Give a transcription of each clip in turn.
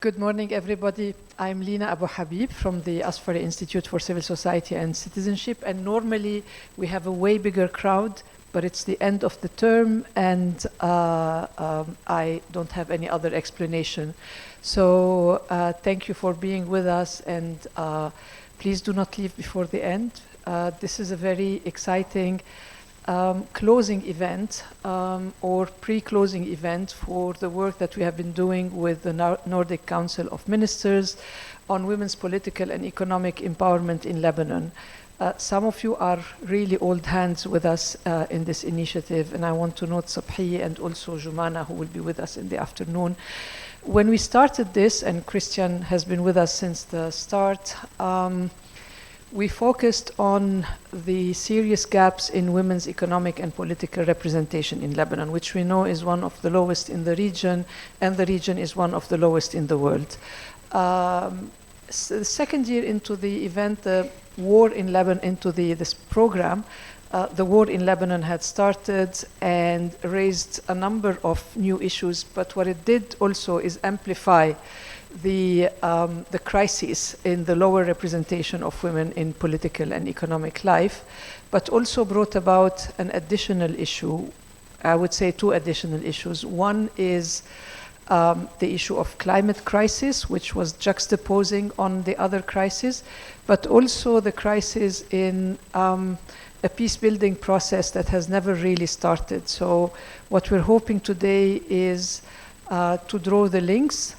Good morning, everybody. I'm Lina Abou-Habib from the Asfari Institute for Civil Society and Citizenship. And normally we have a way bigger crowd, but it's the end of the term and I don't have any other explanation. So thank you for being with us, and please do not leave before the end. This is a very exciting closing event or pre-closing event for the work that we have been doing with the Nordic Council of Ministers on women's political and economic empowerment in Lebanon. Some of you are really old hands with us in this initiative, and I want to note Sobhiya and also Jumanah, who will be with us in the afternoon. When we started this, and Christian has been with us since the start, we focused on the serious gaps in women's economic and political representation in Lebanon, which we know is one of the lowest in the region, and the region is one of the lowest in the world. The second year into the event, the war in Lebanon, into this program, the war in Lebanon had started and raised a number of new issues, but what it did also is amplify the crisis in the lower representation of women in political and economic life, but also brought about an additional issue. I would say two additional issues. One is the issue of climate crisis, which was juxtaposing on the other crisis, but also the crisis in a peace-building process that has never really started. So what we're hoping today is to draw the links.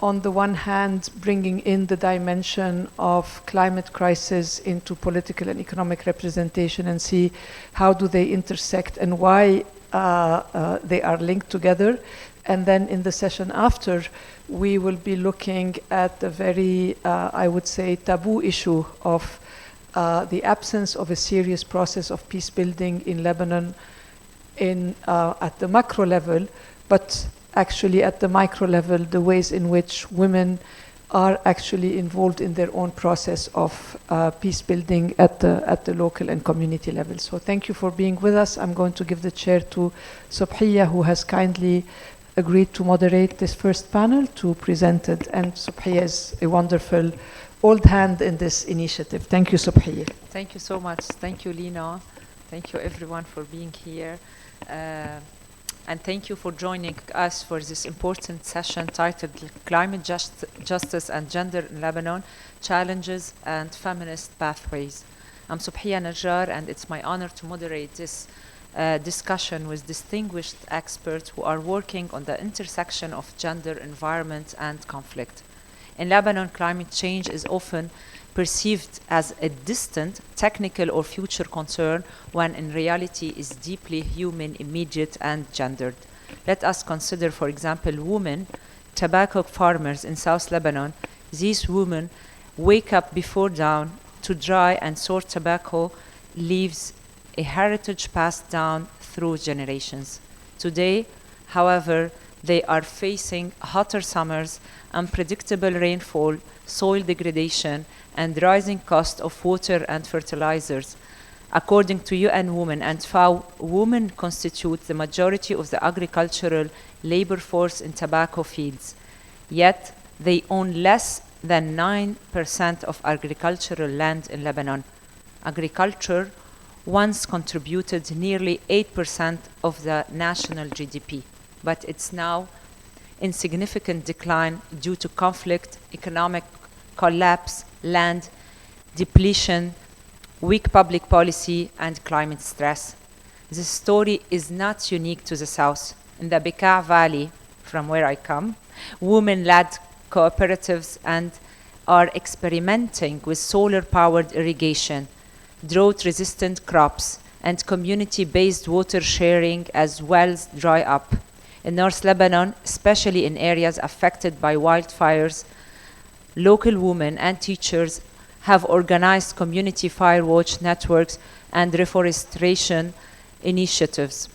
On the one hand, bringing in the dimension of climate crisis into political and economic representation and see how do they intersect and why they are linked together. And then in the session after, we will be looking at the very, I would say, taboo issue of the absence of a serious process of peace building in Lebanon at the macro level, but actually at the micro level, the ways in which women are actually involved in their own process of peace building at the local and community level. So thank you for being with us. I'm going to give the chair to Sobhiya, who has kindly agreed to moderate this first panel to present it. And Sobhiya is a wonderful old hand in this initiative. Thank you, Sobhiya. Thank you so much. Thank you, Lina. Thank you, everyone, for being here. And thank you for joining us for this important session titled Climate Justice and Gender in Lebanon, Challenges and Feminist Pathways. I'm Sobhiya Najjar, and it's my honor to moderate this discussion with distinguished experts who are working on the intersection of gender, environment, and conflict. In Lebanon, climate change is often perceived as a distant, technical or future concern, when in reality is deeply human, immediate, and gendered. Let us consider, for example, women, tobacco farmers in South Lebanon. These women wake up before dawn to dry and sort tobacco leaves, a heritage passed down through generations. Today, however, they are facing hotter summers, unpredictable rainfall, soil degradation, and rising cost of water and fertilizers. According to UN Women and FAO, women constitute the majority of the agricultural labor force in tobacco fields. Yet, they own less than 9% of agricultural land in Lebanon. Agriculture once contributed nearly 8% of the national GDP, but it's now in significant decline due to conflict, economic collapse, land depletion, weak public policy, and climate stress. This story is not unique to the South. In the Bekaa Valley, from where I come, women-led cooperatives are experimenting with solar-powered irrigation, drought-resistant crops, and community-based water sharing as wells dry up. In North Lebanon, especially in areas affected by wildfires, local women and teachers have organized community fire watch networks and reforestation initiatives.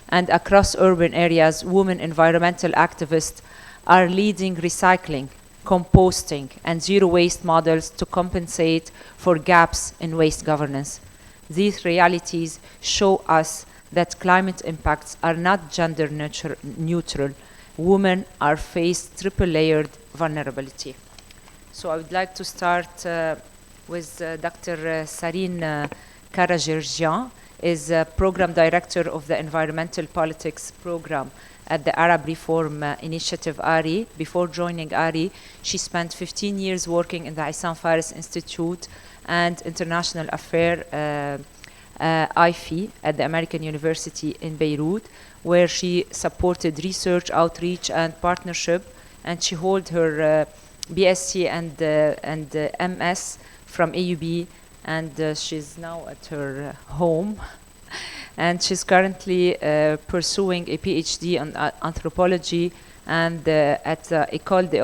And across urban areas, women environmental activists are leading recycling, composting, and zero waste models to compensate for gaps in waste governance. These realities show us that climate impacts are not gender neutral. women are faced triple-layered vulnerability. So I would like to start with Dr. Sarine Karajerjian, is Program Director of the Environmental Politics Program at the Arab Reform Initiative, ARI. Before joining ARI, she spent 15 years working in the Asfari Institute and International Affairs IFI at the American University in Beirut, where she supported research, outreach, and partnership, and she holds her BSc and MS from AUB, and she's now at her home. And she's currently pursuing a PhD on anthropology and at École des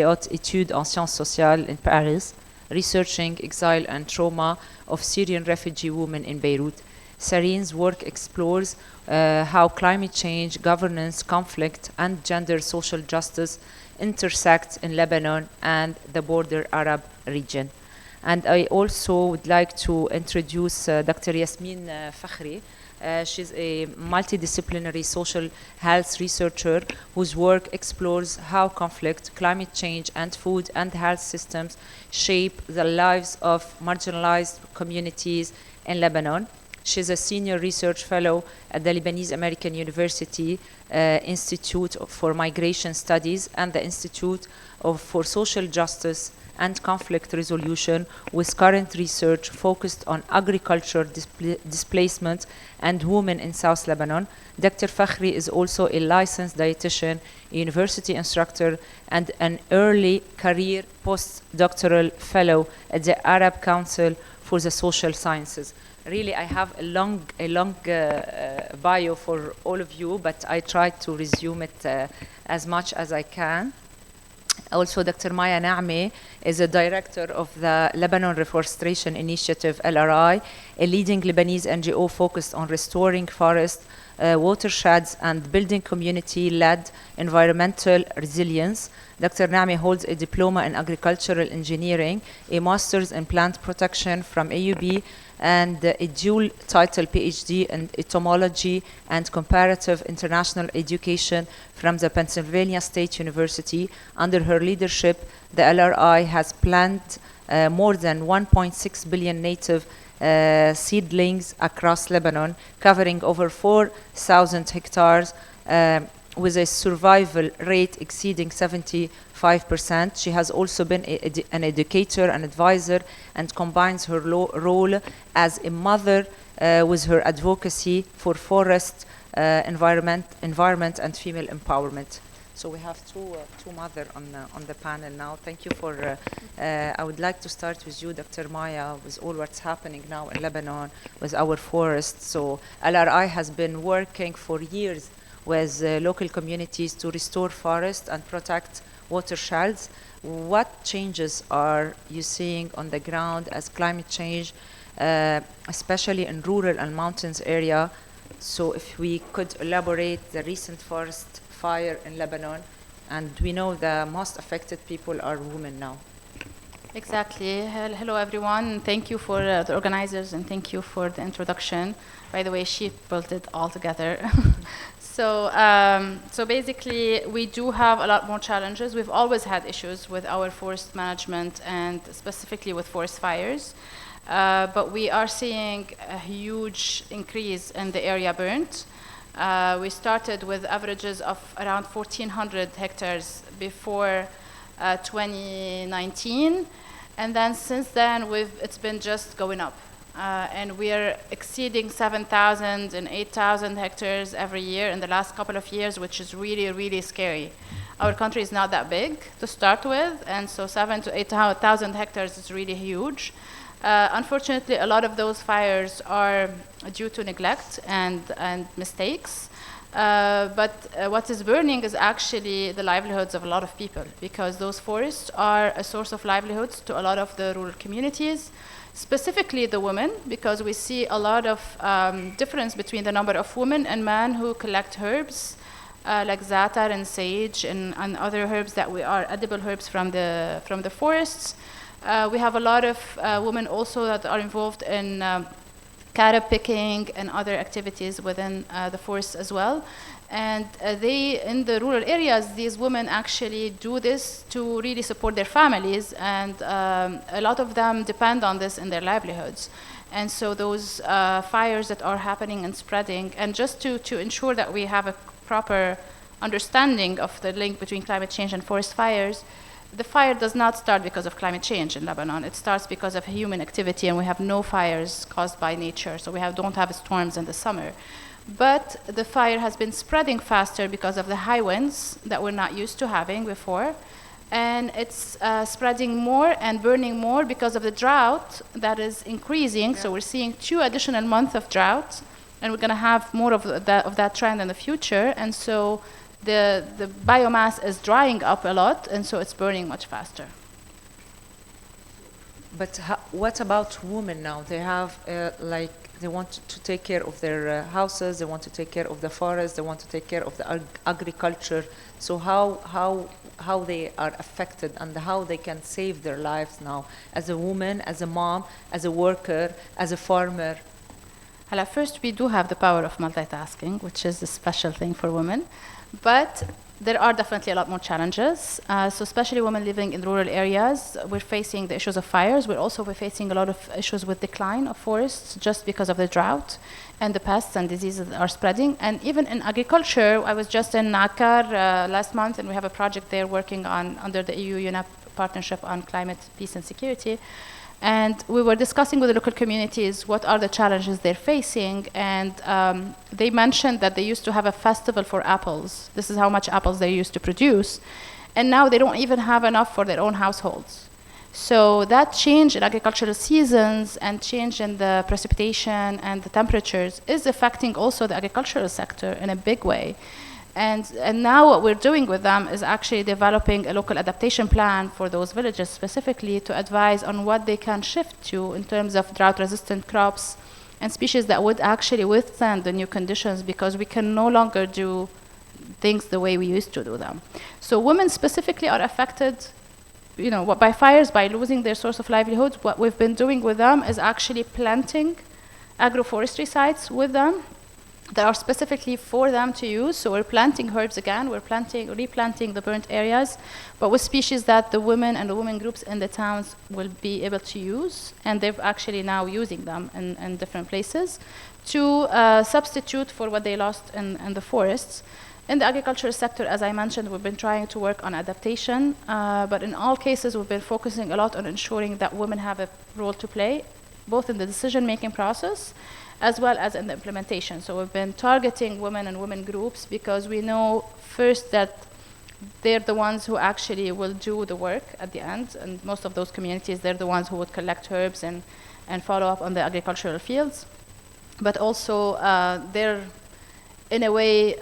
Hautes Études en Sciences Sociales in Paris, researching exile and trauma of Syrian refugee women in Beirut. Sarine's work explores how climate change, governance, conflict, and gender social justice intersect in Lebanon and the border Arab region. And I also would like to introduce Dr. Yasmine Fakhry. She's a multidisciplinary social health researcher whose work explores how conflict, climate change, and food and health systems shape the lives of marginalized communities in Lebanon. She's a senior research fellow at the Lebanese American University Institute for Migration Studies and the Institute for Social Justice and Conflict Resolution, with current research focused on agriculture displacement and women in South Lebanon. Dr. Fakhry is also a licensed dietitian, a university instructor, and an early career postdoctoral fellow at the Arab Council for the Social Sciences. Really, I have a long bio for all of you, but I tried to resume it as much as I can. Also, Dr. Maya Nehme is a director of the Lebanon Reforestation Initiative, LRI, a leading Lebanese NGO focused on restoring forests, watersheds, and building community-led environmental resilience. Dr. Nehme holds a diploma in agricultural engineering, a master's in plant protection from AUB, and a dual title PhD in entomology and comparative international education from the Pennsylvania State University. Under her leadership, the LRI has planted more than 1.6 billion native seedlings across Lebanon, covering over 4,000 hectares, with a survival rate exceeding 75%. She has also been an educator and advisor, and combines her role as a mother with her advocacy for forest, environment, and female empowerment. So we have two mothers on the panel now. Thank you for, I would like to start with you, Dr. Maya, with all what's happening now in Lebanon with our forests. So LRI has been working for years with local communities to restore forests and protect watersheds. What changes are you seeing on the ground as climate change, especially in rural and mountains area? So if we could elaborate the recent forest fire in Lebanon, and we know the most affected people are women now. Exactly. Hello, everyone. Thank you for the organizers, and thank you for the introduction. By the way, she built it all together. So basically, we do have a lot more challenges. We've always had issues with our forest management and specifically with forest fires. But we are seeing a huge increase in the area burnt. We started with averages of around 1,400 hectares before 2019. And then since then, it's been just going up. And we are exceeding 7,000 and 8,000 hectares every year in the last couple of years, which is really, really scary. Our country is not that big to start with, and so 7,000 to 8,000 hectares is really huge. Unfortunately, a lot of those fires are due to neglect and mistakes. But what is burning is actually the livelihoods of a lot of people, because those forests are a source of livelihoods to a lot of the rural communities, specifically the women, because we see a lot of difference between the number of women and men who collect herbs, like zatar and sage and other herbs that are edible herbs from the forests. We have a lot of women also that are involved in carob picking and other activities within the forest as well. And they, in the rural areas, these women actually do this to really support their families, and a lot of them depend on this in their livelihoods. And so those fires that are happening and spreading, and just to ensure that we have a proper understanding of the link between climate change and forest fires, the fire does not start because of climate change in Lebanon. It starts because of human activity, and we have no fires caused by nature, so we don't have storms in the summer. But the fire has been spreading faster because of the high winds that we're not used to having before. And it's spreading more and burning more because of the drought that is increasing. So we're seeing 2 additional months of drought, and we're going to have more of that trend in the future. And so the biomass is drying up a lot, and so it's burning much faster. But what about women now? They have they want to take care of their houses, they want to take care of the forest, they want to take care of the agriculture. So how they are affected and how they can save their lives now as a woman, as a mom, as a worker, as a farmer? First, we do have the power of multitasking, which is a special thing for women. But there are definitely a lot more challenges. So especially women living in rural areas, we're facing the issues of fires. We're facing a lot of issues with decline of forests just because of the drought and the pests and diseases that are spreading. And even in agriculture, I was just in Akkar last month, and we have a project there working on under the EU-UNEP partnership on climate, peace, and security. And we were discussing with the local communities what are the challenges they're facing, and they mentioned that they used to have a festival for apples. This is how much apples they used to produce, and now they don't even have enough for their own households. So that change in agricultural seasons and change in the precipitation and the temperatures is affecting also the agricultural sector in a big way. And now what we're doing with them is actually developing a local adaptation plan for those villages specifically to advise on what they can shift to in terms of drought-resistant crops and species that would actually withstand the new conditions, because we can no longer do things the way we used to do them. So women specifically are affected, by fires, by losing their source of livelihood. What we've been doing with them is actually planting agroforestry sites with them that are specifically for them to use. So we're planting herbs again, we're replanting the burnt areas, but with species that the women and the women groups in the towns will be able to use, and they're actually now using them in different places to substitute for what they lost in the forests. In the agricultural sector, as I mentioned, we've been trying to work on adaptation, but in all cases, we've been focusing a lot on ensuring that women have a role to play, both in the decision-making process as well as in the implementation. So we've been targeting women and women groups because we know first that they're the ones who actually will do the work at the end, and most of those communities, they're the ones who would collect herbs and follow up on the agricultural fields. But also they're, in a way,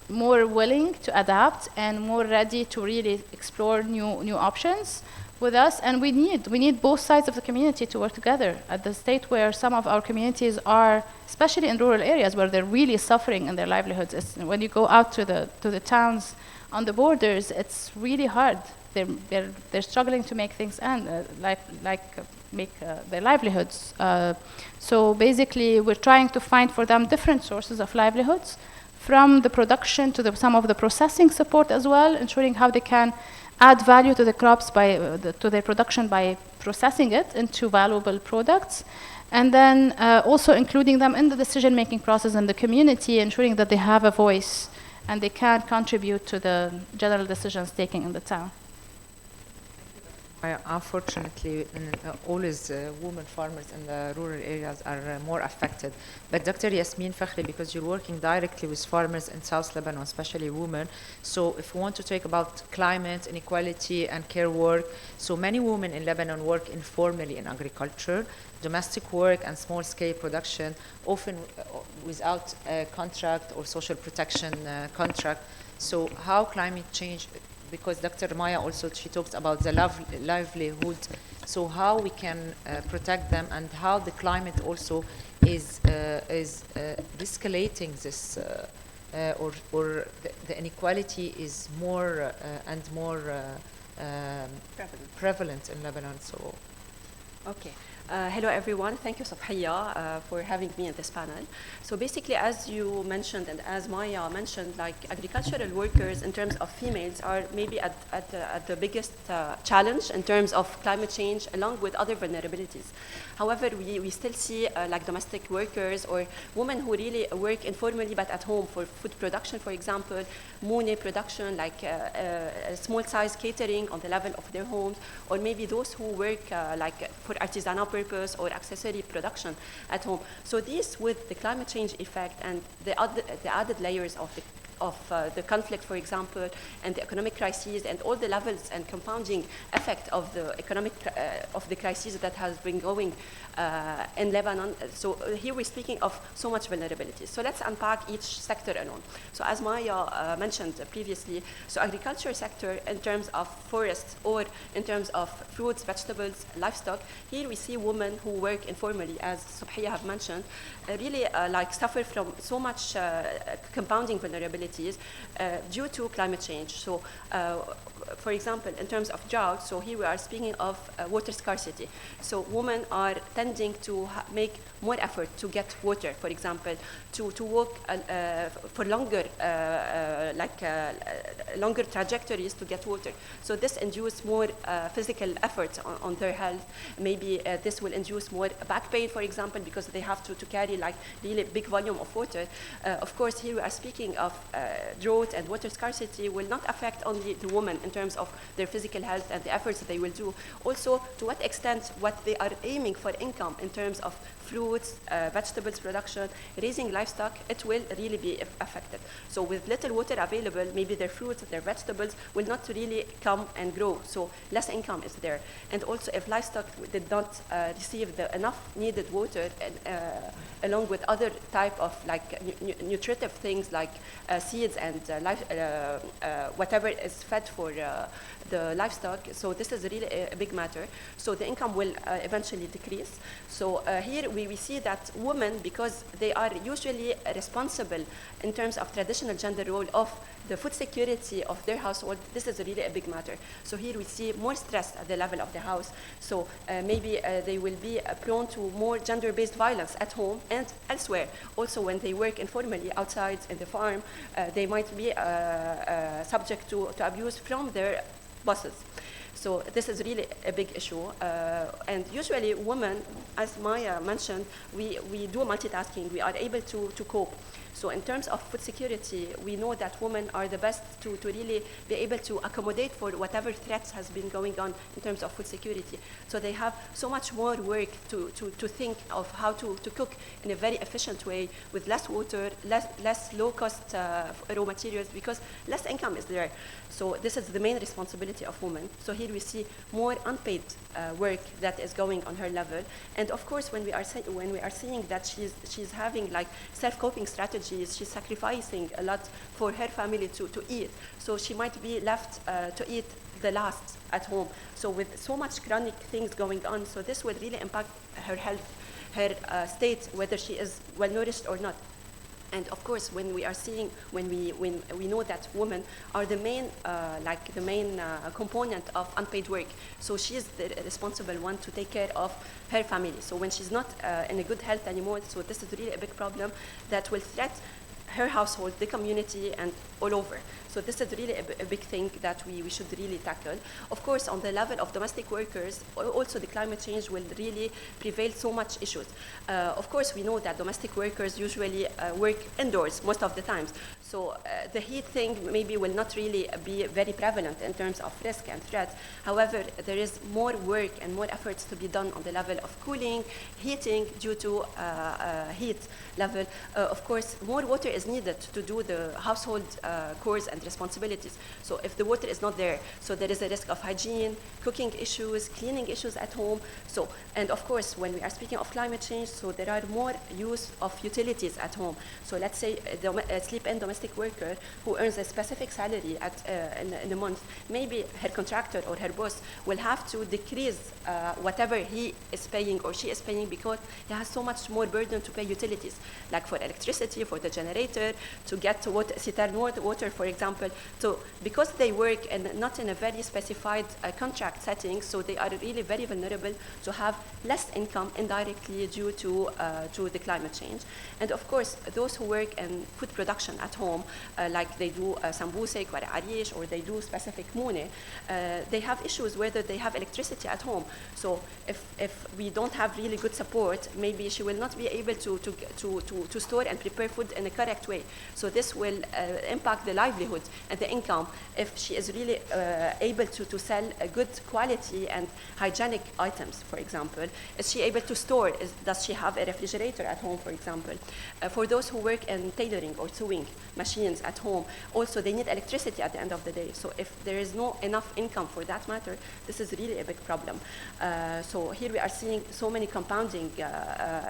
more willing to adapt and more ready to really explore new options with us. And we need both sides of the community to work together. At the state where some of our communities are, especially in rural areas where they're really suffering in their livelihoods, when you go out to the towns on the borders, it's really hard. They're struggling to make things end, make their livelihoods. So basically, we're trying to find for them different sources of livelihoods, from the production to some of the processing support as well, ensuring how they can add value to the crops to their production by processing it into valuable products, and then also including them in the decision-making process in the community, ensuring that they have a voice and they can contribute to the general decisions taken in the town. Unfortunately, always women farmers in the rural areas are more affected. But Dr. Yasmine Fakhry, because you're working directly with farmers in South Lebanon, especially women, so if we want to talk about climate, inequality, and care work, so many women in Lebanon work informally in agriculture, domestic work, and small-scale production, often without a contract or social protection contract. So how climate change, because Dr. Maya also, she talks about the livelihood, so how we can protect them, and how the climate also is escalating this, or the inequality is more and more prevalent in Lebanon. So, okay. Hello everyone, thank you Sobhiya for having me in this panel. So basically, as you mentioned and as Maya mentioned, like agricultural workers in terms of females are maybe at the biggest challenge in terms of climate change along with other vulnerabilities. However, we still see like domestic workers or women who really work informally but at home for food production, for example, mune production, like a small size catering on the level of their homes, or maybe those who work like for artisanal purpose or accessory production at home. So these, with the climate change effect and the added layers of the conflict, for example, and the economic crises and all the levels and compounding effect of the economic of the crisis that has been going in Lebanon. So here we're speaking of so much vulnerability. So let's unpack each sector alone. So as Maya mentioned previously, so agriculture sector in terms of forests or in terms of fruits, vegetables, livestock, here we see women who work informally, as Sobhiya have mentioned, really like suffer from so much compounding vulnerabilities due to climate change. So for example, in terms of drought, so here we are speaking of water scarcity. So women are tending to make more effort to get water, for example, to walk for longer, longer trajectories to get water. So this induces more physical effort on their health. Maybe this will induce more back pain, for example, because they have to carry like really big volume of water. Of course, here we are speaking of drought and water scarcity will not affect only the women in terms of their physical health and the efforts that they will do. Also, to what extent what they are aiming for income in terms of fruits, vegetables production, raising livestock, it will really be affected. So with little water available, maybe their fruits, their vegetables will not really come and grow. So less income is there. And also if livestock did not receive the enough needed water, along with other type of like nutritive things like seeds and whatever is fed for the livestock. So this is really a big matter. So the income will eventually decrease. So here we see that women, because they are usually responsible in terms of traditional gender role of the food security of their household, this is really a big matter. So here we see more stress at the level of the house. So maybe they will be prone to more gender-based violence at home and elsewhere. Also, when they work informally outside in the farm, they might be subject to abuse from their bosses. So this is really a big issue. And usually women, as Maya mentioned, we do multitasking. We are able to cope. So in terms of food security, we know that women are the best to really be able to accommodate for whatever threats has been going on in terms of food security. So they have so much more work to think of how to cook in a very efficient way with less water, less low-cost raw materials, because less income is there. So this is the main responsibility of women. So here we see more unpaid work that is going on her level. And of course, when we are seeing that she's having like self-coping strategies, she's sacrificing a lot for her family to eat. So she might be left to eat the last at home. So with so much chronic things going on, so this would really impact her health, her state, whether she is well nourished or not. And of course, when we know that women are the main component of unpaid work, so she is the responsible one to take care of her family. So when she's not in a good health anymore, so this is really a big problem that will threaten her household, the community, and all over. So this is really a big thing that we should really tackle. Of course, on the level of domestic workers, also the climate change will really prevail so much issues. Of course, we know that domestic workers usually work indoors most of the times. So the heat thing maybe will not really be very prevalent in terms of risk and threat. However, there is more work and more efforts to be done on the level of cooling, heating due to heat level. Of course, more water is needed to do the household chores and responsibilities. So if the water is not there, so there is a risk of hygiene, cooking issues, cleaning issues at home. So, and of course, when we are speaking of climate change, so there are more use of utilities at home. So let's say sleep-in domestic domestic worker who earns a specific salary in a month, maybe her contractor or her boss will have to decrease whatever he is paying or she is paying because he has so much more burden to pay utilities, like for electricity, for the generator, to get water, citern water, for example. So because they work and not in a very specified contract setting, so they are really very vulnerable to have less income indirectly due to the climate change. And of course, those who work in food production at home, like they do sambusek or arish, or they do specific mune, they have issues whether they have electricity at home. So if we don't have really good support, maybe she will not be able to store and prepare food in a correct way. So this will impact the livelihood and the income if she is really able to sell a good quality and hygienic items, for example. Is she able to store? Does she have a refrigerator at home, for example? For those who work in tailoring or sewing machines at home, also they need electricity at the end of the day. So if there is no enough income for that matter, this is really a big problem. So here we are seeing so many compounding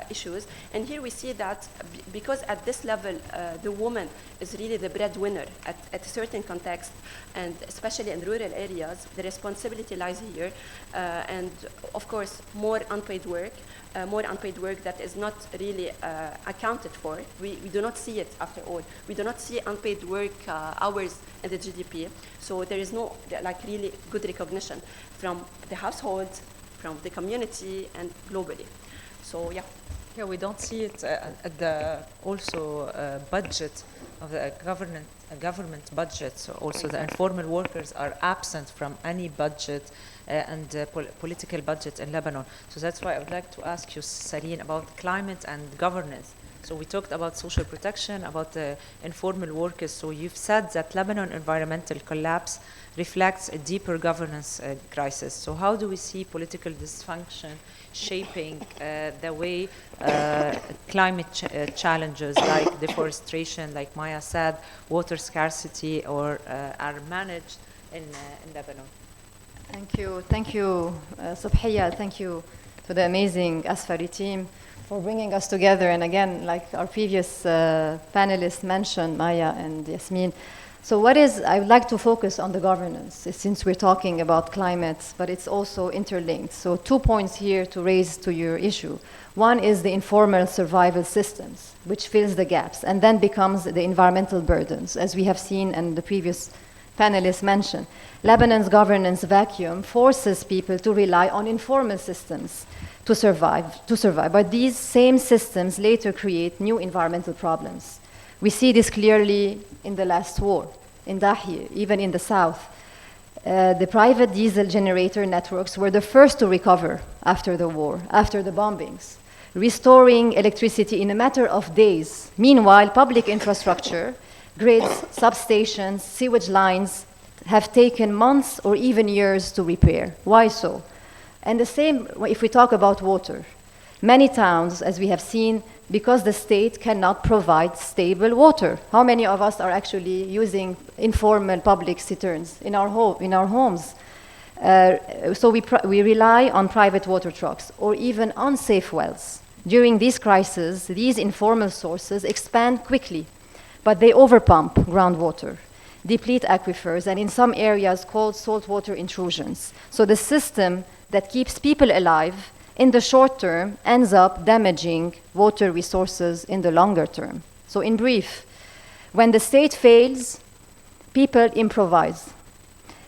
issues. And here we see that because at this level, the woman is really the breadwinner at a certain context, and especially in rural areas, the responsibility lies here. And of course, more unpaid work that is not really accounted for. We do not see it after all. We do not see unpaid work hours in the GDP. So there is no really good recognition from the household, from the community, and globally. So yeah. Yeah, we don't see it at the also budget of the government budget. So also the informal workers are absent from any budget and political budget in Lebanon. So that's why I would like to ask you, Sarine, about climate and governance. So we talked about social protection, about the informal workers. So you've said that Lebanon environmental collapse reflects a deeper governance crisis. So how do we see political dysfunction shaping the way climate challenges like deforestation, like Maya said, water scarcity, or are managed in Lebanon? Thank you, Sobhiya. Thank you to the amazing Asfari team for bringing us together. And again, like our previous panelists mentioned, Maya and Yasmine. So I would like to focus on the governance, since we're talking about climate, but it's also interlinked. So 2 points here to raise to your issue. One is the informal survival systems, which fills the gaps, and then becomes the environmental burdens, as we have seen and the previous panelists mentioned. Lebanon's governance vacuum forces people to rely on informal systems to survive. But these same systems later create new environmental problems. We see this clearly in the last war, in Dahi, even in the south. The private diesel generator networks were the first to recover after the war, after the bombings, restoring electricity in a matter of days. Meanwhile, public infrastructure, grids, substations, sewage lines have taken months or even years to repair. Why so? And the same if we talk about water. Many towns, as we have seen, because the state cannot provide stable water. How many of us are actually using informal public citerns in our homes? So we rely on private water trucks or even unsafe wells. During these crises, these informal sources expand quickly, but they overpump groundwater, deplete aquifers, and in some areas cause saltwater intrusions. So the system that keeps people alive in the short term ends up damaging water resources in the longer term. So in brief, when the state fails, people improvise.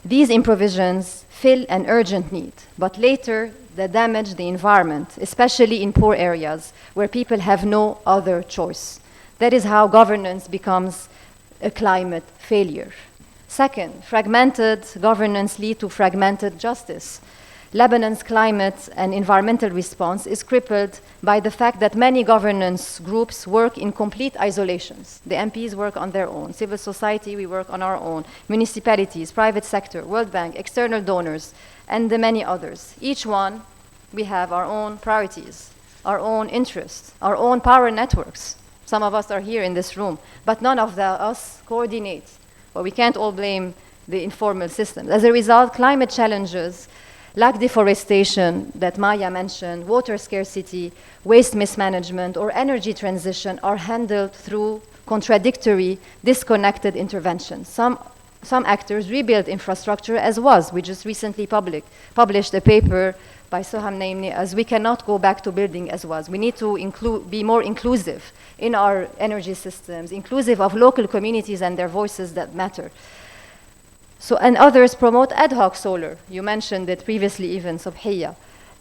These improvisations fill an urgent need, but later they damage the environment, especially in poor areas where people have no other choice. That is how governance becomes a climate failure. Second, fragmented governance leads to fragmented justice. Lebanon's climate and environmental response is crippled by the fact that many governance groups work in complete isolations. The MPs work on their own. Civil society, we work on our own. Municipalities, private sector, World Bank, external donors, and the many others. Each one, we have our own priorities, our own interests, our own power networks. Some of us are here in this room, but none of us coordinate. Well, we can't all blame the informal system. As a result, climate challenges like deforestation that Maya mentioned, water scarcity, waste mismanagement, or energy transition are handled through contradictory, disconnected interventions. Some actors rebuild infrastructure as was. We just recently published a paper by Soham Naimni as we cannot go back to building as was. We need to be more inclusive in our energy systems, inclusive of local communities and their voices that matter. So, and others promote ad hoc solar. You mentioned it previously even, Sobhiya.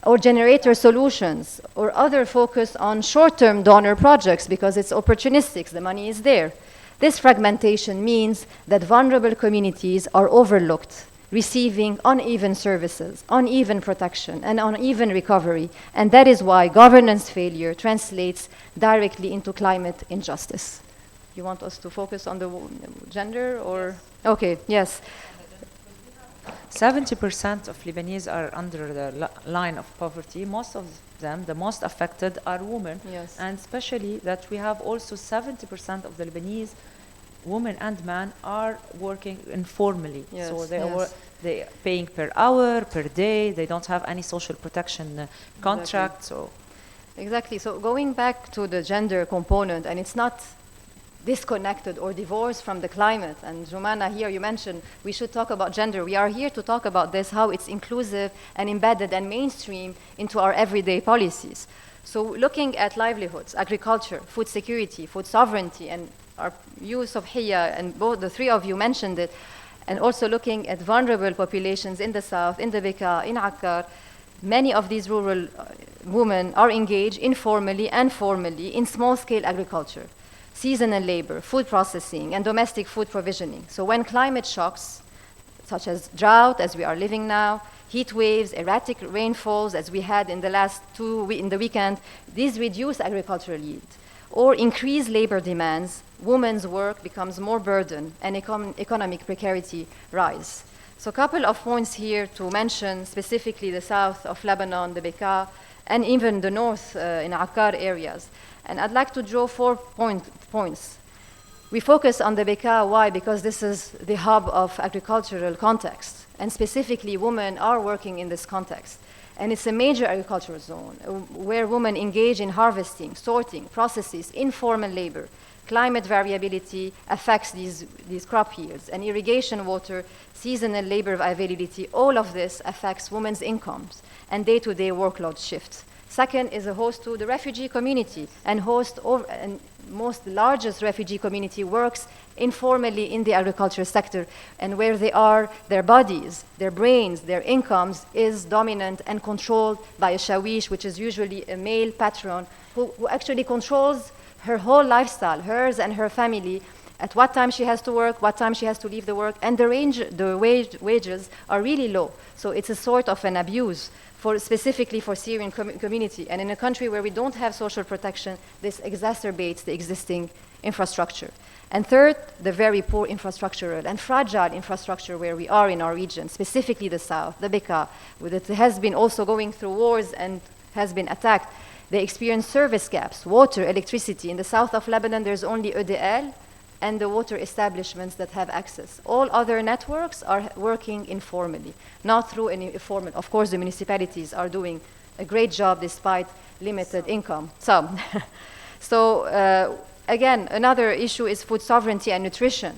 Or generator solutions, or other focus on short-term donor projects because it's opportunistic, the money is there. This fragmentation means that vulnerable communities are overlooked, receiving uneven services, uneven protection, and uneven recovery, and that is why governance failure translates directly into climate injustice. You want us to focus on the gender, or? Yes. Okay, yes. 70% of Lebanese are under the line of poverty. Most of them, the most affected, are women. Yes. And especially that we have also 70% of the Lebanese women and men are working informally. Yes, so yes. They paying per hour, per day. They don't have any social protection contract. Exactly. So Exactly. So going back to the gender component, and it's not disconnected or divorced from the climate. And Jumanah, here you mentioned we should talk about gender. We are here to talk about this, how it's inclusive and embedded and mainstream into our everyday policies. So looking at livelihoods, agriculture, food security, food sovereignty, and our use of Hiya, and both the three of you mentioned it, and also looking at vulnerable populations in the south, in the Bekaa, in Akkar, many of these rural women are engaged informally and formally in small-scale agriculture, seasonal labor, food processing, and domestic food provisioning. So when climate shocks, such as drought, as we are living now, heat waves, erratic rainfalls, as we had in the last in the weekend, these reduce agricultural yield or increase labor demands. Women's work becomes more burden and economic precarity rise. So a couple of points here to mention, specifically the south of Lebanon, the Bekaa, and even the north in Akkar areas. And I'd like to draw 4 points. We focus on the Bekaa. Why? Because this is the hub of agricultural context. And specifically, women are working in this context. And it's a major agricultural zone where women engage in harvesting, sorting, processes, informal labor. Climate variability affects these crop yields. And irrigation water, seasonal labor availability, all of this affects women's incomes and day-to-day workload shifts. Second is a host to the refugee community, and most largest refugee community works informally in the agriculture sector, and where they are, their bodies, their brains, their incomes is dominant and controlled by a shawish, which is usually a male patron who actually controls her whole lifestyle, hers and her family, at what time she has to work, what time she has to leave the work, and the wages are really low. So it's a sort of an abuse specifically for Syrian community. And in a country where we don't have social protection, this exacerbates the existing infrastructure. And third, the very poor infrastructural and fragile infrastructure where we are in our region, specifically the south, the Bekaa, that has been also going through wars and has been attacked. They experience service gaps, water, electricity. In the south of Lebanon, there's only EDL and the water establishments that have access. All other networks are working informally, not through any formal. Of course, the municipalities are doing a great job despite limited income. So again, another issue is food sovereignty and nutrition.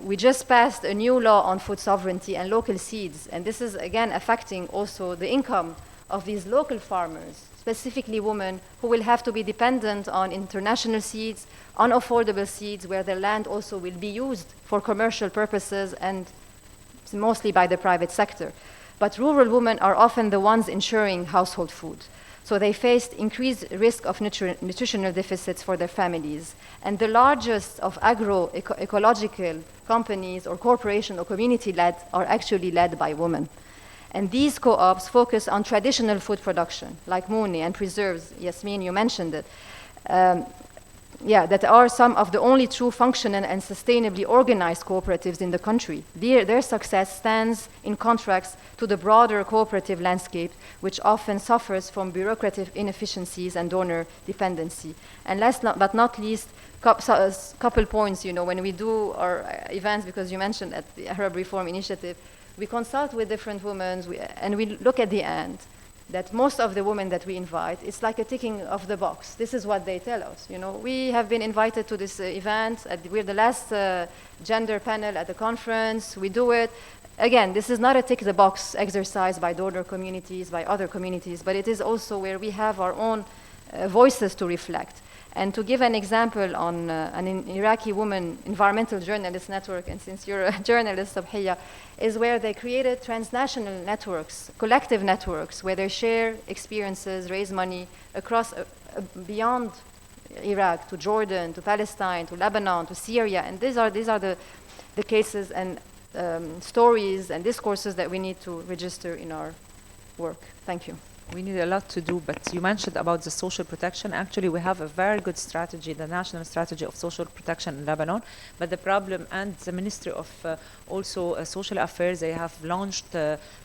We just passed a new law on food sovereignty and local seeds, and this is again affecting also the income of these local farmers, specifically women who will have to be dependent on international seeds, unaffordable seeds, where their land also will be used for commercial purposes and mostly by the private sector. But rural women are often the ones ensuring household food. So they faced increased risk of nutritional deficits for their families. And the largest of agro-ecological companies or corporation or community-led are actually led by women. And these co-ops focus on traditional food production, like Mouni and preserves. Yasmine, you mentioned it. That are some of the only true functional and sustainably organized cooperatives in the country. Their success stands in contrast to the broader cooperative landscape, which often suffers from bureaucratic inefficiencies and donor dependency. And last but not least, couple points, when we do our events, because you mentioned at the Arab Reform Initiative, we consult with different women, and we look at the end. that most of the women that we invite, it's like a ticking of the box. This is what they tell us. You know, we have been invited to this event. We're the last gender panel at the conference. We do it. Again, this is not a tick the box exercise by donor communities, by other communities, but it is also where we have our own voices to reflect. And to give an example on an Iraqi woman environmental journalist network, and since you're a journalist, Sobhiya, is where they created transnational networks, collective networks, where they share experiences, raise money across, beyond Iraq, to Jordan, to Palestine, to Lebanon, to Syria. And these are the cases and stories and discourses that we need to register in our work. Thank you. We need a lot to do, but you mentioned about the social protection. Actually, we have a very good strategy, the national strategy of social protection in Lebanon. But the problem, and the Ministry of also Social Affairs, they have launched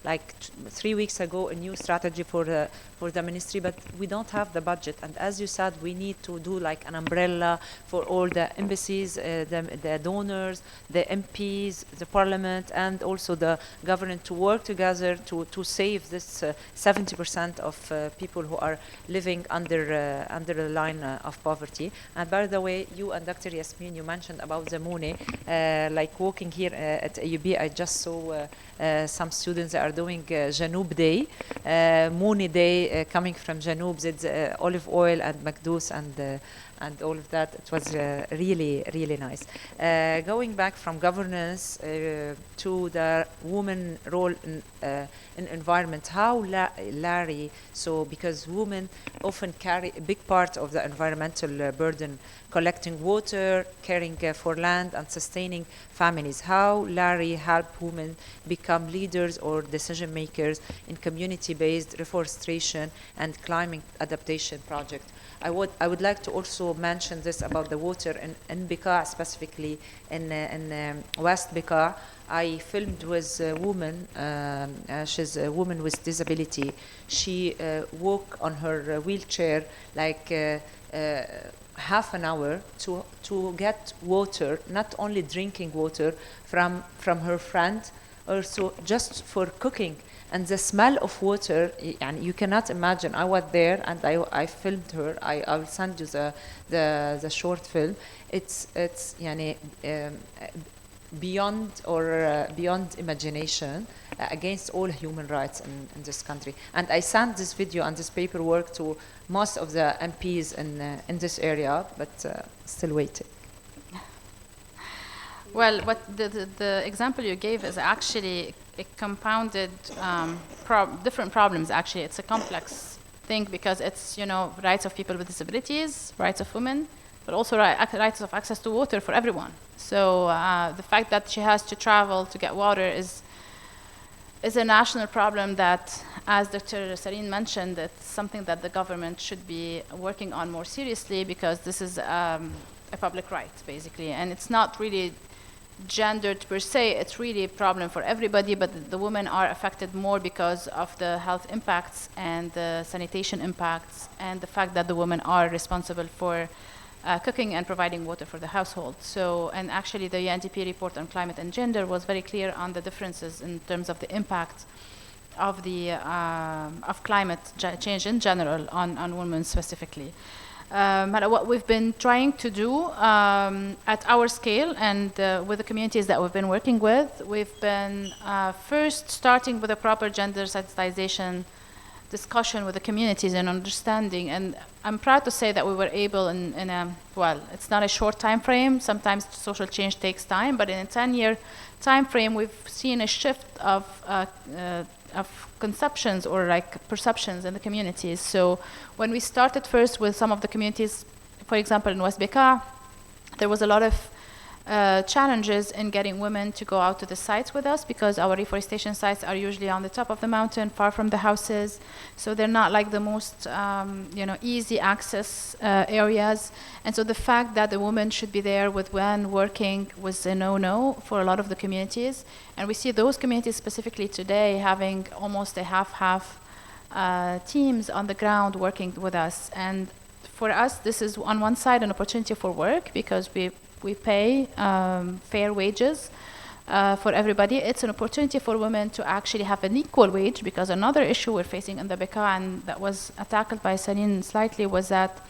like 3 weeks ago a new strategy for the ministry, but we don't have the budget. And as you said, we need to do like an umbrella for all the embassies, the donors, the MPs, the parliament, and also the government to work together to save this 70% of people who are living under the line of poverty. And by the way, you and Dr. Yasmine, you mentioned about the Mooney, like walking here at AUB, I just saw some students that are doing Janoub Day, Mooney Day, coming from Janoub, olive oil and Makdous and all of that. It was really, really nice. Going back from governance to the woman role in environment, how Larry, so because women often carry a big part of the environmental burden, collecting water, caring for land, and sustaining families. How Larry help women become leaders or decision makers in community-based reforestation and climate adaptation projects? I would like to also mention this about the water in Bekaa, specifically in West Bekaa. I filmed with a woman, she's a woman with disability. She walked on her wheelchair like half an hour to get water, not only drinking water from her friend, also just for cooking. And the smell of water, and you cannot imagine. I was there and I filmed her. I will send you the short film. It's beyond imagination, against all human rights in this country. And I sent this video and this paperwork to most of the MPs in this area, but still waiting. Well, what the example you gave is actually a compounded different problems. Actually, it's a complex thing because it's rights of people with disabilities, rights of women, but also rights of access to water for everyone. So the fact that she has to travel to get water is a national problem that, as Dr. Sarine mentioned, it's something that the government should be working on more seriously, because this is a public right, basically, and it's not really gendered per se. It's really a problem for everybody, but the women are affected more because of the health impacts and the sanitation impacts, and the fact that the women are responsible for cooking and providing water for the household. So, and actually the UNDP report on climate and gender was very clear on the differences in terms of the impact of the of climate change in general on women specifically. What we've been trying to do at our scale and with the communities that we've been working with, we've been first starting with a proper gender sensitization discussion with the communities and understanding. And I'm proud to say that we were able in a, well, it's not a short time frame. Sometimes social change takes time, but in a 10-year time frame, we've seen a shift of conceptions or like perceptions in the communities. So when we started first with some of the communities, for example, in West Bekaa, there was a lot of challenges in getting women to go out to the sites with us, because our reforestation sites are usually on the top of the mountain, far from the houses. So they're not like the most easy access areas. And so the fact that the woman should be there with when working was a no-no for a lot of the communities. And we see those communities specifically today having almost a half-half teams on the ground working with us. And for us, this is on one side an opportunity for work, because we pay fair wages, for everybody. It's an opportunity for women to actually have an equal wage, because another issue we're facing in the BK, and that was tackled by Sarine slightly, was that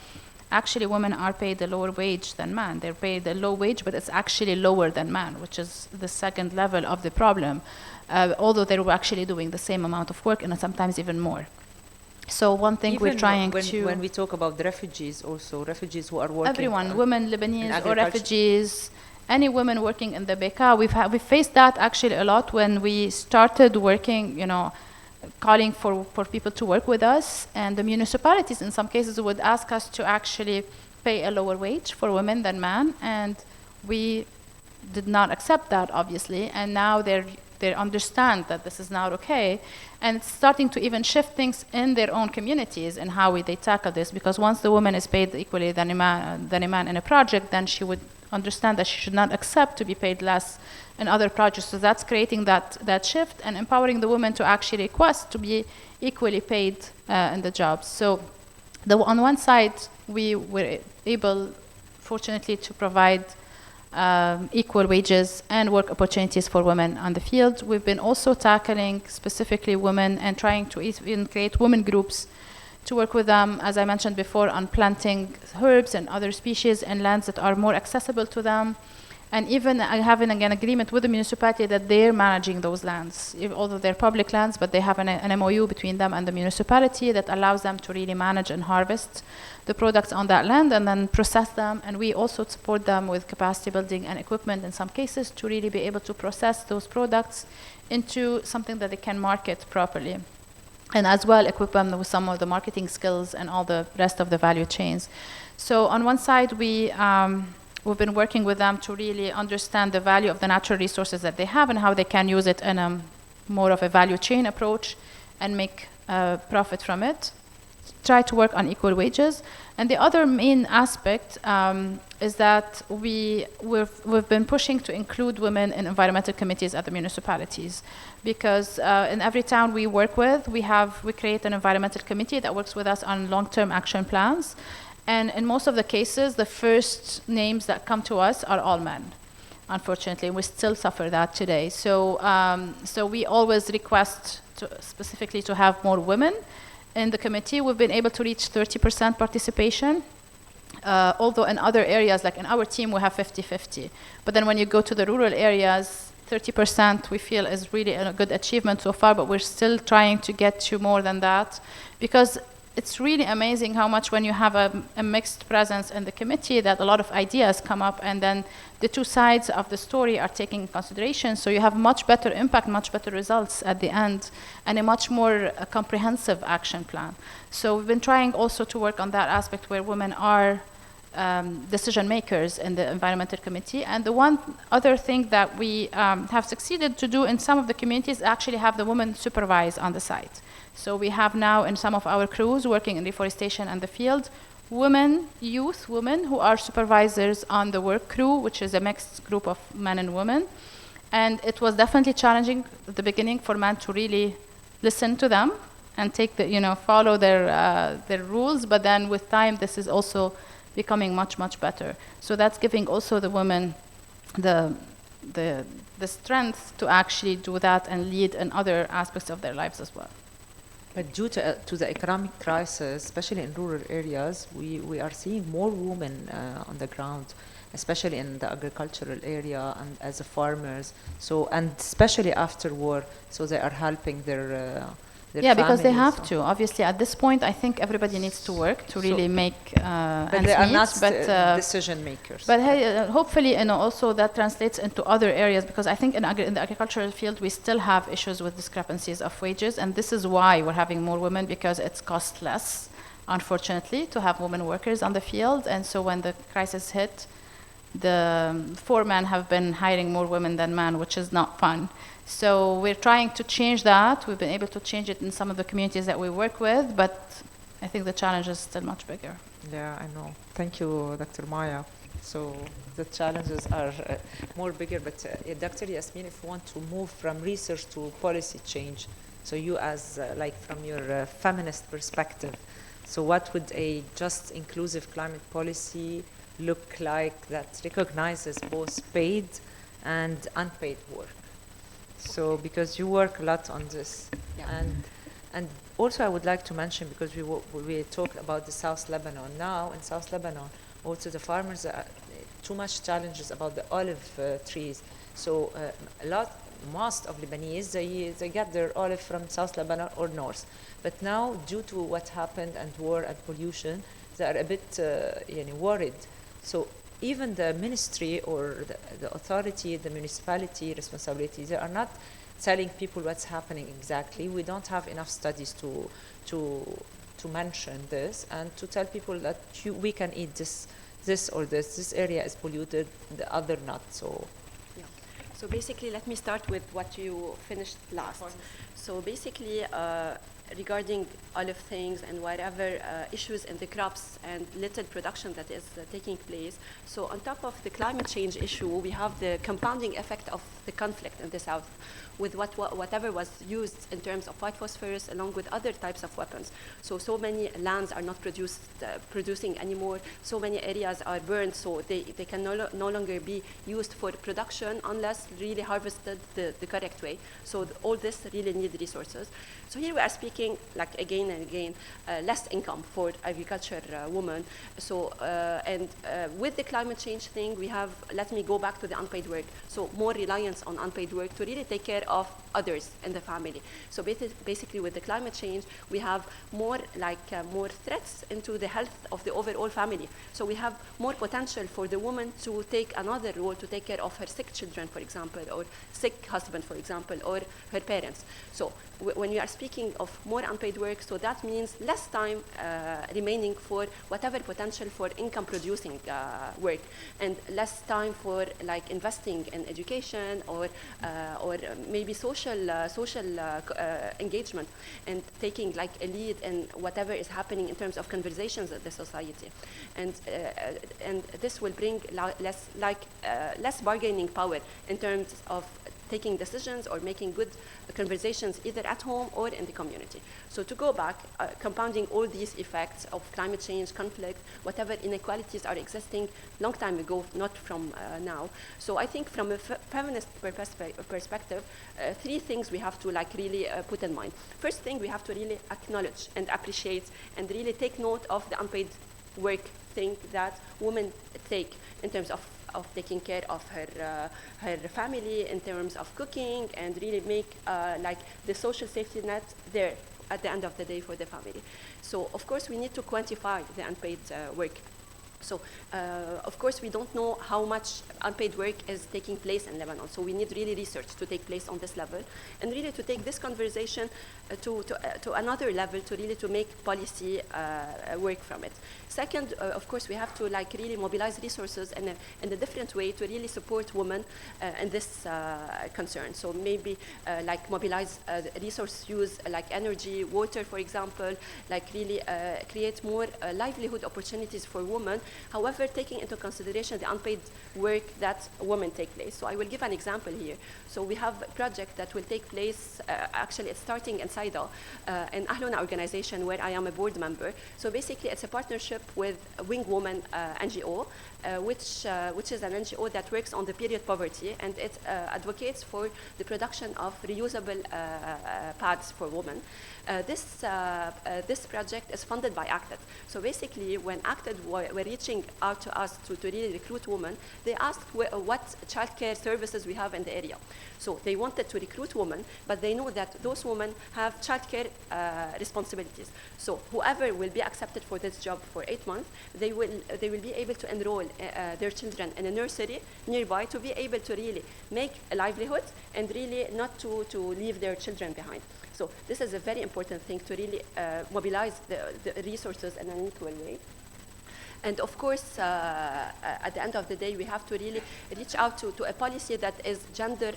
actually women are paid a lower wage than men. They're paid a low wage, but it's actually lower than men, which is the second level of the problem, although they're actually doing the same amount of work and sometimes even more. So one thing Even we're trying when we talk about the refugees, also refugees who are working. Everyone, women, Lebanese, or refugees, any women working in the BK, we faced that actually a lot when we started working, calling for people to work with us, and the municipalities in some cases would ask us to actually pay a lower wage for women than men, and we did not accept that, obviously, and now they understand that this is not okay, and it's starting to even shift things in their own communities and how they tackle this, because once the woman is paid equally than a man in a project, then she would understand that she should not accept to be paid less in other projects. So that's creating that shift and empowering the women to actually request to be equally paid in the jobs. So on one side, we were able, fortunately, to provide equal wages and work opportunities for women on the field. We've been also tackling specifically women and trying to even create women groups to work with them, as I mentioned before, on planting herbs and other species in lands that are more accessible to them. And even having an agreement with the municipality that they're managing those lands, although they're public lands, but they have an MOU between them and the municipality that allows them to really manage and harvest the products on that land and then process them. And we also support them with capacity building and equipment in some cases to really be able to process those products into something that they can market properly. And as well equip them with some of the marketing skills and all the rest of the value chains. So on one side, we've been working with them to really understand the value of the natural resources that they have and how they can use it in a more of a value chain approach and make profit from it. Try to work on equal wages. And the other main aspect is that we've been pushing to include women in environmental committees at the municipalities, because in every town we work with, we create an environmental committee that works with us on long-term action plans. And in most of the cases, the first names that come to us are all men, unfortunately. We still suffer that today. So we always request specifically to have more women in the committee. We've been able to reach 30% participation, although in other areas, like in our team, we have 50-50. But then when you go to the rural areas, 30% we feel is really a good achievement so far, but we're still trying to get to more than that, because it's really amazing how much when you have a mixed presence in the committee that a lot of ideas come up, and then the two sides of the story are taken in consideration. So you have much better impact, much better results at the end, and a much more comprehensive action plan. So we've been trying also to work on that aspect where women are decision makers in the environmental committee. And the one other thing that we have succeeded to do in some of the communities actually have the women supervise on the site. So we have now in some of our crews working in reforestation and the field, youth women who are supervisors on the work crew, which is a mixed group of men and women. And it was definitely challenging at the beginning for men to really listen to them and follow their rules. But then with time, this is also becoming much, much better. So that's giving also the women the strength to actually do that and lead in other aspects of their lives as well. But due to the economic crisis, especially in rural areas, we are seeing more women on the ground, especially in the agricultural area and as farmers. So, and especially after war, so they are helping their because they have to. Obviously, at this point, I think everybody needs to work to really make but they are not decision makers. But hopefully, also that translates into other areas, because I think in the agricultural field, we still have issues with discrepancies of wages, and this is why we're having more women, because it's cost less, unfortunately, to have women workers on the field. And so when the crisis hit, the foremen have been hiring more women than men, which is not fun. So we're trying to change that. We've been able to change it in some of the communities that we work with, but I think the challenge is still much bigger. Yeah, I know. Thank you, Dr. Maya. So the challenges are more bigger, but Dr. Yasmine, if you want to move from research to policy change, so you as from your feminist perspective, so what would a just inclusive climate policy look like that recognizes both paid and unpaid work. So because you work a lot on this. Yeah. And also I would like to mention, because we talk about the South Lebanon now, in South Lebanon also the farmers are too much challenges about the olive trees. So most of Lebanese, they get their olive from South Lebanon or North. But now, due to what happened and war and pollution, they are a bit worried. So even the ministry or the authority, the municipality responsibility, they are not telling people what's happening exactly. We don't have enough studies to mention this and to tell people that we can eat this or this area is polluted, the other not. So yeah. So basically, let me start with what you finished last. So basically, regarding olive things and whatever issues in the crops and little production that is taking place. So on top of the climate change issue, we have the compounding effect of the conflict in the south with whatever was used in terms of white phosphorus along with other types of weapons. So many lands are not producing anymore. So many areas are burned, so they can no longer be used for production unless really harvested the correct way. So all this really need resources. So here we are speaking, like again and again, less income for agriculture women. So with the climate change thing, we have, let me go back to the unpaid work. So more reliance on unpaid work to really take care of others in the family. So basically with the climate change, we have more threats into the health of the overall family. So we have more potential for the woman to take another role to take care of her sick children, for example, or sick husband, for example, or her parents. So when we are speaking of more unpaid work, so that means less time remaining for whatever potential for income producing work, and less time for like investing in education or maybe social engagement and taking like a lead in whatever is happening in terms of conversations in the society, and this will bring less bargaining power in terms of taking decisions or making good conversations either at home or in the community. So to go back, compounding all these effects of climate change, conflict, whatever inequalities are existing long time ago, not from now. So I think from a feminist perspective, three things we have to like really put in mind. First thing, we have to really acknowledge and appreciate and really take note of the unpaid work thing that women take in terms of taking care of her family, in terms of cooking, and really make like the social safety net there at the end of the day for the family. So of course we need to quantify the unpaid work. So, of course, we don't know how much unpaid work is taking place in Lebanon. So we need really research to take place on this level, and really to take this conversation to another level, to really to make policy work from it. Second, of course, we have to like really mobilize resources in a different way to really support women in this concern. So maybe like mobilize resource use like energy, water, for example, like really create more livelihood opportunities for women. However, taking into consideration the unpaid work that women take place. So I will give an example here. So we have a project that will take place, actually it's starting in Saida, an Ahluna organization where I am a board member. So basically it's a partnership with Wing Woman NGO, which is an NGO that works on the period poverty, and it advocates for the production of reusable pads for women. This project is funded by ACTED. So basically, when ACTED were reaching out to us to really recruit women, they asked what childcare services we have in the area. So they wanted to recruit women, but they know that those women have childcare responsibilities. So whoever will be accepted for this job for 8 months, they will be able to enroll their children in a nursery nearby to be able to really make a livelihood and really not to leave their children behind. So this is a very important thing to really mobilize the resources in an equal way. And of course, at the end of the day, we have to really reach out to a policy that is gender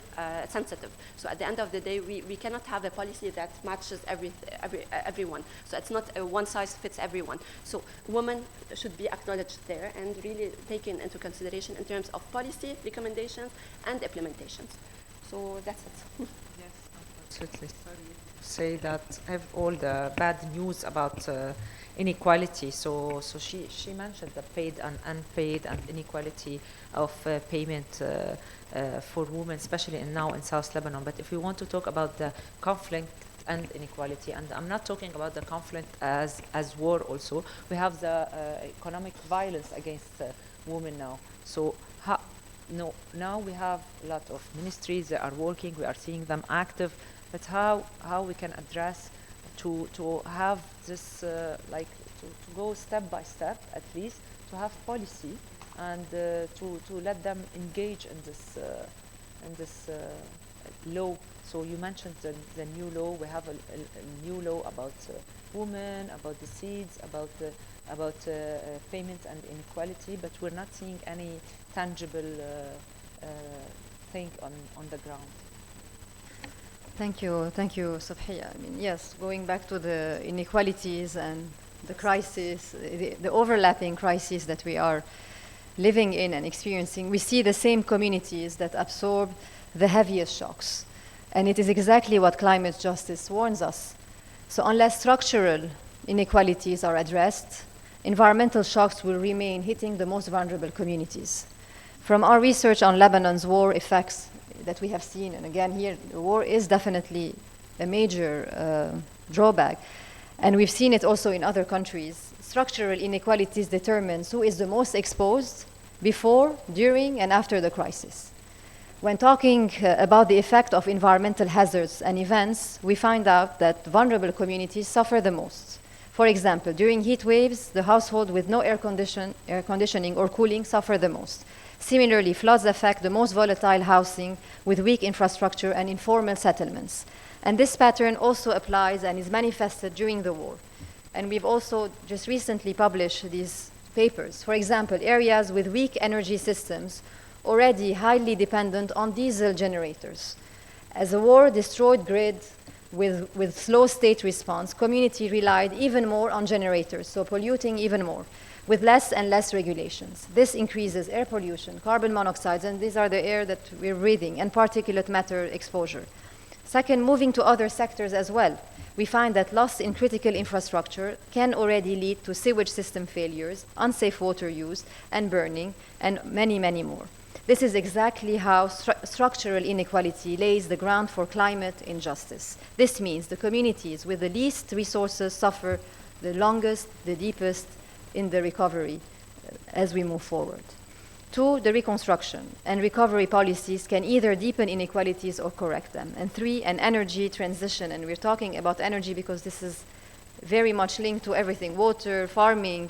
sensitive. So at the end of the day, we cannot have a policy that matches everyone. So it's not a one size fits everyone. So women should be acknowledged there and really taken into consideration in terms of policy recommendations and implementations. So that's it. Yes, absolutely. Sorry. say that have all the bad news about inequality. So she mentioned the paid and unpaid and inequality of payment for women, especially now in South Lebanon. But if we want to talk about the conflict and inequality, and I'm not talking about the conflict as war also, we have the economic violence against women now. So now we have a lot of ministries that are working, we are seeing them active, but how we can address to have this like to go step by step, at least to have policy and to let them engage in this law. So you mentioned the new law. We have a new law about women, about the seeds, about payment and inequality, but we're not seeing any tangible thing on the ground. Thank you, Sobhiya. I mean, yes, going back to the inequalities and the crisis, the overlapping crises that we are living in and experiencing, we see the same communities that absorb the heaviest shocks. And it is exactly what climate justice warns us. So unless structural inequalities are addressed, environmental shocks will remain hitting the most vulnerable communities. From our research on Lebanon's war effects that we have seen, and again here, the war is definitely a major drawback, and we've seen it also in other countries. Structural inequalities determines who is the most exposed before, during, and after the crisis. When talking about the effect of environmental hazards and events, we find out that vulnerable communities suffer the most. For example, during heat waves, the household with no air conditioning or cooling suffer the most. Similarly, floods affect the most volatile housing with weak infrastructure and informal settlements. And this pattern also applies and is manifested during the war. And we've also just recently published these papers. For example, areas with weak energy systems already highly dependent on diesel generators. As the war destroyed grid with slow state response, community relied even more on generators, so polluting even more, with less and less regulations. This increases air pollution, carbon monoxide, and these are the air that we're breathing, and particulate matter exposure. Second, moving to other sectors as well, we find that loss in critical infrastructure can already lead to sewage system failures, unsafe water use, and burning, and many, many more. This is exactly how structural inequality lays the ground for climate injustice. This means the communities with the least resources suffer the longest, the deepest in the recovery as we move forward. Two, the reconstruction and recovery policies can either deepen inequalities or correct them. And three, an energy transition. And we're talking about energy because this is very much linked to everything, water, farming,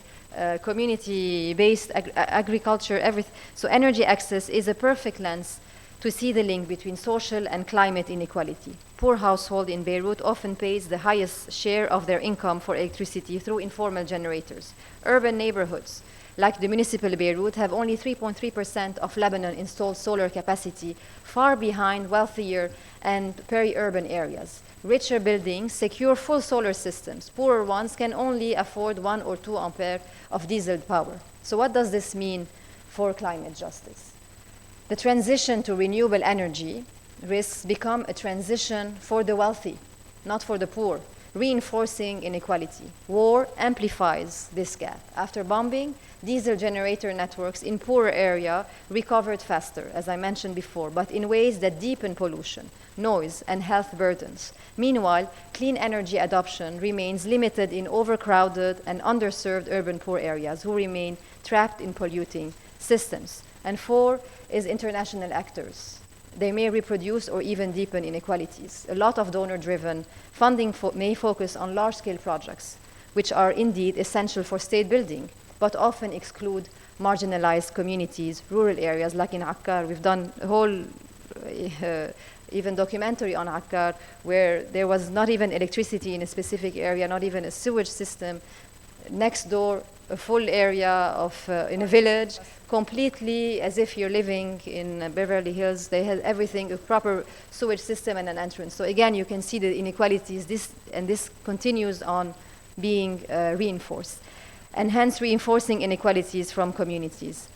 community-based agriculture, everything. So energy access is a perfect lens to see the link between social and climate inequality. Poor household in Beirut often pays the highest share of their income for electricity through informal generators. Urban neighborhoods, like the municipal Beirut, have only 3.3% of Lebanon installed solar capacity, far behind wealthier and peri-urban areas. Richer buildings secure full solar systems. Poorer ones can only afford 1 or 2 ampere of diesel power. So what does this mean for climate justice? The transition to renewable energy risks become a transition for the wealthy, not for the poor, reinforcing inequality. War amplifies this gap. After bombing, diesel generator networks in poorer areas recovered faster, as I mentioned before, but in ways that deepen pollution, noise, and health burdens. Meanwhile, clean energy adoption remains limited in overcrowded and underserved urban poor areas who remain trapped in polluting systems. And four is international actors. They may reproduce or even deepen inequalities. A lot of donor-driven funding may focus on large-scale projects, which are indeed essential for state building, but often exclude marginalized communities, rural areas, like in Akkar. We've done a whole even documentary on Akkar, where there was not even electricity in a specific area, not even a sewage system. Next door, a full area of in a village, completely as if you're living in Beverly Hills. They had everything, a proper sewage system and an entrance. So again, you can see the inequalities, this continues on being reinforced, and hence reinforcing inequalities from communities.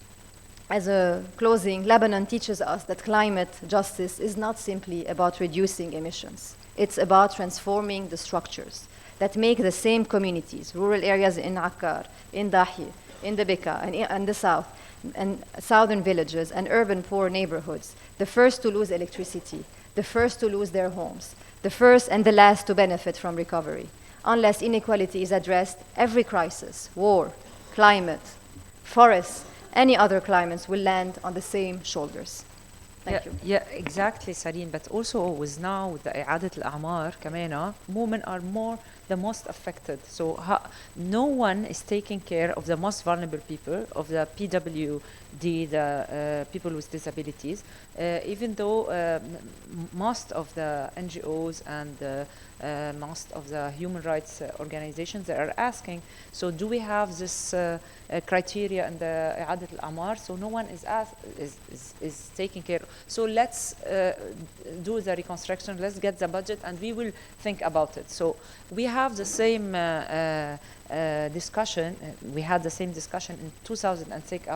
As a closing, Lebanon teaches us that climate justice is not simply about reducing emissions. It's about transforming the structures that make the same communities, rural areas in Akkar, in Dahi, in the Beka, and the south, and southern villages, and urban poor neighborhoods, the first to lose electricity, the first to lose their homes, the first and the last to benefit from recovery. Unless inequality is addressed, every crisis, war, climate, forests, any other climates will land on the same shoulders. Thank you. Yeah, exactly, Sarine. But also with now with the إعادة الأعمار كمان, women are the most affected. So no one is taking care of the most vulnerable people, of the PWD, the people with disabilities, even though most of the NGOs and most of the human rights organizations that are asking, so do we have this criteria in the إعادة الأعمار? So no one is taking care. So let's do the reconstruction, let's get the budget, and we will think about it. So we have the same discussion. We had the same discussion in 2006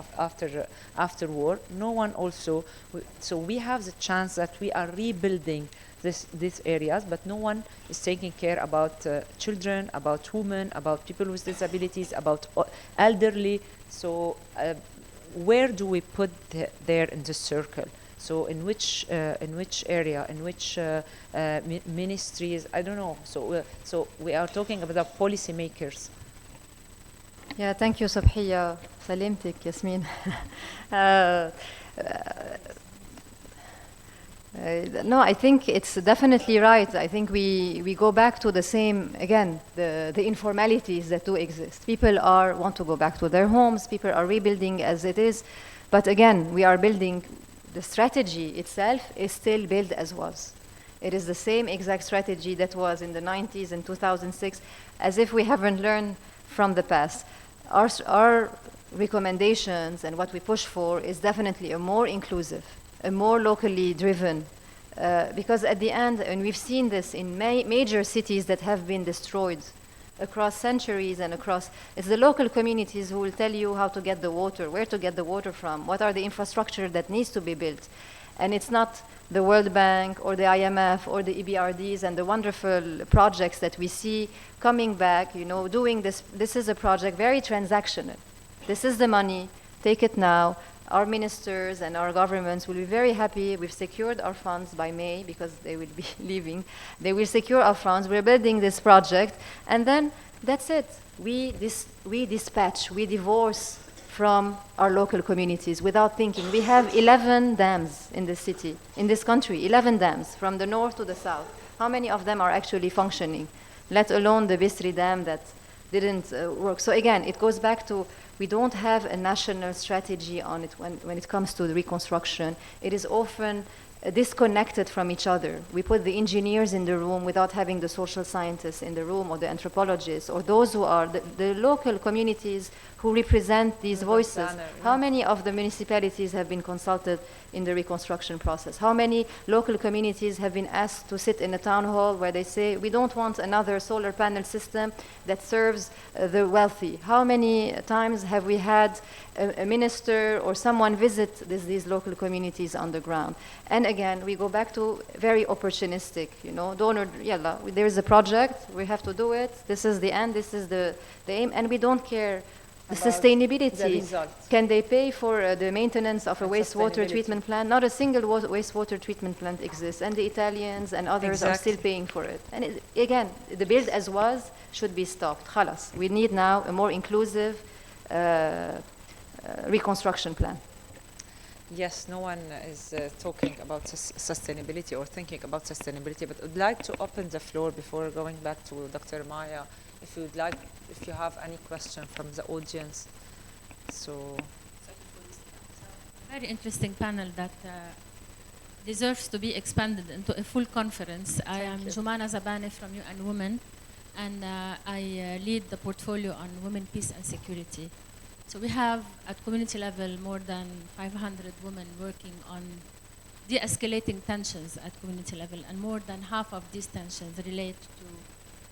after war. No one also. So we have the chance that we are rebuilding these areas, but no one is taking care about children, about women, about people with disabilities, about elderly. So where do we put there in this circle? So in which area, in which ministries? I don't know. So we are talking about the policymakers. Yeah, thank you, Sobhiya. Salimtik, Yasmine. No, I think it's definitely right. I think we go back to the same, again, the informalities that do exist. People want to go back to their homes, people are rebuilding as it is, but again, we are building, the strategy itself is still built as was. It is the same exact strategy that was in the 90s and 2006, as if we haven't learned from the past. Our recommendations and what we push for is definitely a more inclusive, a more locally driven, because at the end, and we've seen this in major cities that have been destroyed across centuries and across, it's the local communities who will tell you how to get the water, where to get the water from, what are the infrastructure that needs to be built. And it's not the World Bank or the IMF or the EBRDs and the wonderful projects that we see coming back, doing this. This is a project very transactional. This is the money, take it now. Our ministers and our governments will be very happy. We've secured our funds by May because they will be leaving. They will secure our funds. We're building this project. And then that's it. We dispatch, we divorce from our local communities without thinking. We have 11 dams in this city, in this country, 11 dams from the north to the south. How many of them are actually functioning? Let alone the Bisri Dam that didn't work. So again, it goes back to, we don't have a national strategy on it when it comes to the reconstruction. It is often disconnected from each other. We put the engineers in the room without having the social scientists in the room, or the anthropologists, or those who are the local communities who represent these voices. How many of the municipalities have been consulted in the reconstruction process? How many local communities have been asked to sit in a town hall where they say, we don't want another solar panel system that serves the wealthy? How many times have we had a minister or someone visit these local communities on the ground? And again, we go back to very opportunistic, donor, yalla, there is a project, we have to do it, this is the end, this is the aim, and we don't care the sustainability. Can they pay for the maintenance of a wastewater treatment plant? Not a single wastewater treatment plant exists, and the Italians and others are still paying for it. And again, the build as was should be stopped. Khalas. We need now a more inclusive reconstruction plan. Yes, no one is talking about sustainability or thinking about sustainability, but I'd like to open the floor before going back to Dr. Maya. If you have any question from the audience. So very interesting panel that deserves to be expanded into a full conference. I am Jumanah Zabaneh from UN Women, and I lead the portfolio on women, peace and security. So we have at community level more than 500 women working on de-escalating tensions at community level, and more than half of these tensions relate to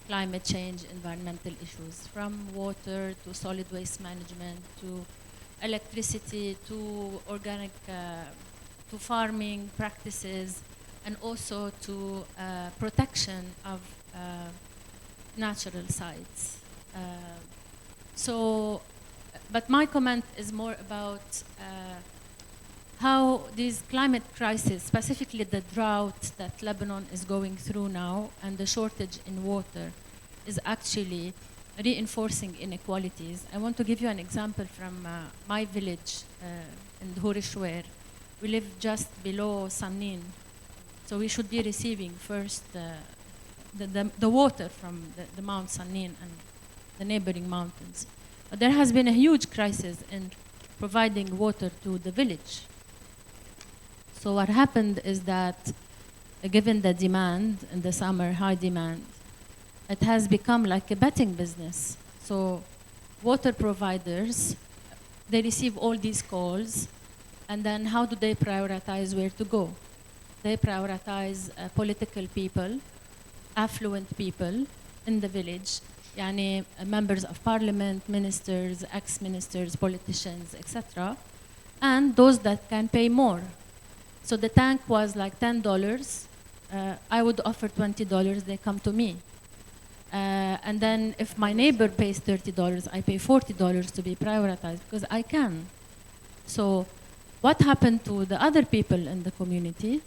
climate change, environmental issues, from water to solid waste management to electricity to organic, to farming practices, and also to protection of natural sites. But my comment is more about how these climate crises, specifically the drought that Lebanon is going through now and the shortage in water, is actually reinforcing inequalities. I want to give you an example from my village in Dhurishwer. We live just below Sanin, so we should be receiving first the water from the Mount Sanin and the neighboring mountains. But there has been a huge crisis in providing water to the village. So what happened is that, given the demand in the summer, high demand, it has become like a betting business. So water providers, they receive all these calls, and then how do they prioritize where to go? They prioritize political people, affluent people in the village, yani members of parliament, ministers, ex-ministers, politicians, etc., and those that can pay more. So the tank was like $10. I would offer $20, they come to me. And then if my neighbor pays $30, I pay $40 to be prioritized because I can. So what happened to the other people in the community?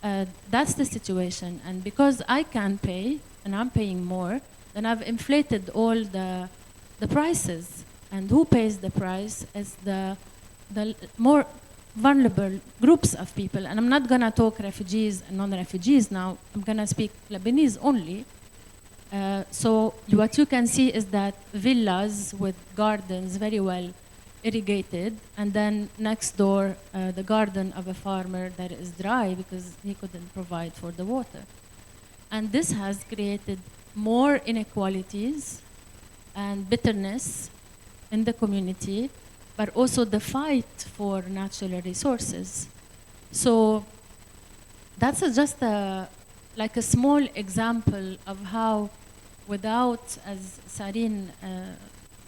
That's the situation. And because I can pay and I'm paying more, then I've inflated all the prices. And who pays the price is the more vulnerable groups of people. And I'm not going to talk refugees and non-refugees now. I'm going to speak Lebanese only. So what you can see is that villas with gardens very well irrigated, and then next door the garden of a farmer that is dry because he couldn't provide for the water. And this has created more inequalities and bitterness in the community, but also the fight for natural resources. So that's just like a small example of how, without, as Sarine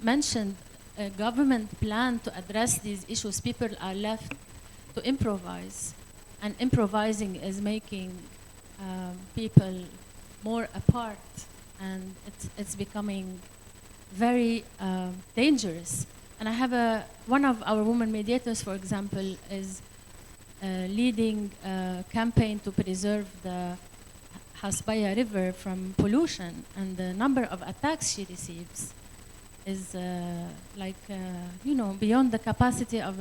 mentioned, a government plan to address these issues, people are left to improvise. And improvising is making people more apart, and it's becoming very dangerous. And I have one of our women mediators, for example, is leading a campaign to preserve the Hasbaya River from pollution, and the number of attacks she receives is beyond the capacity of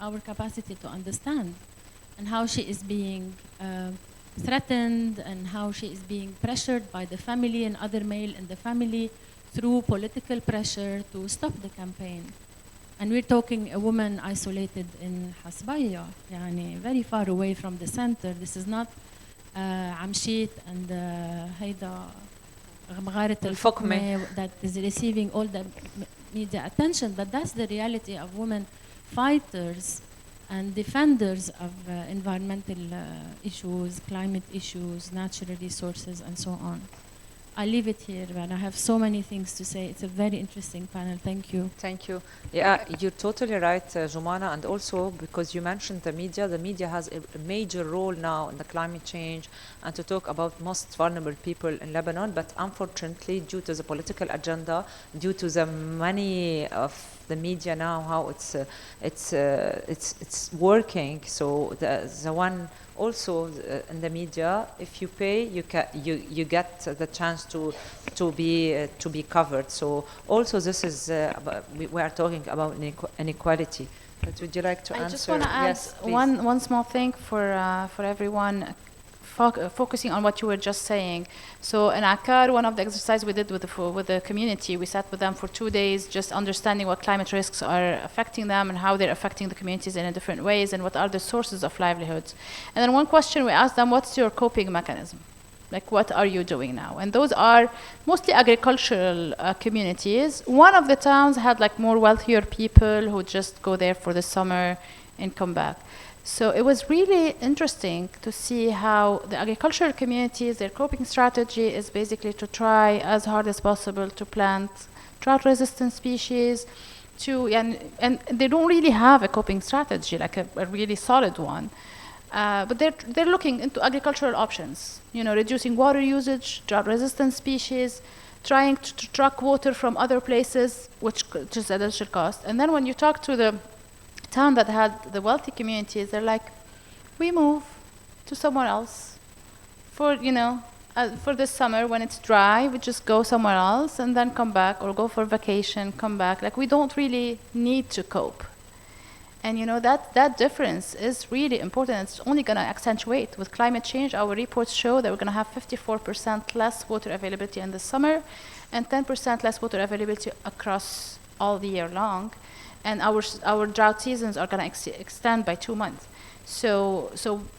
our capacity to understand, and how she is being threatened, and how she is being pressured by the family and other male in the family through political pressure to stop the campaign. And we're talking a woman isolated in Hasbaya, very far away from the center. This is not Amshit and Haida Mgharet al-Fukme that is receiving all the media attention, but that's the reality of women fighters and defenders of environmental issues, climate issues, natural resources, and so on. I'll leave it here, but I have so many things to say. It's a very interesting panel. Thank you. Thank you. Yeah, you're totally right, Jumanah, and also because you mentioned the media has a major role now in the climate change and to talk about most vulnerable people in Lebanon, but unfortunately, due to the political agenda, due to the money of the media now, how it's working, so the one also in the media, if you pay, you get the chance to be covered. So also this is we are talking about inequality. But would you like to answer? I just want to add one small thing for everyone. Focusing on what you were just saying. So in Akkar, one of the exercises we did with the community, we sat with them for 2 days, just understanding what climate risks are affecting them and how they're affecting the communities in different ways and what are the sources of livelihoods. And then one question we asked them, what's your coping mechanism? Like, what are you doing now? And those are mostly agricultural communities. One of the towns had like more wealthier people who just go there for the summer and come back. So it was really interesting to see how the agricultural communities, their coping strategy is basically to try as hard as possible to plant drought-resistant species, and they don't really have a coping strategy, like a really solid one. But they're looking into agricultural options, reducing water usage, drought-resistant species, trying to truck water from other places, which is additional cost. And then when you talk to the town that had the wealthy communities, they're like, we move to somewhere else for this summer when it's dry. We just go somewhere else and then come back, or go for vacation, come back. Like, we don't really need to cope. And that difference is really important. It's only going to accentuate with climate change. Our reports show that we're going to have 54% less water availability in the summer and 10% less water availability across all the year long. And our drought seasons are going to extend by 2 months. So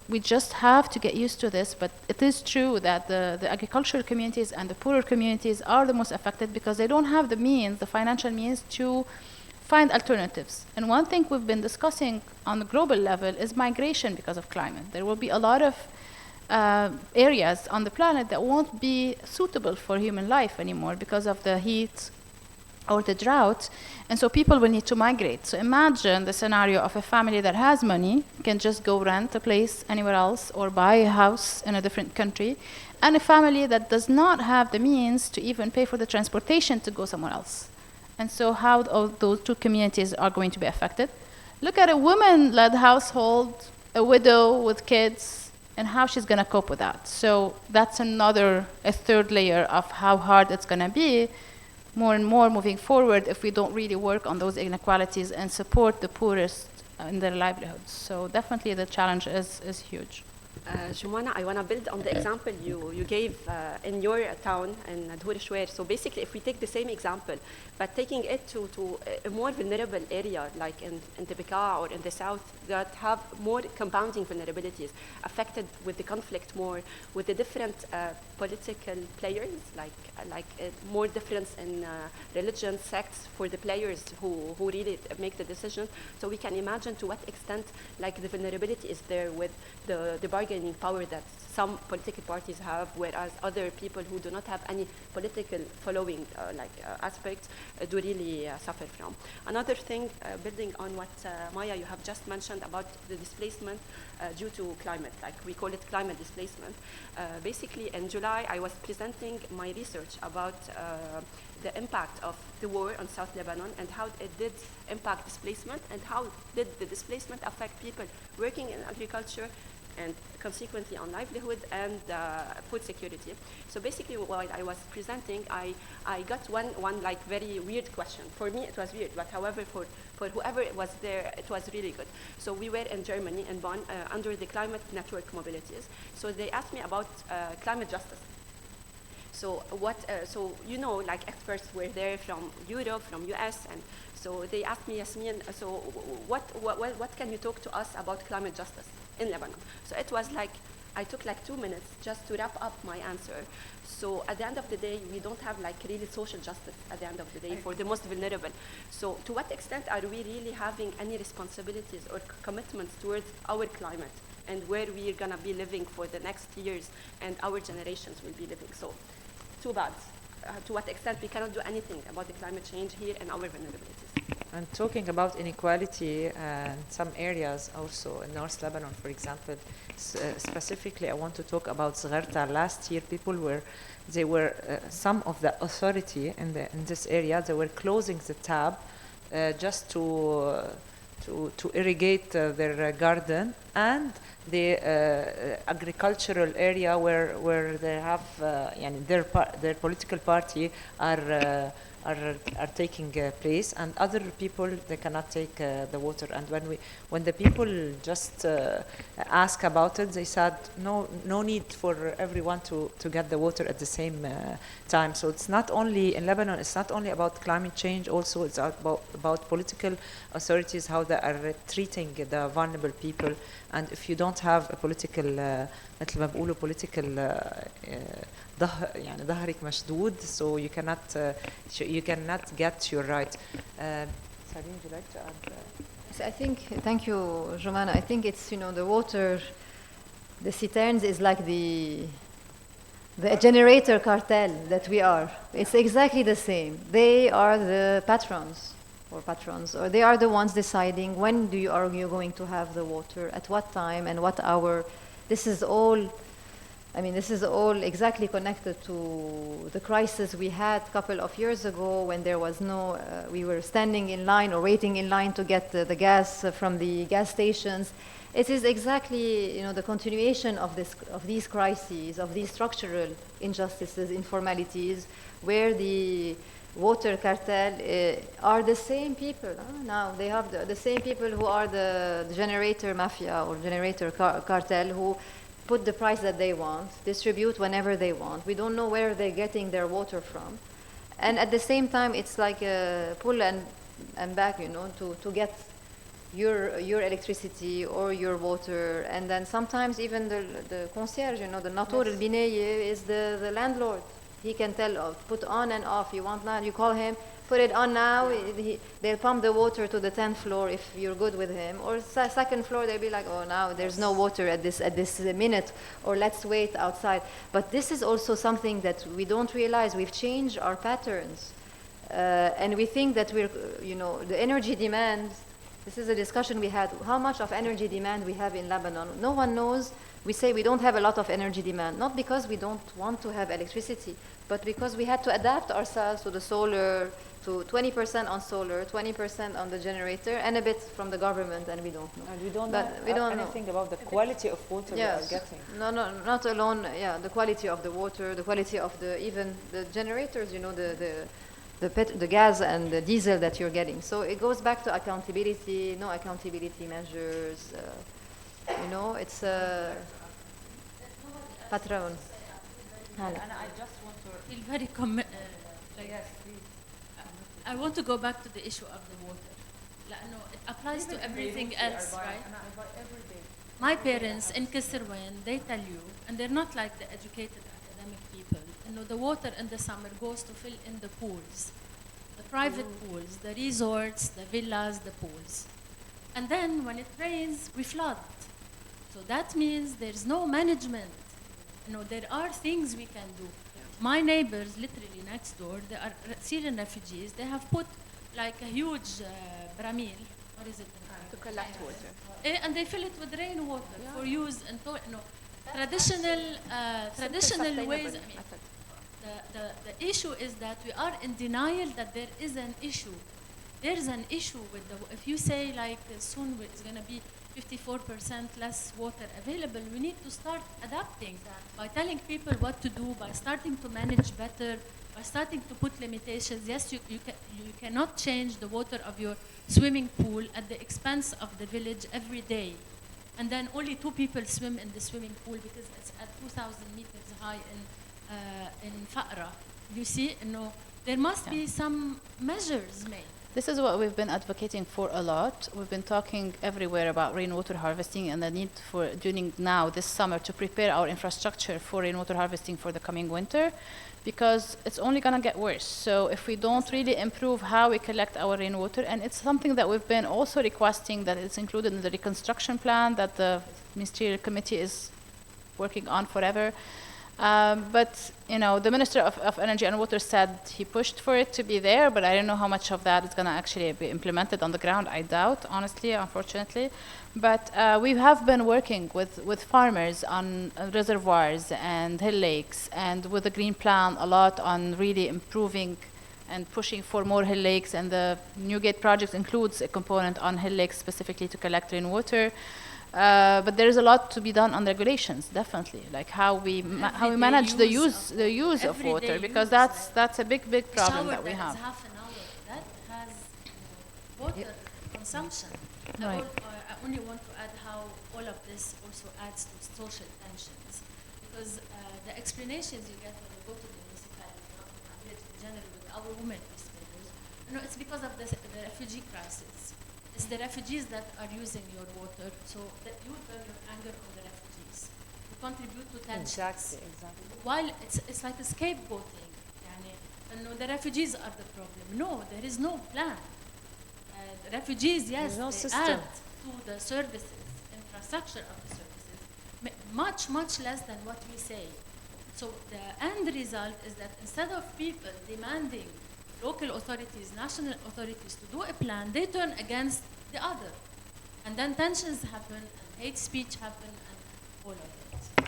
we just have to get used to this. But it is true that the agricultural communities and the poorer communities are the most affected because they don't have the financial means to find alternatives. And one thing we've been discussing on the global level is migration because of climate. There will be a lot of areas on the planet that won't be suitable for human life anymore because of the heat or the drought. And so people will need to migrate. So imagine the scenario of a family that has money, can just go rent a place anywhere else or buy a house in a different country, and a family that does not have the means to even pay for the transportation to go somewhere else. And so how those two communities are going to be affected. Look at a woman-led household, a widow with kids, and how she's going to cope with that. So that's a third layer of how hard it's going to be more and more moving forward if we don't really work on those inequalities and support the poorest in their livelihoods. So definitely the challenge is huge. Jumanah, I want to build on the example you gave in your town in Dhur Shwer. So basically, if we take the same example, but taking it to a more vulnerable area, like in the Bekaa or in the south, that have more compounding vulnerabilities, affected with the conflict more, with the different political players, like more difference in religion, sects for the players who really make the decision. So we can imagine to what extent like the vulnerability is there with the bargaining power that some political parties have, whereas other people who do not have any political following aspects do really suffer from. Another thing, building on what Maya, you have just mentioned about the displacement due to climate, like we call it climate displacement. Basically in July, I was presenting my research about the impact of the war on South Lebanon and how it did impact displacement and how did the displacement affect people working in agriculture and consequently on livelihood and food security. So basically while I was presenting, I got one like very weird question. For me it was weird, but however for whoever was there, it was really good. So we were in Germany, in Bonn, under the Climate Network Mobilities. So they asked me about climate justice. So so like experts were there from Europe, from US, and so they asked me, Yasmine, so what can you talk to us about climate justice in Lebanon? So it was like, I took like 2 minutes just to wrap up my answer. So at the end of the day, we don't have like really social justice at the end of the day for the most vulnerable. So to what extent are we really having any responsibilities or commitments towards our climate and where we're gonna be living for the next years and our generations will be living? So too bad. To what extent we cannot do anything about the climate change here and our vulnerabilities. And talking about inequality in some areas, also in North Lebanon, for example, specifically I want to talk about Zgharta. Last year, some of the authority in this area, they were closing the tap just to irrigate their garden and the agricultural area where they have their political party are taking place, and other people they cannot take the water. And when the people just ask about it, they said no need for everyone to get the water at the same time. So it's not only in Lebanon, it's not only about climate change, also it's about political authorities, how they are treating the vulnerable people. And if you don't have a political مثل ما بيقولوا political يعني ظهرك مشدود, so you cannot get your right. Sarine, would you like to add? So I think, thank you, Jumanah. I think it's, the water, the citerns is like the generator cartel that we are. It's exactly the same. They are the patrons or patrons, or they are the ones deciding when are you going to have the water, at what time, and what hour. This is all exactly connected to the crisis we had a couple of years ago when there was no, we were standing in line or waiting in line to get the gas from the gas stations. It is exactly, the continuation of these crises, of these structural injustices, informalities, where the water cartel are the same people. Now they have the same people who are the generator mafia or generator cartel, who put the price that they want, distribute whenever they want. We don't know where they're getting their water from. And at the same time, it's like a pull and back, to get your electricity or your water. And then sometimes even the concierge, the Natur al-Binaye is the landlord. He can tell, put on and off. You want that, you call him, put it on now. They'll pump the water to the 10th floor if you're good with him. Or second floor, they'll be like, oh, now there's no water at this minute, or let's wait outside. But this is also something that we don't realize. We've changed our patterns. And we think that the energy demand, this is a discussion we had, how much of energy demand we have in Lebanon. No one knows. We say we don't have a lot of energy demand, not because we don't want to have electricity, but because we had to adapt ourselves to the solar, to 20% on solar, 20% on the generator, and a bit from the government, and we don't know. And we don't know anything about the quality of water we are getting. No, not alone. Yeah, the quality of the water, the quality of even the generators. The gas and the diesel that you're getting. So it goes back to accountability. No accountability measures. It's patron. And I just want to feel very yes, please. I want to go back to the issue of the water. It applies to everything else, right? My parents in Kisirwan, they tell you, and they're not like the educated academic people, the water in the summer goes to fill in the pools, the private pools, the resorts, the villas, the pools. And then when it rains, we flood. So that means there's no management. There are things we can do. My neighbors, literally next door, they are Syrian refugees. They have put like a huge bramil, what is it? To collect water. And they fill it with rainwater for use in traditional ways. The issue is that we are in denial that there is an issue. There is an issue with if you say like soon it's going to be 54% less water available, we need to start adapting by telling people what to do, by starting to manage better, by starting to put limitations. Yes, you cannot change the water of your swimming pool at the expense of the village every day. And then only 2 people swim in the swimming pool because it's at 2,000 meters high in Faqra. You see, there must be some measures made. This is what we've been advocating for a lot. We've been talking everywhere about rainwater harvesting and the need for, during now, this summer, to prepare our infrastructure for rainwater harvesting for the coming winter, because it's only going to get worse. So if we don't really improve how we collect our rainwater, and it's something that we've been also requesting that it's included in the reconstruction plan that the Ministerial Committee is working on forever. But the Minister of Energy and Water said he pushed for it to be there, but I don't know how much of that is going to actually be implemented on the ground. I doubt, honestly, unfortunately. But we have been working with farmers on reservoirs and hill lakes, and with the Green Plan a lot on really improving and pushing for more hill lakes. And the Newgate project includes a component on hill lakes specifically to collect rainwater. But there is a lot to be done on regulations, definitely, like how we manage the use of water, because that's a big problem that we have. Half an hour that has water consumption. Right. I only want to add how all of this also adds to social tensions, because the explanations you get when you go to the municipality, in general, with our women peacemakers, it's because of the refugee crisis. It's the refugees that are using your water, so that you turn your anger on the refugees. You contribute to tensions. Exactly. While it's like a scapegoating. The refugees are the problem. No, there is no plan. The refugees, yes, no they system. add to the services, infrastructure of the services, much less than what we say. So the end result is that instead of people demanding local authorities, national authorities to do a plan, they turn against the other. And then tensions happen, and hate speech happen, and all of it.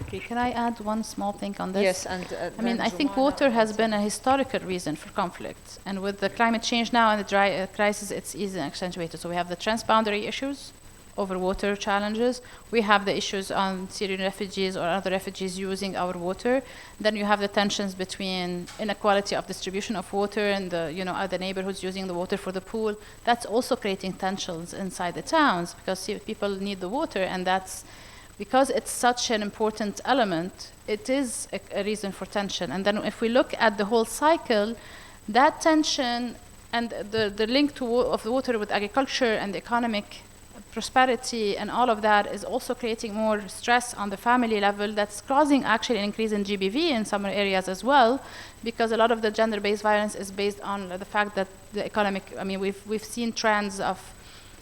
Okay, can I add one small thing on this? Yes, and I mean, I think water has been a historical reason for conflict. And with the climate change now and the dry crisis, it's easily accentuated. So we have the transboundary issues over water challenges. We have the issues on Syrian refugees or other refugees using our water. Then you have the tensions between inequality of distribution of water and the, other neighborhoods using the water for the pool. That's also creating tensions inside the towns because people need the water, and that's because it's such an important element, it is a reason for tension. And then if we look at the whole cycle, that tension and the link of the water with agriculture and the economic prosperity and all of that is also creating more stress on the family level. That's causing actually an increase in GBV in some areas as well, because a lot of the gender-based violence is based on the fact that the economic, we've seen trends of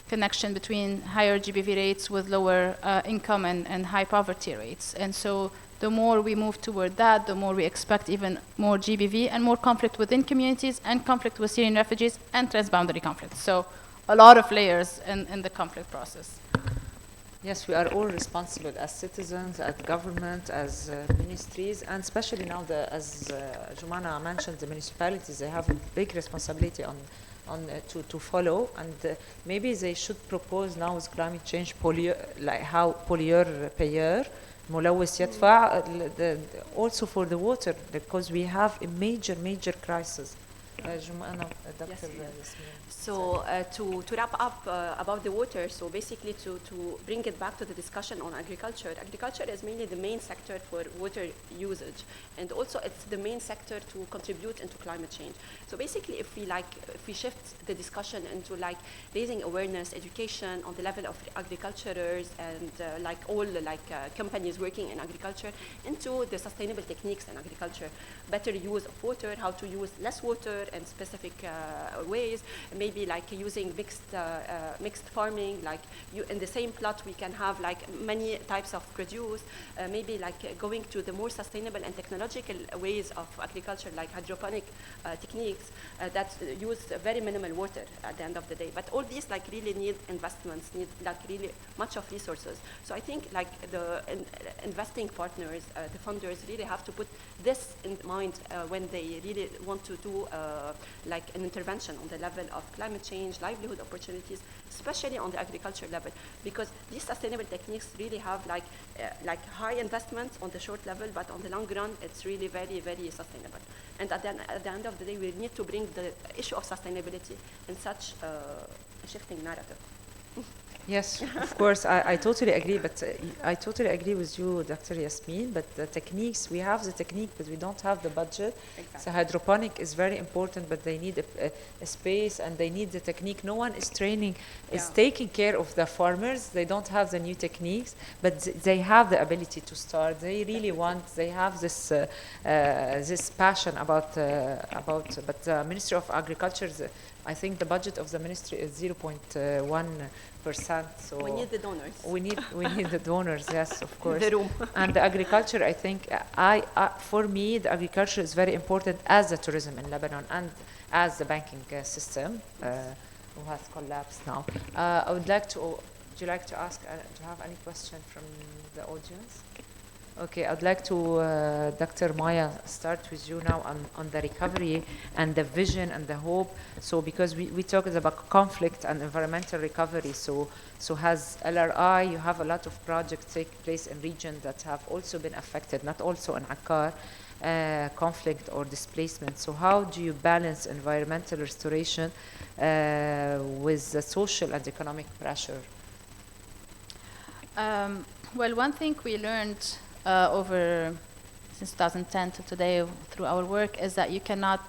connection between higher GBV rates with lower income and high poverty rates. And so the more we move toward that, the more we expect even more GBV and more conflict within communities and conflict with Syrian refugees and transboundary conflicts. So a lot of layers in the conflict process. Yes, we are all responsible as citizens, as government, as ministries, and especially now, as Jumanah mentioned, the municipalities, they have a big responsibility to follow, and maybe they should propose now with climate change like how pollueur payer, ملوث يدفع, also for the water, because we have a major crisis. Jumanah, Dr. Yasmine. So to wrap up about the water, so basically to bring it back to the discussion on agriculture, agriculture is mainly the main sector for water usage, and also it's the main sector to contribute into climate change. So basically if we shift the discussion into raising awareness, education on the level of agriculturers and all companies working in agriculture into the sustainable techniques in agriculture, better use of water, how to use less water in specific ways, maybe using mixed farming, in the same plot we can have many types of produce, maybe going to the more sustainable and technological ways of agriculture, like hydroponic techniques that use very minimal water at the end of the day. But all these really need investments, need really much of resources. So I think the investing partners, the funders really have to put this in mind when they really want to do an intervention on the level of climate change, livelihood opportunities, especially on the agriculture level, because these sustainable techniques really have high investments on the short level, but on the long run, it's really very sustainable. And at the end of the day, we need to bring the issue of sustainability in such a shifting narrative. Yes, of course, I totally agree, but I totally agree with you, Dr. Yasmine, but the techniques, we have the technique, but we don't have the budget. Exactly. So hydroponic is very important, but they need a space and they need the technique. No one is training, is taking care of the farmers. They don't have the new techniques, but they have the ability to start. They really want, they have this this passion about, but the Ministry of Agriculture, I think the budget of the ministry is 0.1%. So we need the donors. We need the donors. Yes, of course. The room. And the agriculture, I think, for me, the agriculture is very important as the tourism in Lebanon and as the banking system, who has collapsed now. I would like to. Would you like to ask? Do you have any question from the audience? Okay, I'd like to, Dr. Maya, start with you now on the recovery and the vision and the hope. So because we talked about conflict and environmental recovery, so has LRI, you have a lot of projects take place in regions that have also been affected, not also in Akkar, conflict or displacement. So how do you balance environmental restoration with the social and economic pressure? Well, one thing we learned over since 2010 to today through our work is that you cannot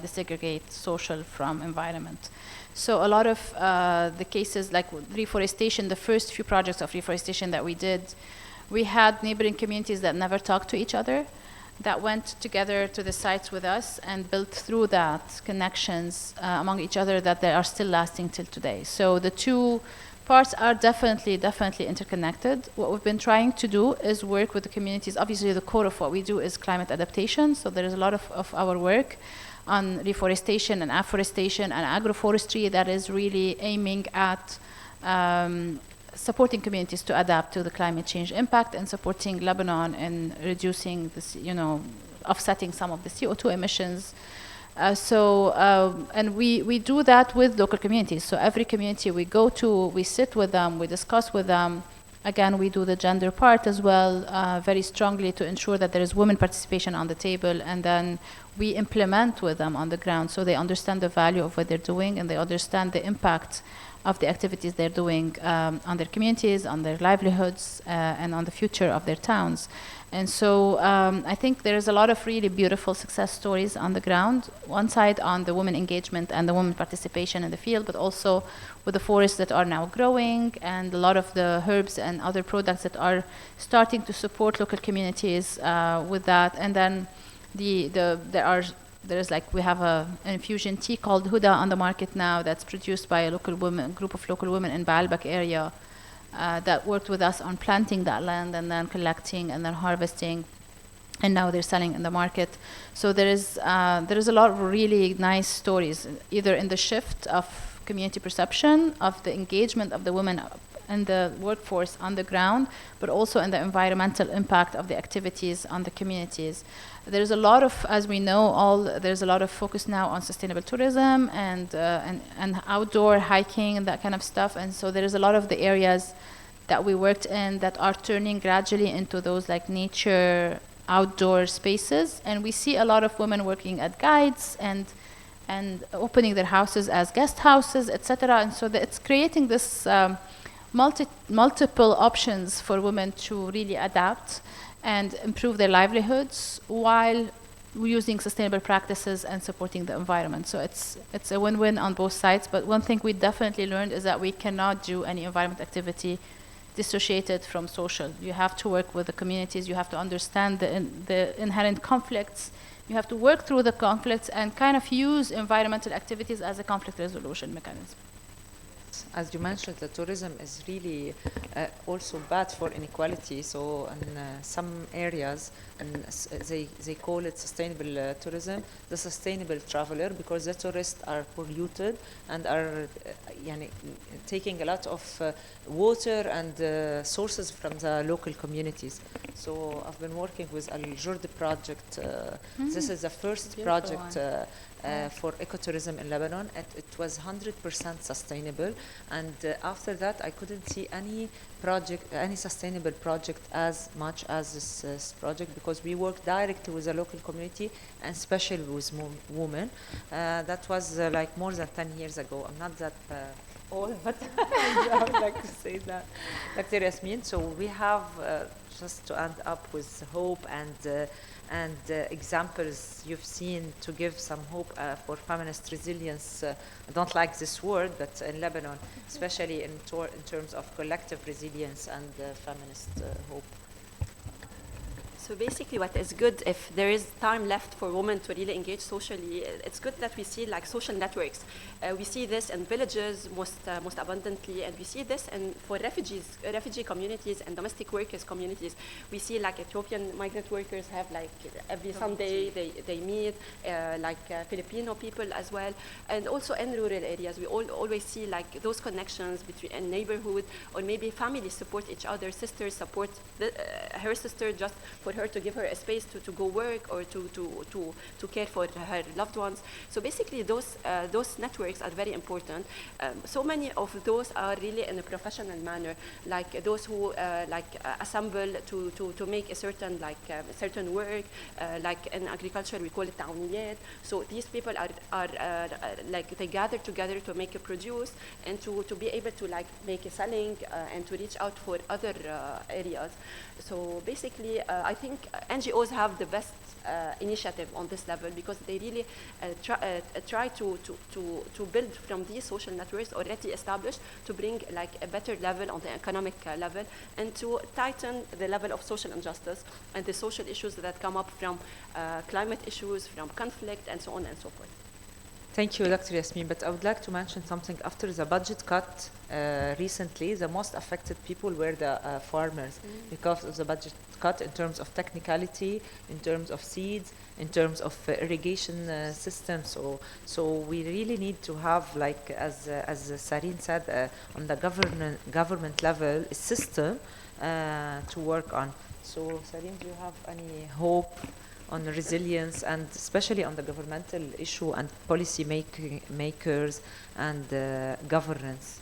desegregate social from environment. So a lot of the cases like reforestation, the first few projects of reforestation that we did, we had neighboring communities that never talked to each other, that went together to the sites with us and built through that connections among each other that they are still lasting till today. So the two parts are definitely interconnected. What we've been trying to do is work with the communities. Obviously, the core of what we do is climate adaptation, so there is a lot of our work. on reforestation and afforestation and agroforestry that is really aiming at supporting communities to adapt to the climate change impact and supporting Lebanon in reducing this, offsetting some of the CO2 emissions. And we do that with local communities. So every community we go to, we sit with them, we discuss with them. Again, we do the gender part as well, very strongly to ensure that there is women participation on the table, and then we implement with them on the ground so they understand the value of what they're doing and they understand the impact of the activities they're doing on their communities, on their livelihoods, and on the future of their towns. And so I think there is a lot of really beautiful success stories on the ground, one side on the women engagement and the women participation in the field, but also with the forests that are now growing and a lot of the herbs and other products that are starting to support local communities with that. And then we have an infusion tea called Huda on the market now that's produced by a group of local women in Baalbek area that worked with us on planting that land and then collecting and then harvesting, and now they're selling in the market. So there is a lot of really nice stories, either in the shift of community perception, of the engagement of the women and the workforce on the ground, but also in the environmental impact of the activities on the communities. There's a lot of, as we know, there's a lot of focus now on sustainable tourism and outdoor hiking and that kind of stuff. And so there is a lot of the areas that we worked in that are turning gradually into those like nature outdoor spaces. And we see a lot of women working as guides and opening their houses as guest houses, etc. And so it's creating this multiple options for women to really adapt and improve their livelihoods while using sustainable practices and supporting the environment. So it's a win-win on both sides. But one thing we definitely learned is that we cannot do any environment activity dissociated from social. You have to work with the communities. You have to understand the inherent conflicts. You have to work through the conflicts and kind of use environmental activities as a conflict resolution mechanism. As you mentioned, the tourism is really also bad for inequality. So in some areas, and they call it sustainable tourism, the sustainable traveler, because the tourists are polluted and are taking a lot of water and sources from the local communities. So I've been working with Al Jurd project. This is the first project for ecotourism in Lebanon. It was 100% sustainable, and after that I couldn't see any sustainable project as much as this project, because we work directly with the local community and especially with women. That was like more than 10 years ago. I'm not that old, but I would like to say that, Dr. Yasmine. So we have just to end up with hope and examples you've seen to give some hope for feminist resilience. I don't like this word, but in Lebanon, especially in terms of collective resilience and feminist hope. So basically what is good, if there is time left for women to really engage socially, it's good that we see like social networks. We see this in villages most abundantly, and we see this for refugee communities and domestic workers communities. We see like Ethiopian migrant workers have like every Sunday they meet, Filipino people as well. And also in rural areas, we always see like those connections between a neighborhood, or maybe families support each other, sisters support her sister just for her to give her a space to go work or to care for her loved ones. So basically those networks are very important. So many of those are really in a professional manner, like those who assemble to make a certain certain work, like in agriculture we call it ta'awuniyat. So these people are like they gather together to make a produce and to be able to like make a selling and to reach out for other areas. So basically I think NGOs have the best initiative on this level, because they really try to build from these social networks already established to bring like a better level on the economic level, and to tighten the level of social injustice and the social issues that come up from climate issues, from conflict, and so on and so forth. Thank you, Dr. Yasmine. But I would like to mention something. After the budget cut recently, the most affected people were the farmers, because of the budget cut in terms of technicality, in terms of seeds, in terms of irrigation systems. So we really need to have, like as Sarine said, on the government level, a system to work on. So Sarine, do you have any hope on the resilience, and especially on the governmental issue and policy makers and governance?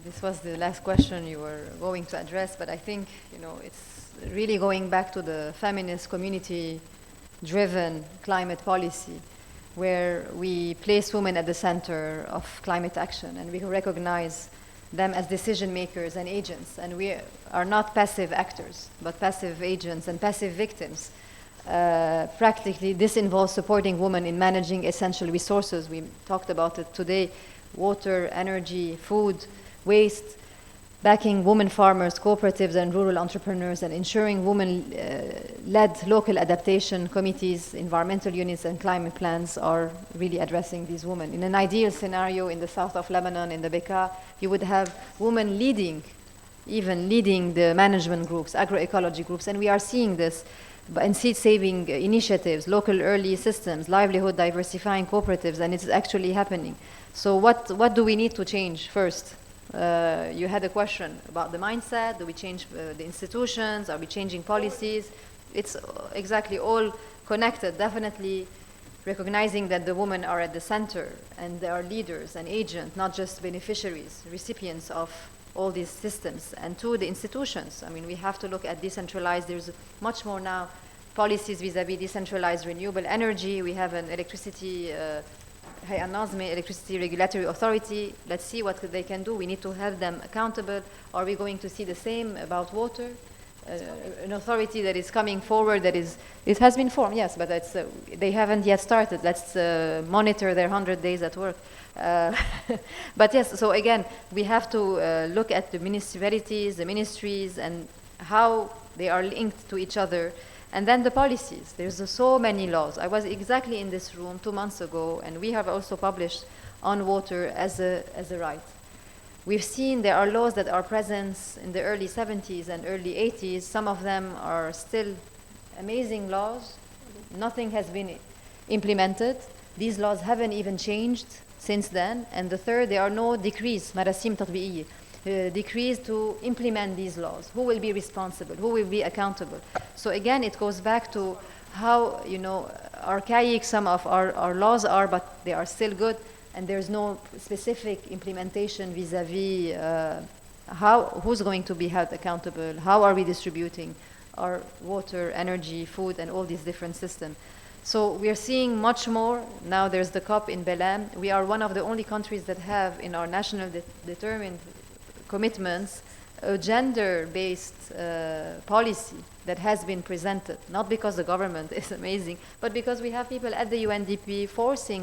This was the last question you were going to address, but I think, you know, it's really going back to the feminist community-driven climate policy, where we place women at the center of climate action, and we recognize them as decision makers and agents, and we are not passive actors, but passive agents and passive victims. Practically, this involves supporting women in managing essential resources. We talked about it today: water, energy, food, waste, backing women farmers, cooperatives, and rural entrepreneurs, and ensuring women-led local adaptation committees, environmental units, and climate plans are really addressing these women. In an ideal scenario, in the south of Lebanon, in the Bekaa, you would have women even leading the management groups, agroecology groups, and we are seeing this, and seed-saving initiatives, local early systems, livelihood diversifying cooperatives, and it's actually happening. So what do we need to change first? You had a question about the mindset. Do we change the institutions? Are we changing policies? It's exactly all connected. Definitely recognizing that the women are at the center and they are leaders and agents, not just beneficiaries, recipients of all these systems. And to the institutions, I mean, we have to look at decentralized. There's much more now policies vis-a-vis decentralized renewable energy. We have an electricity electricity regulatory authority. Let's see what they can do. We need to have them accountable. Are we going to see the same about water? An authority that is coming forward, it has been formed, yes, but they haven't yet started. Let's monitor their 100 days at work. But yes, so again, we have to look at the municipalities, the ministries, and how they are linked to each other. And then the policies. There's so many laws. I was exactly in this room 2 months ago, and we have also published on water as a right. We've seen there are laws that are present in the early 70s and early 80s. Some of them are still amazing laws. Nothing has been implemented. These laws haven't even changed since then. And the third, there are no decrees, marasim tatbi'iyya, decrees to implement these laws. Who will be responsible? Who will be accountable? So again, it goes back to how, you know, archaic some of our laws are, but they are still good, and there's no specific implementation vis-a-vis who's going to be held accountable, how are we distributing our water, energy, food, and all these different systems. So we are seeing much more. Now there's the COP in Belém. We are one of the only countries that have in our national determined commitments a gender-based policy that has been presented, not because the government is amazing, but because we have people at the UNDP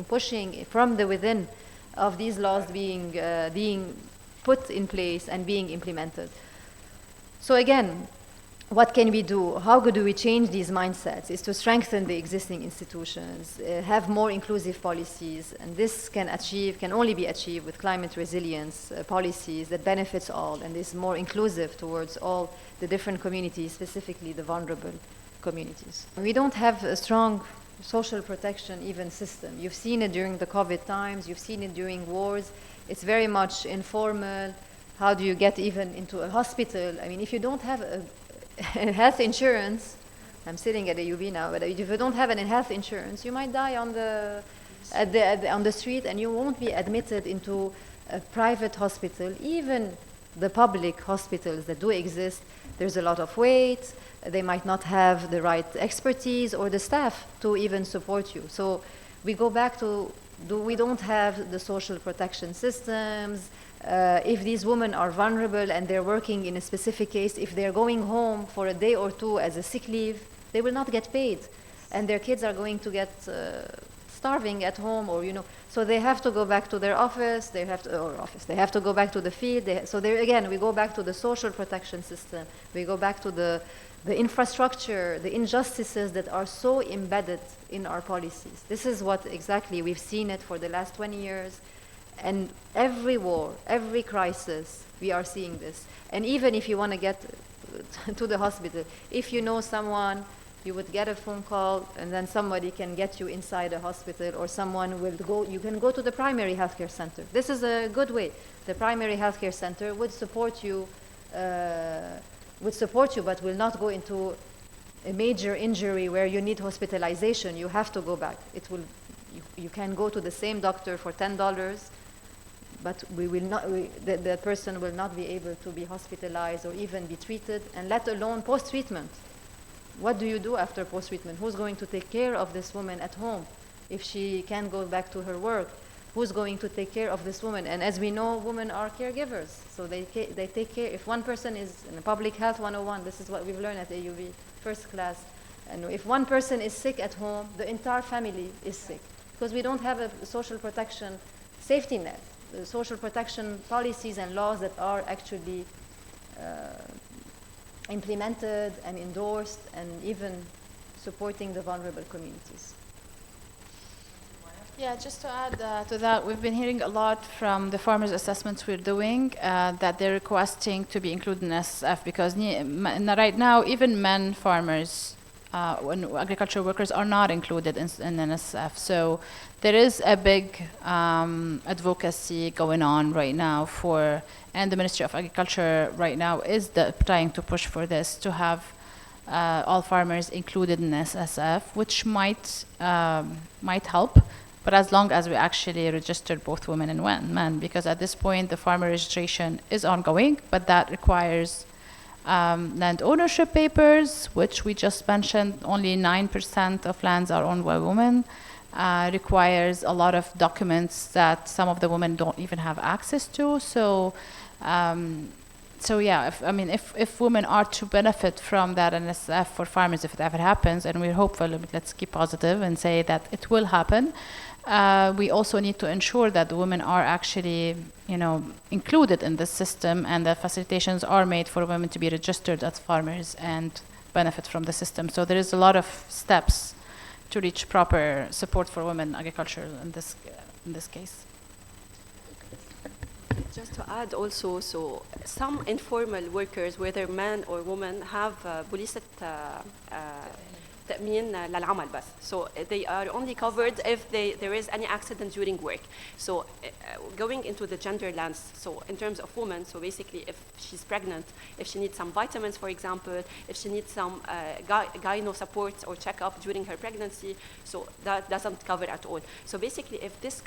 pushing from the within of these laws being put in place and being implemented. So again, what can we do? How do we change these mindsets? Is to strengthen the existing institutions, have more inclusive policies, and this can only be achieved with climate resilience policies that benefits all and is more inclusive towards all the different communities, specifically the vulnerable communities. We don't have a strong social protection even system. You've seen it during the COVID times, you've seen it during wars. It's very much informal. How do you get even into a hospital? I mean, if you don't have a health insurance, I'm sitting at a UB now, but if you don't have any health insurance, you might die on the street, and you won't be admitted into a private hospital. Even the public hospitals that do exist, there's a lot of wait. They might not have the right expertise or the staff to even support you. So we go back to, we don't have the social protection systems. If these women are vulnerable and they're working in a specific case, if they're going home for a day or two as a sick leave, they will not get paid. And their kids are going to get starving at home, or, you know, so they have to go back to their office, they have to go back to the field. So there again, we go back to the social protection system. We go back to the infrastructure, the injustices that are so embedded in our policies. This is what exactly we've seen it for the last 20 years. And every war, every crisis, we are seeing this. And even if you want to get to the hospital, if you know someone You would get a phone call, and then somebody can get you inside a hospital, or someone will go, you can go to the primary healthcare center. This is a good way. The primary healthcare center would support you, but will not go into a major injury where you need hospitalization. You have to go back. It will, you can go to the same doctor for $10, but the person will not be able to be hospitalized or even be treated, and let alone post-treatment. What do you do after post-treatment? Who's going to take care of this woman at home if she can't go back to her work? Who's going to take care of this woman? And as we know, women are caregivers, so they take care. If one person is in Public Health 101, this is what we've learned at AUB, first class, and if one person is sick at home, the entire family is sick, because we don't have a social protection safety net, the social protection policies and laws that are actually implemented and endorsed and even supporting the vulnerable communities. Yeah, just to add to that, we've been hearing a lot from the farmers' assessments we're doing that they're requesting to be included in SSF, because right now even men farmers, agricultural workers, are not included in NSF. So there is a big advocacy going on right now and the Ministry of Agriculture right now is trying to push for this, to have all farmers included in SSF, which might help, but as long as we actually register both women and men, because at this point the farmer registration is ongoing, but that requires land ownership papers, which we just mentioned. Only 9% of lands are owned by women. Requires a lot of documents that some of the women don't even have access to. So yeah, if women are to benefit from that NSF for farmers, if it ever happens, and we're hopeful, let's keep positive and say that it will happen. We also need to ensure that the women are actually, included in this system, and the facilitations are made for women to be registered as farmers and benefit from the system. So there is a lot of steps to reach proper support for women agriculture in this case. Just to add also, so some informal workers, whether men or women, have police تأمين للعمل بس. So they are only covered if there is any accident during work. So going into the gender lens, so in terms of women, so basically if she's pregnant, if she needs some vitamins, for example, if she needs some gyno support or checkup during her pregnancy, so that doesn't cover at all. So basically if this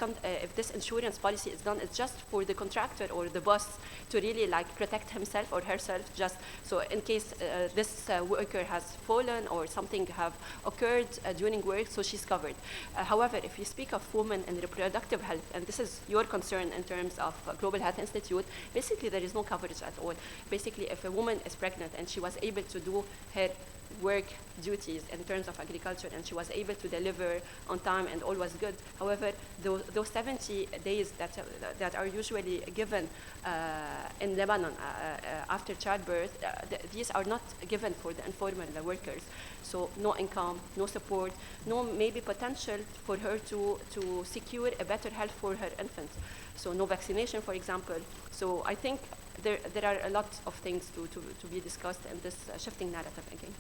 insurance policy is done, it's just for the contractor or the boss to really like protect himself or herself, just so in case this worker has fallen or something have occurred during work, so she's covered. However, if you speak of women and reproductive health, and this is your concern in terms of Global Health Institute, basically there is no coverage at all. Basically, if a woman is pregnant and she was able to do her work duties in terms of agriculture and she was able to deliver on time and all was good. However, those 70 days that are usually given in Lebanon after childbirth, these are not given for the informal workers. So no income, no support, no maybe potential for her to secure a better health for her infant. So no vaccination, for example. So I think there are a lot of things to be discussed in this shifting narrative again.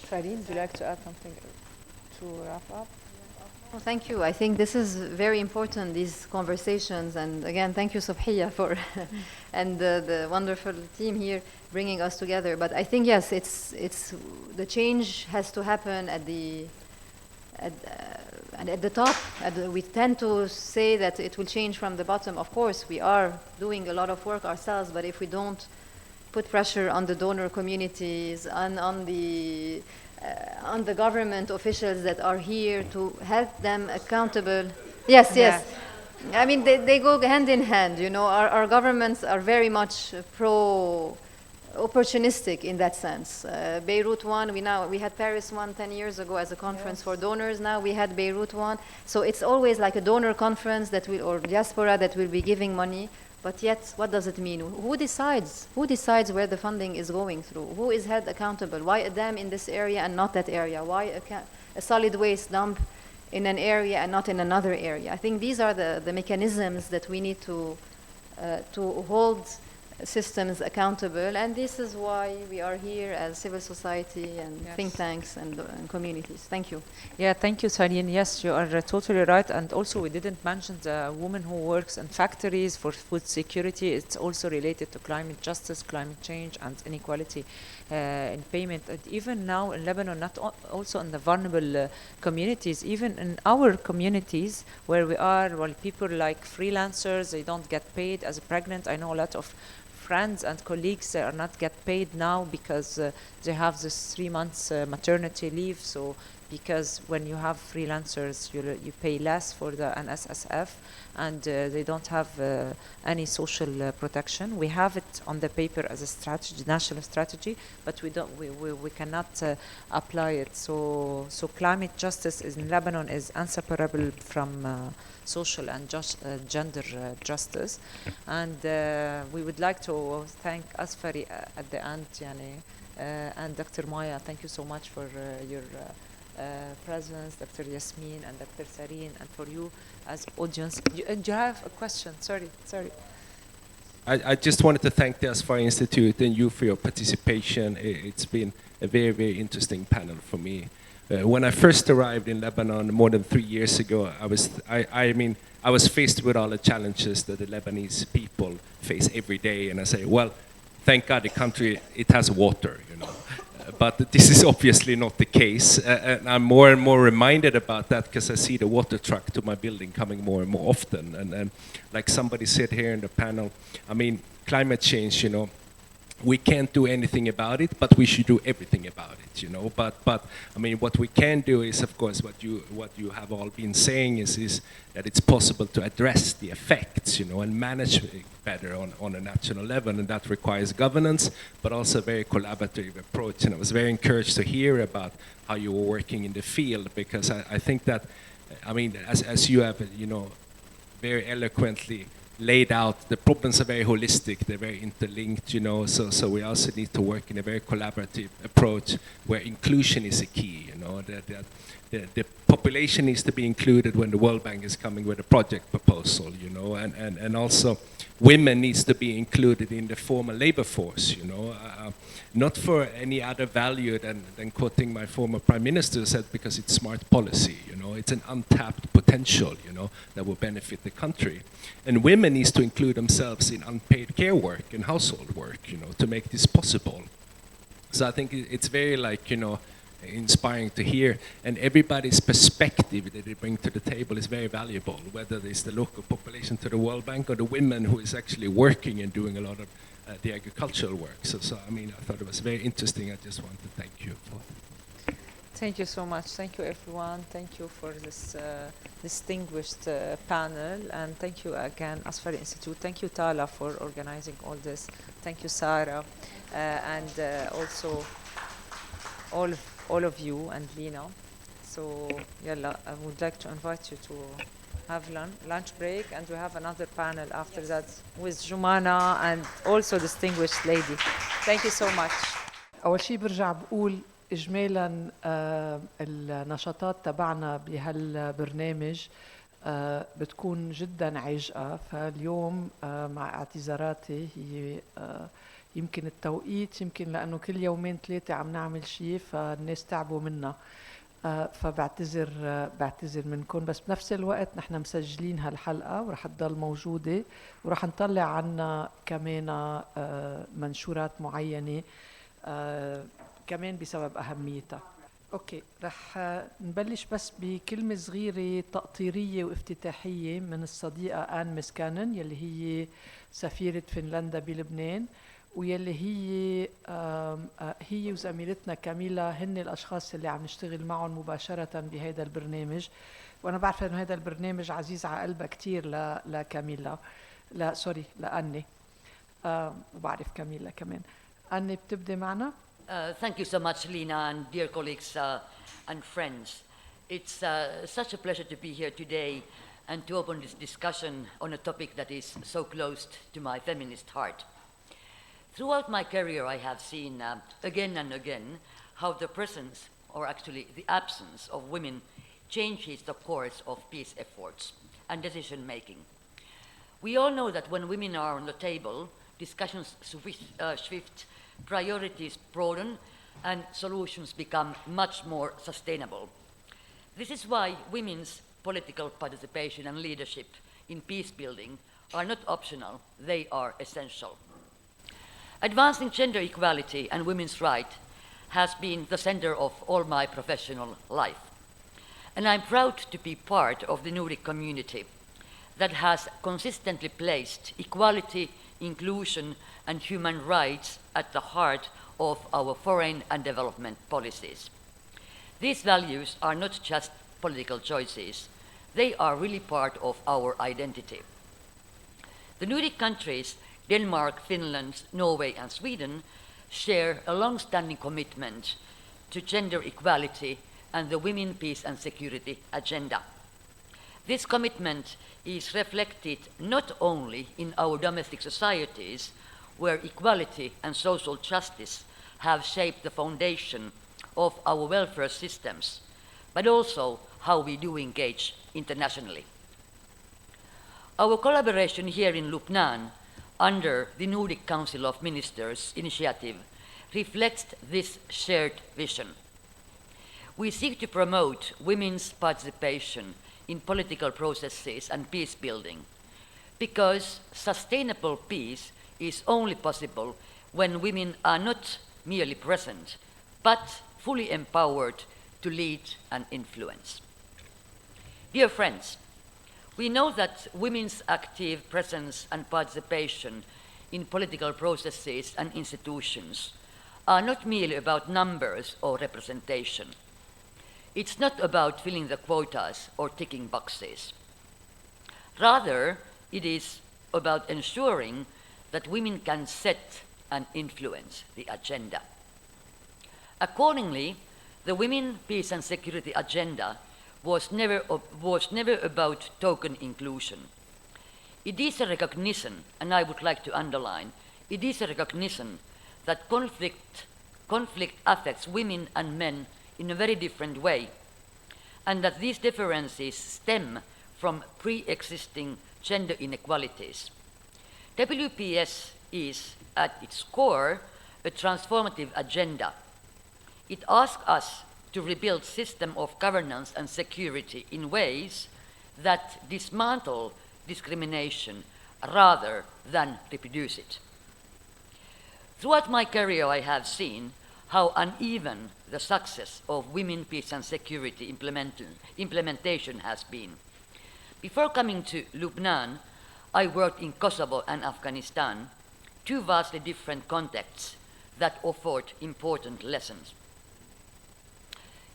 Sarine, would you like to add something to wrap up? Well, thank you. I think this is very important, these conversations. And again, thank you, Sobhiya, for and the wonderful team here bringing us together. But I think, yes, it's the change has to happen at the top. We tend to say that it will change from the bottom. Of course, we are doing a lot of work ourselves, but if we don't put pressure on the donor communities, on the government officials that are here to help them accountable. Yes, yes. I mean, they go hand in hand. You know, our governments are very much opportunistic in that sense. Beirut 1, we had Paris 1 10 years ago as a conference for donors. Now we had Beirut 1. So it's always like a donor conference or diaspora that will be giving money. But yet, what does it mean? Who decides? Who decides where the funding is going through? Who is held accountable? Why a dam in this area and not that area? Why a solid waste dump in an area and not in another area? I think these are the mechanisms that we need to hold systems accountable, and this is why we are here as civil society and think tanks and communities. Thank you. Yeah, thank you, Sarine. Yes, you are totally right. And also, we didn't mention the woman who works in factories for food security. It's also related to climate justice, climate change, and inequality in payment. And even now in Lebanon, not also in the vulnerable communities, even in our communities where we are, well, people like freelancers, they don't get paid as a pregnant. I know a lot of friends and colleagues, they are not get paid now because they have this 3 months maternity leave. So because when you have freelancers, you pay less for the NSSF, and they don't have any social protection. We have it on the paper as a strategy, national strategy, but we cannot apply it. So climate justice in Lebanon is inseparable from social and gender justice. And we would like to thank Asfari at the end, and Dr. Maya. Thank you so much for your presence, Dr. Yasmine and Dr. Sarine, and for you as audience. You have a question? Sorry. I just wanted to thank the Asfari Institute and you for your participation. It's been a very, very interesting panel for me. When I first arrived in Lebanon more than 3 years ago, I was faced with all the challenges that the Lebanese people face every day, and I say, well, thank God the country, it has water, But this is obviously not the case, and I'm more and more reminded about that because I see the water truck to my building coming more and more often. And like somebody said here in the panel, climate change, we can't do anything about it, but we should do everything about it, But what we can do is, of course, what you have all been saying is that it's possible to address the effects, and manage it better on a national level, and that requires governance, but also a very collaborative approach. And I was very encouraged to hear about how you were working in the field, because I think that, as you have, very eloquently laid out, the problems are very holistic, they're very interlinked, so we also need to work in a very collaborative approach where inclusion is a key, the population needs to be included when the World Bank is coming with a project proposal, and also women needs to be included in the formal labor force, not for any other value than quoting my former prime minister said, because it's smart policy, it's an untapped potential, that will benefit the country. And women needs to include themselves in unpaid care work and household work, to make this possible. So I think it's very inspiring to hear, and everybody's perspective that they bring to the table is very valuable, whether it's the local population to the World Bank or the women who is actually working and doing a lot of the agricultural work. So I thought it was very interesting. I just want to thank you for it. Thank you so much. Thank you, everyone. Thank you for this distinguished panel, and thank you again, Asfari Institute. Thank you, Tala, for organizing all this. Thank you, Sarah, and also all of you and Lina. So, yalla, I would like to invite you to have lunch break, and we have another panel after that with Jumanah and also distinguished lady. Thank you so much. أول شيء برجع بقول إجمالاً النشاطات تبعنا بهالبرنامج بتكون جداً عجقة. فاليوم مع اعتذاراتي هي يمكن التوقيت، يمكن لأنه كل 2-3 عم نعمل شيء فالناس تعبوا منا، فبعتذر منكم. بس بنفس الوقت نحن مسجلين هالحلقة ورح تضل موجودة، ورح نطلع عنا كمان منشورات معينة كمان بسبب أهميتها. أوكي، رح نبلش بس بكلمة صغيرة تقطيرية وافتتاحية من الصديقة آن ميسكانن، يلي هي سفيرة فنلندا بلبنان، ويلي هي وزميلتنا كاميلا هن الأشخاص اللي عم نشتغل معهم مباشرة بهذا البرنامج. وأنا بعرف إنه هذا البرنامج عزيز على قلبها كتير لكاميلا، لأني وبعرف كاميلا كمان. أني بتبدي معنا. Thank you so much, Lina, and dear colleagues and friends. It's such a pleasure to be here today and to open this discussion on a topic that is so close to my feminist heart. Throughout my career, I have seen again and again how the presence, or actually the absence of women changes the course of peace efforts and decision-making. We all know that when women are on the table, discussions shift, priorities broaden, and solutions become much more sustainable. This is why women's political participation and leadership in peace building are not optional, they are essential. Advancing gender equality and women's rights has been the center of all my professional life. And I'm proud to be part of the Nordic community that has consistently placed equality, inclusion, and human rights at the heart of our foreign and development policies. These values are not just political choices, they are really part of our identity. The Nordic countries, Denmark, Finland, Norway, and Sweden, share a long-standing commitment to gender equality and the Women, Peace and Security agenda. This commitment is reflected not only in our domestic societies, where equality and social justice have shaped the foundation of our welfare systems, but also how we do engage internationally. Our collaboration here in Lebanon under the Nordic Council of Ministers initiative reflects this shared vision. We seek to promote women's participation in political processes and peace building, because sustainable peace is only possible when women are not merely present, but fully empowered to lead and influence. Dear friends, we know that women's active presence and participation in political processes and institutions are not merely about numbers or representation. It's not about filling the quotas or ticking boxes. Rather, it is about ensuring that women can set and influence the agenda. Accordingly, the Women, Peace and Security agenda was never about token inclusion. It is a recognition, and I would like to underline, it is a recognition that conflict affects women and men in a very different way, and that these differences stem from pre-existing gender inequalities. WPS is, at its core, a transformative agenda. It asks us to rebuild system of governance and security in ways that dismantle discrimination rather than reproduce it. Throughout my career, I have seen how uneven the success of women, peace and security implementation has been. Before coming to Lebanon, I worked in Kosovo and Afghanistan, two vastly different contexts that offered important lessons.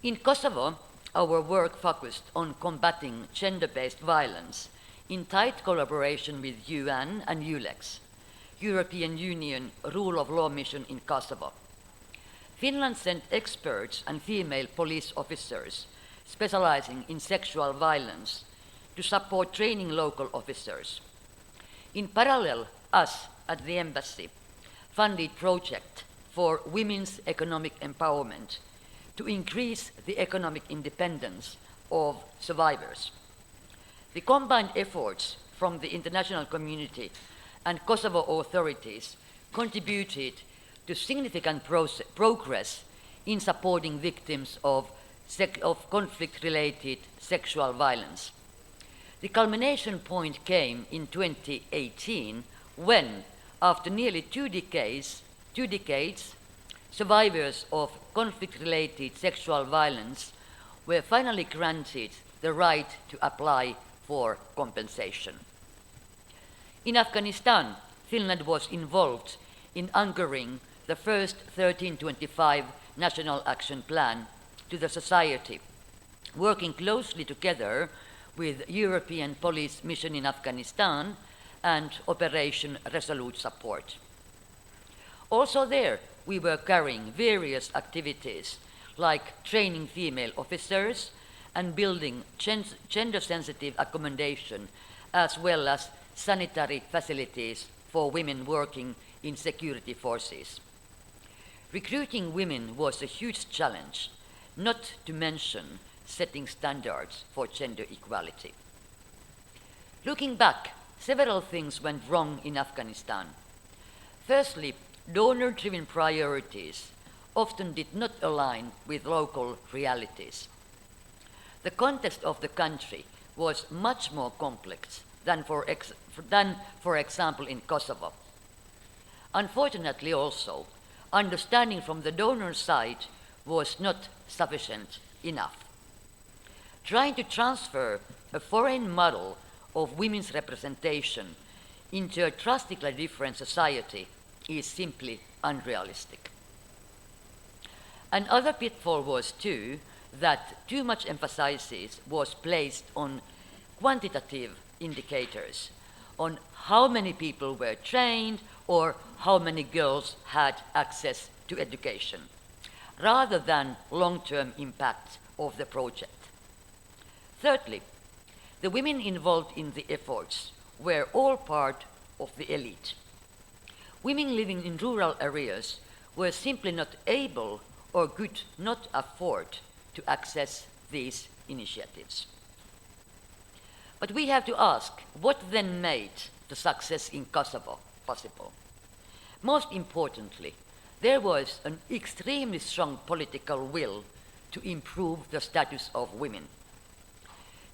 In Kosovo, our work focused on combating gender-based violence in tight collaboration with UN and ULEX, European Union Rule of Law Mission in Kosovo. Finland sent experts and female police officers specializing in sexual violence to support training local officers. In parallel, us at the embassy funded project for women's economic empowerment to increase the economic independence of survivors. The combined efforts from the international community and Kosovo authorities contributed to significant progress in supporting victims of conflict-related sexual violence. The culmination point came in 2018 when, after nearly two decades, survivors of conflict-related sexual violence were finally granted the right to apply for compensation. In Afghanistan, Finland was involved in anchoring the first 1325 National Action Plan to the society, working closely together with European Police Mission in Afghanistan and Operation Resolute Support. Also there, we were carrying various activities like training female officers and building gender-sensitive accommodation, as well as sanitary facilities for women working in security forces. Recruiting women was a huge challenge, not to mention setting standards for gender equality. Looking back, several things went wrong in Afghanistan. Firstly, donor-driven priorities often did not align with local realities. The context of the country was much more complex than, for example, in Kosovo. Unfortunately also, understanding from the donor side was not sufficient enough. Trying to transfer a foreign model of women's representation into a drastically different society is simply unrealistic. Another pitfall was too that too much emphasis was placed on quantitative indicators, on how many people were trained or how many girls had access to education, rather than long-term impact of the project. Thirdly, the women involved in the efforts were all part of the elite. Women living in rural areas were simply not able or could not afford to access these initiatives. But we have to ask, what then made the success in Kosovo possible? Most importantly, there was an extremely strong political will to improve the status of women.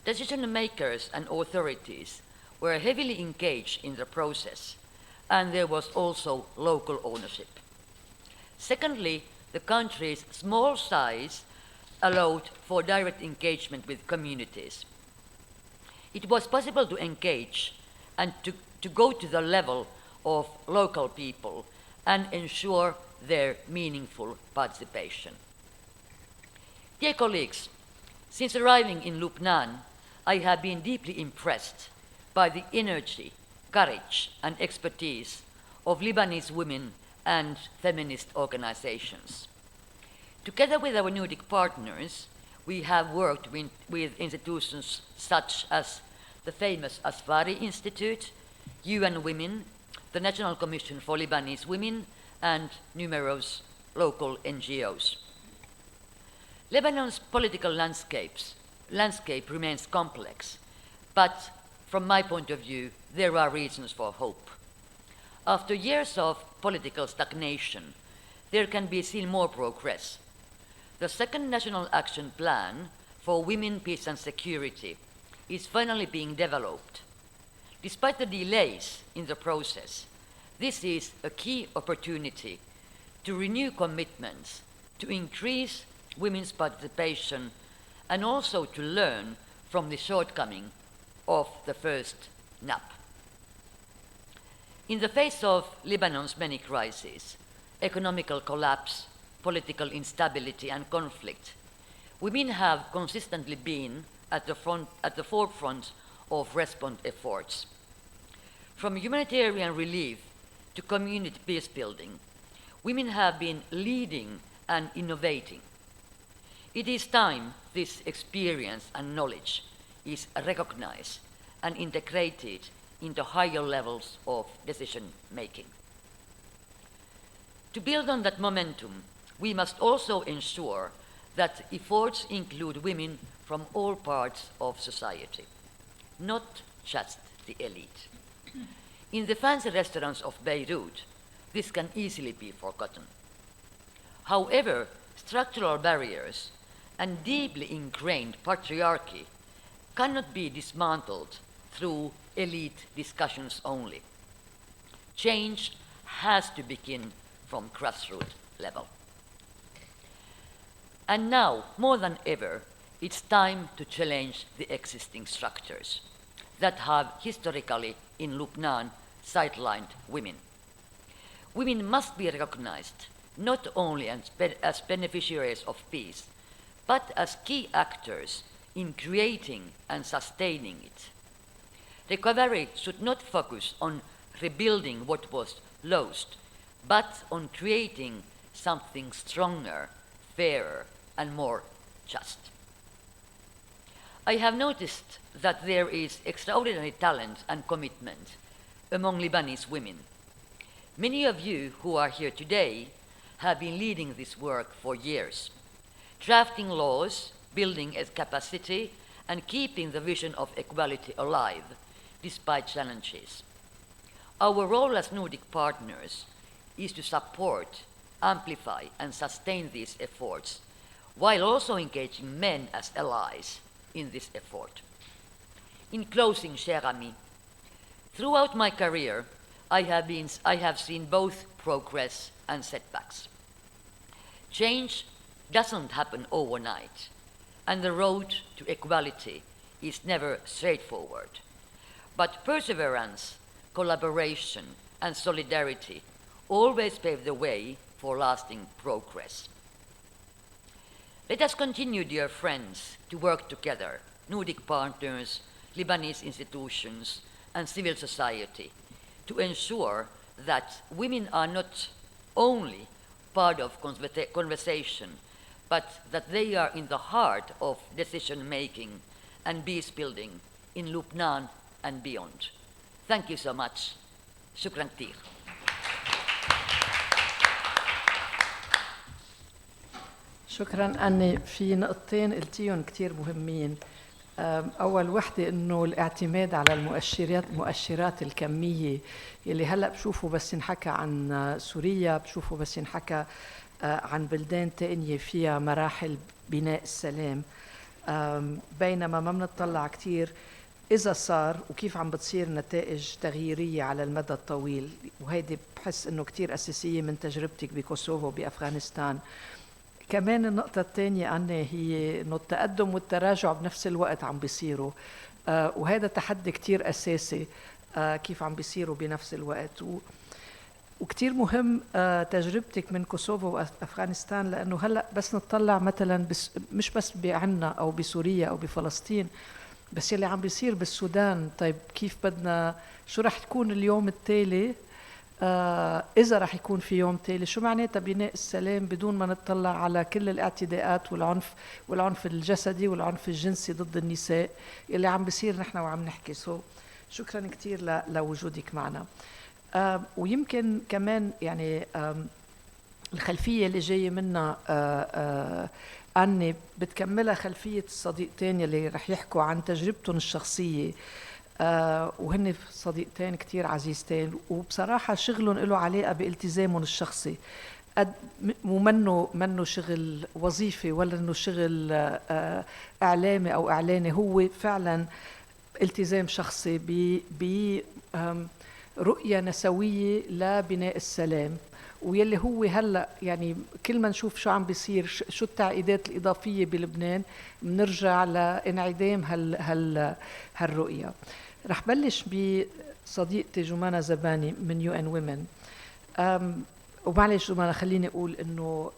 Decision makers and authorities were heavily engaged in the process, and there was also local ownership. Secondly, the country's small size allowed for direct engagement with communities. It was possible to engage and to go to the level of local people and ensure their meaningful participation. Dear colleagues, since arriving in Lebanon, I have been deeply impressed by the energy, courage, and expertise of Lebanese women and feminist organizations. Together with our Nordic partners, we have worked with institutions such as the famous Asfari Institute, UN Women, the National Commission for Lebanese Women, and numerous local NGOs. Lebanon's political landscape remains complex, but from my point of view, there are reasons for hope. After years of political stagnation, there can be seen more progress. The second National Action Plan for Women, Peace and Security is finally being developed. Despite the delays in the process, this is a key opportunity to renew commitments, to increase women's participation, and also to learn from the shortcoming of the first NAP. In the face of Lebanon's many crises, economical collapse, political instability and conflict, women have consistently been at the forefront of response efforts. From humanitarian relief to community peace building, women have been leading and innovating. It is time this experience and knowledge is recognized and integrated into higher levels of decision making. To build on that momentum, we must also ensure that efforts include women from all parts of society, not just the elite. In the fancy restaurants of Beirut, this can easily be forgotten. However, structural barriers and deeply ingrained patriarchy cannot be dismantled through elite discussions only. Change has to begin from grassroots level. And now, more than ever, it's time to challenge the existing structures that have historically in Lebanon sidelined women. Women must be recognized not only as beneficiaries of peace, but as key actors in creating and sustaining it. Recovery should not focus on rebuilding what was lost, but on creating something stronger, fairer, and more just. I have noticed that there is extraordinary talent and commitment among Lebanese women. Many of you who are here today have been leading this work for years, drafting laws, building a capacity, and keeping the vision of equality alive despite challenges. Our role as Nordic partners is to support, amplify, and sustain these efforts, while also engaging men as allies in this effort. In closing, cher ami, throughout my career, I have seen both progress and setbacks. Change doesn't happen overnight, and the road to equality is never straightforward. But perseverance, collaboration, and solidarity always pave the way for lasting progress. Let us continue, dear friends, to work together, Nordic partners, Lebanese institutions, and civil society, to ensure that women are not only part of conversation, but that they are in the heart of decision-making and peace-building in Lebanon and beyond. Thank you so much. شكراً كتير. شكراً. أني في نقطتين قلتيهم كتير مهمين. أول وحدة إنه الاعتماد على المؤشرات الكمية اللي هلأ بشوفوا بس ينحكى عن سوريا، بشوفوا بس ينحكى عن بلدان تانية فيها مراحل بناء السلام، بينما ما بنطلع كتير إذا صار وكيف عم بتصير نتائج تغييرية على المدى الطويل. وهيدي بحس إنه كتير أساسية من تجربتك بكوسوفو بأفغانستان. كمان النقطة الثانية أنه هي إنه التقدم والتراجع بنفس الوقت عم بيصيروا، وهذا تحدي كتير أساسي كيف عم بيصيروا بنفس الوقت. وكتير مهم تجربتك من كوسوفو وأفغانستان، لأنه هلأ بس نطلع مثلا مش بس بعنا أو بسوريا أو بفلسطين، بس يلي عم بيصير بالسودان. طيب كيف بدنا، شو رح تكون اليوم التالي إذا رح يكون في يوم تالي؟ شو معناتها بناء السلام بدون ما نطلع على كل الاعتداءات والعنف الجسدي والعنف الجنسي ضد النساء اللي عم بيصير نحن وعم نحكي. شكرا كتير لوجودك معنا. ويمكن كمان يعني الخلفية اللي جاية منا أني بتكملها خلفية الصديقتين اللي رح يحكوا عن تجربتهم الشخصية، وهن صديقتين كتير عزيزتين، وبصراحة شغلهم له علاقة بالتزامهم الشخصي، ومنه شغل وظيفي ولا انه شغل اعلامي او اعلاني، هو فعلا التزام شخصي برؤية نسوية لبناء السلام. ويلي هو هلا يعني كل ما نشوف شو عم بيصير، شو التعقيدات الإضافية بلبنان، بنرجع لانعدام هالرؤية. رح بلش بصديقتي جمانة زباني من UN Women. ومعلش جمانة خليني أقول إنه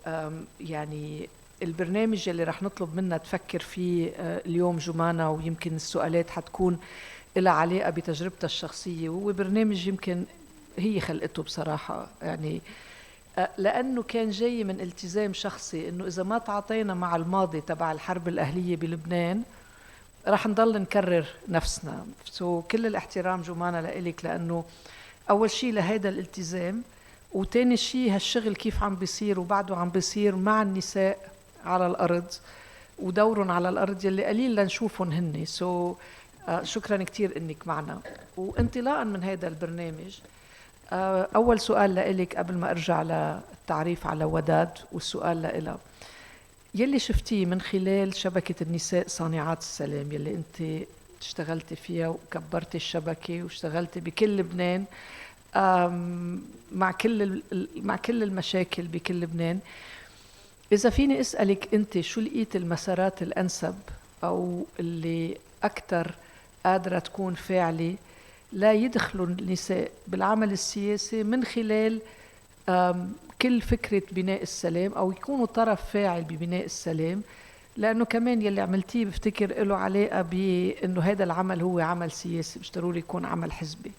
يعني البرنامج اللي رح نطلب منها تفكر فيه اليوم جمانة، ويمكن السؤالات حتكون لها علاقة بتجربتها الشخصية، وهو برنامج يمكن هي خلقته بصراحة، يعني لأنه كان جاي من التزام شخصي إنه إذا ما تعاطينا مع الماضي تبع الحرب الأهلية بلبنان رح نضل نكرر نفسنا. كل الاحترام جمانة لإلك، لأنه أول شيء لهذا الالتزام، وتاني شيء هالشغل كيف عم بيصير وبعده عم بيصير مع النساء على الأرض ودورهم على الأرض يلي قليل لنشوفهم هن. شكرا كتير إنك معنا. وانطلاقا من هذا البرنامج، أول سؤال لإلك قبل ما أرجع للتعريف على وداد، والسؤال لإلها يلي شفتيه من خلال شبكة النساء صانعات السلام يلي أنت اشتغلتي فيها وكبرتي الشبكة واشتغلتي بكل لبنان مع كل المشاكل بكل لبنان. إذا فيني أسألك أنت شو لقيت المسارات الأنسب أو اللي أكثر قادرة تكون فاعلة لا يدخلوا النساء بالعمل السياسي من خلال كل فكرة بناء السلام، أو يكونوا طرف فاعل ببناء السلام، لأنه كمان يلي عملتيه بفتكر له علاقة بأنه هذا العمل هو عمل سياسي، مش ضروري يكون عمل حزبي.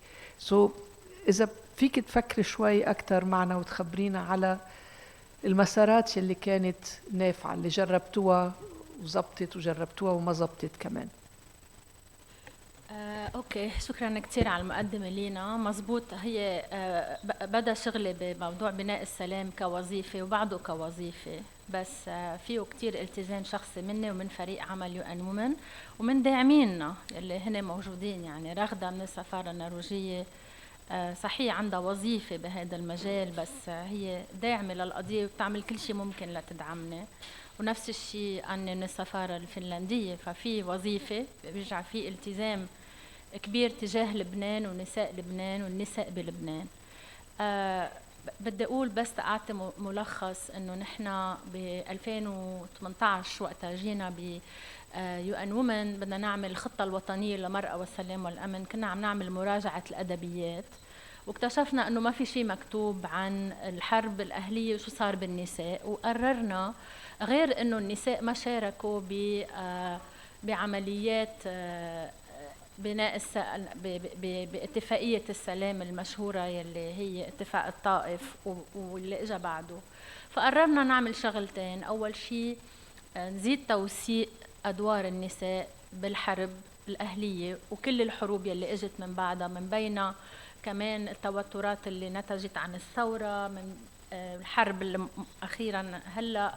إذا فيك تفكري شوي أكتر معنا وتخبرينا على المسارات يلي كانت نافعة، اللي جربتوها وزبطت وجربتوها وما زبطت كمان. اوكي، شكرا كثير على المقدمه لينا. مزبوط، هي بدا شغلي بموضوع بناء السلام كوظيفه وبعده كوظيفه، بس فيه كثير التزام شخصي مني ومن فريق عمل UN Women ومن داعميننا اللي هن موجودين، يعني رغده من السفاره النرويجيه، صحيح عندها وظيفة بهذا المجال، بس هي داعمة للقضية وبتعمل كل شيء ممكن لتدعمنا. ونفس الشيء عن السفارة الفنلندية، ففي وظيفة بيرجع في التزام كبير تجاه لبنان ونساء لبنان والنساء بلبنان. بدي أقول بس أعطي ملخص إنه نحن ب 2018 وقتها جينا ب UN Women بدنا نعمل الخطة الوطنية للمرأة والسلام والأمن، كنا عم نعمل مراجعة الأدبيات واكتشفنا إنه ما في شيء مكتوب عن الحرب الأهلية وشو صار بالنساء، وقررنا غير إنه النساء ما شاركوا بعمليات بناء باتفاقية السلام المشهورة يلي هي اتفاق الطائف واللي اجى بعده، فقررنا نعمل شغلتين. أول شيء نزيد توثيق أدوار النساء بالحرب الأهلية وكل الحروب يلي اجت من بعدها، من بينها كمان التوترات اللي نتجت عن الثورة، من الحرب اللي أخيرا هلأ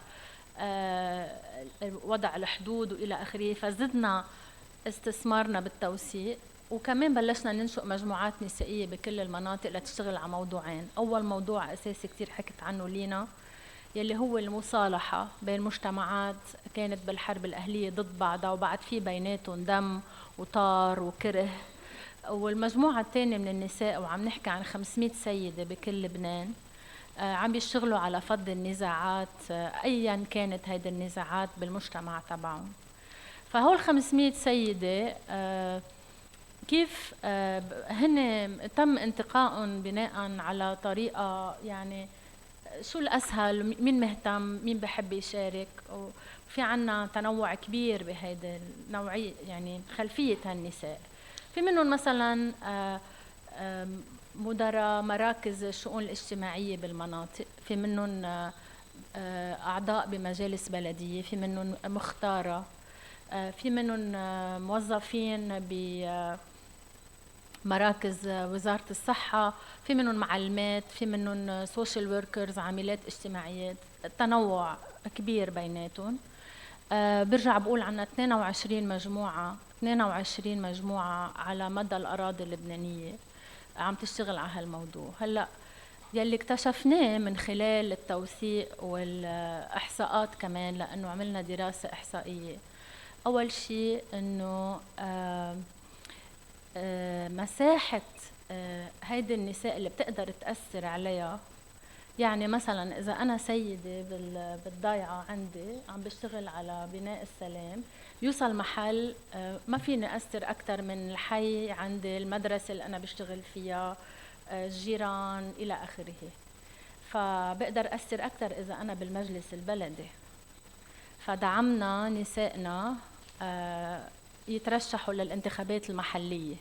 وضع الحدود وإلى آخره. فزدنا استثمارنا بالتوثيق، وكمان بلشنا ننشئ مجموعات نسائية بكل المناطق لتشتغل على موضوعين. أول موضوع أساسي كتير حكت عنه لينا يلي هو المصالحة بين مجتمعات كانت بالحرب الأهلية ضد بعضها وبعد في بيناتهم دم وطار وكره. والمجموعة الثانية من النساء، وعم نحكي عن 500 سيدة بكل لبنان، عم بيشتغلوا على فض النزاعات أيا كانت هيدي النزاعات بالمجتمع تبعهم. فهول 500 سيدة كيف هن تم انتقائهم بناء على طريقة يعني شو الأسهل، مين مهتم، مين بحب يشارك، وفي عنا تنوع كبير بهيدا النوعية يعني خلفية هالنساء. في منهم مثلا مدراء مراكز الشؤون الاجتماعية بالمناطق، في منهم أعضاء بمجالس بلدية، في منهم مختارة، في منهم موظفين بمراكز وزارة الصحة، في منهم معلمات، في منهم سوشيال وركرز عاملات اجتماعيات، تنوع كبير بيناتهم. برجع بقول عنا 22 مجموعة على مدى الأراضي اللبنانية عم تشتغل على هالموضوع. هلأ يلي اكتشفناه من خلال التوثيق والإحصاءات كمان، لأنه عملنا دراسة إحصائية، أول شيء إنه مساحة هيدي النساء اللي بتقدر تأثر عليها. يعني مثلا إذا أنا سيدة بالضيعة عندي عم بشتغل على بناء السلام، يوصل محل ما فيني أثر أكتر من الحي عندي، المدرسة اللي أنا بشتغل فيها، الجيران إلى آخره. فبقدر أثر أكتر إذا أنا بالمجلس البلدي. فدعمنا نسائنا يترشحوا للانتخابات المحلية.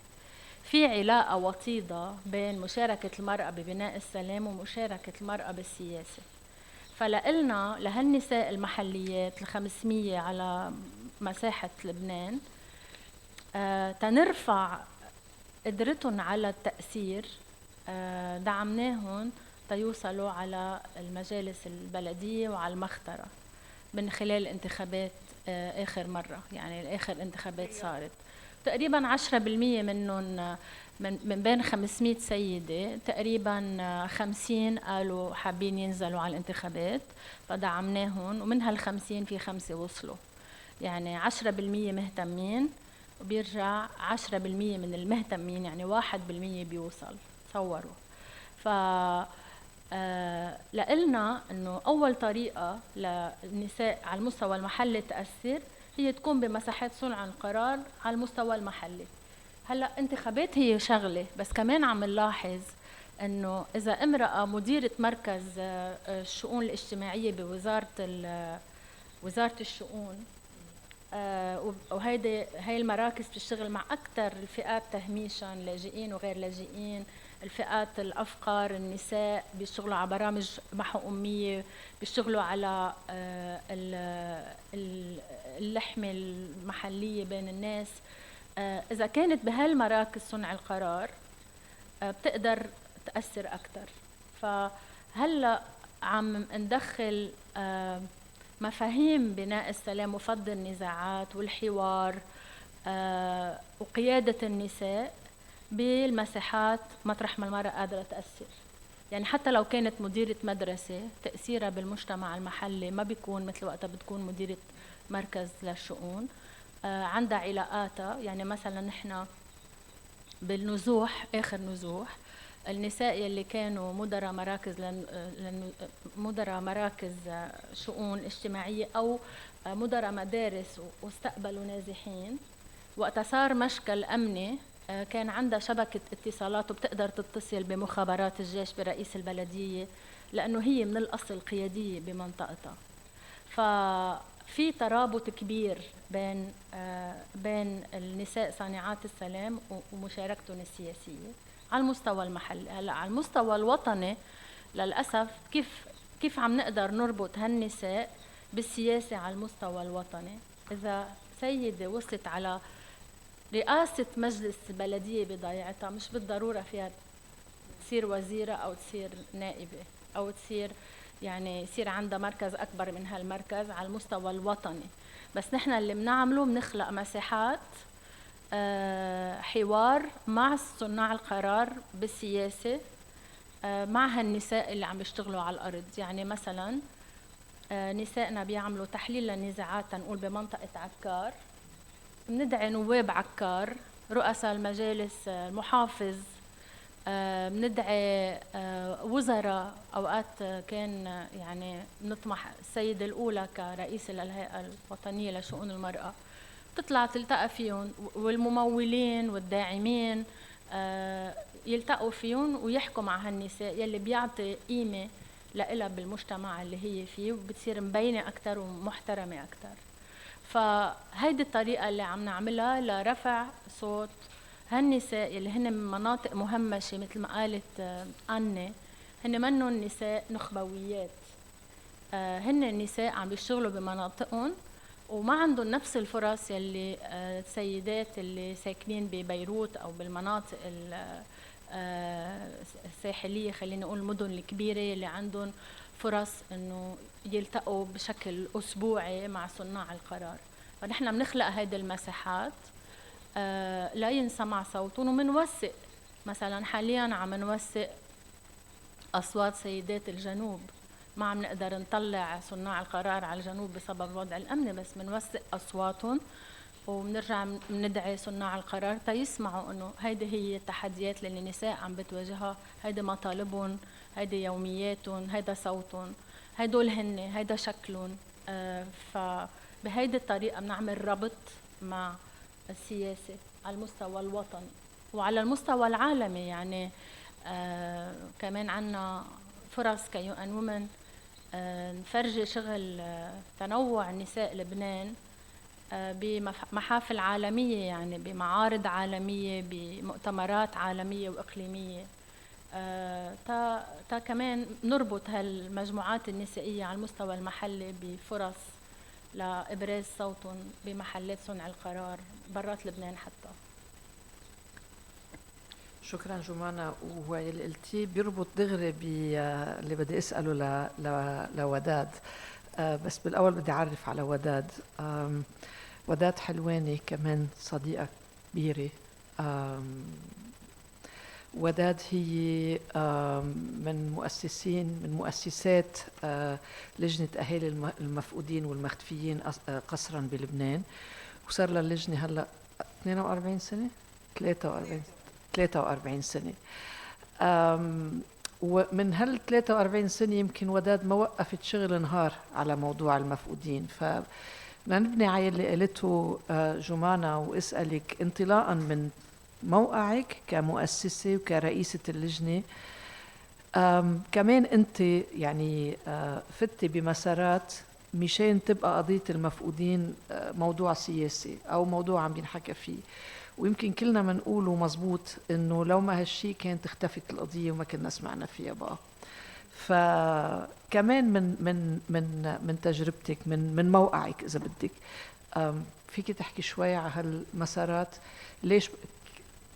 في علاقة وطيدة بين مشاركة المرأة ببناء السلام ومشاركة المرأة بالسياسة. فلقلنا لهالنساء المحليات 500 على مساحة لبنان تنرفع قدرتهم على التأثير، دعمناهم تيوصلوا على المجالس البلدية وعلى المخترة من خلال انتخابات آخر مرة، يعني آخر انتخابات صارت. تقريبا 10% منهم من بين 500 سيدة، تقريبا 50 قالوا حابين ينزلوا على الانتخابات فدعمناهم، ومن هال50 في 5 وصلوا. يعني 10% مهتمين، وبيرجع 10% من المهتمين يعني 1% بيوصل. تصوروا. لقلنا انه اول طريقة للنساء على المستوى المحلي تأثر هي تكون بمساحات صنع القرار على المستوى المحلي. هلا انتخابات هي شغلة، بس كمان عم نلاحظ انه اذا امرأة مديرة مركز الشؤون الاجتماعية وزارة الشؤون، وهي المراكز بتشتغل مع اكثر الفئات تهميشا، لاجئين وغير لاجئين، الفئات الأفقر، النساء، بيشتغلوا على برامج محو أمية، بيشتغلوا على اللحمة المحلية بين الناس. إذا كانت بهالمراكز صنع القرار بتقدر تأثر أكتر. فهلأ عم ندخل مفاهيم بناء السلام وفض النزاعات والحوار وقيادة النساء بالمساحات مطرح ما المرأة قادرة تأثر. يعني حتى لو كانت مديرة مدرسة تأثيرها بالمجتمع المحلي ما بيكون مثل وقتها بتكون مديرة مركز للشؤون. عندها علاقاتها، يعني مثلا نحن بالنزوح آخر نزوح النساء يلي كانوا مدراء مراكز شؤون اجتماعية أو مدراء مدارس واستقبلوا نازحين، وقت صار مشكل أمني كان عندها شبكة اتصالات وبتقدر تتصل بمخابرات الجيش برئيس البلدية لأنه هي من الأصل قيادية بمنطقتها. ففي ترابط كبير بين النساء صانعات السلام ومشاركتهم السياسية على المستوى المحلي. هلا على المستوى الوطني للأسف كيف عم نقدر نربط هالنساء بالسياسة على المستوى الوطني؟ إذا سيدة وصلت على رئاسة مجلس بلدية بضيعتها مش بالضرورة فيها تصير وزيرة أو تصير نائبة أو تصير يعني يصير عندها مركز أكبر من هالمركز على المستوى الوطني. بس نحن اللي بنعمله بنخلق مساحات حوار مع صناع القرار بالسياسة مع هالنساء اللي عم يشتغلوا على الأرض. يعني مثلا نسائنا بيعملوا تحليل للنزاعات تنقول بمنطقة عكار، بندعي نواب عكار، رؤساء المجالس، المحافظ، بندعي وزراء. أوقات كان يعني نطمح السيدة الأولى كرئيسة للهيئة الوطنية لشؤون المرأة تطلع تلتقى فيهم، والممولين والداعمين يلتقوا فيهم ويحكوا مع هالنساء يلي بيعطي قيمة لإلها بالمجتمع اللي هي فيه وبتصير مبينة أكتر ومحترمة أكتر. فهيدي الطريقة اللي عم نعملها لرفع صوت هالنساء اللي هن من مناطق مهمشة مثل ما قالت أني، هن منهم نساء نخبويات، هن نساء عم بيشتغلوا بمناطقهم وما عندهم نفس الفرص يلي السيدات اللي ساكنين ببيروت أو بالمناطق الساحلية، خلينا نقول المدن الكبيرة اللي عندهم فرص إنه يلتقوا بشكل أسبوعي مع صناع القرار. فنحن بنخلق هيدي المساحات لا ينسمع صوتهم ومنوثق. مثلا حاليا عم نوثق أصوات سيدات الجنوب، ما عم نقدر نطلع صناع القرار على الجنوب بسبب الوضع الأمني، بس منوثق أصواتهم وبنرجع ندعي صناع القرار يسمعوا إنه هيدي هي التحديات اللي النساء عم بتواجهها، هيدي مطالبهم، هيدي يومياتهم، هيدا صوتهم، هيدول هن، هيدا شكلهم. فبهيدي الطريقة بنعمل ربط مع السياسة على المستوى الوطني وعلى المستوى العالمي. يعني كمان عنا فرص كيو ان وومن نفرجي شغل تنوع نساء لبنان بمحافل عالمية، يعني بمعارض عالمية، بمؤتمرات عالمية وإقليمية، تا كمان نربط هالمجموعات النسائية على المستوى المحلي بفرص لإبراز صوتهم بمحلات صنع القرار برات لبنان حتى. شكرا جمانة. واللي قلتيه بيربط دغري باللي بدي أسأله لوداد. بس بالأول بدي أعرف على وداد. وداد حلواني كمان صديقة كبيرة. وداد هي من مؤسسات لجنة أهالي المفقودين والمختفيين قسرا بلبنان، وصار لها اللجنة هلأ 42 سنة 43 سنة. ومن هال 43 سنة يمكن وداد ما وقفت شغل نهار على موضوع المفقودين. فبدنا نبني على اللي قالته جمانة واسألك انطلاقا من موقعك كمؤسسة وكرئيسة اللجنة، كمان انت يعني فتي بمسارات مشان تبقى قضية المفقودين موضوع سياسي او موضوع عم بينحكى فيه، ويمكن كلنا منقوله مزبوط انه لو ما هالشي كانت اختفت القضية وما كنا سمعنا فيها بقى. فكمان من تجربتك من موقعك اذا بدك، فيك تحكي شوي على هالمسارات، ليش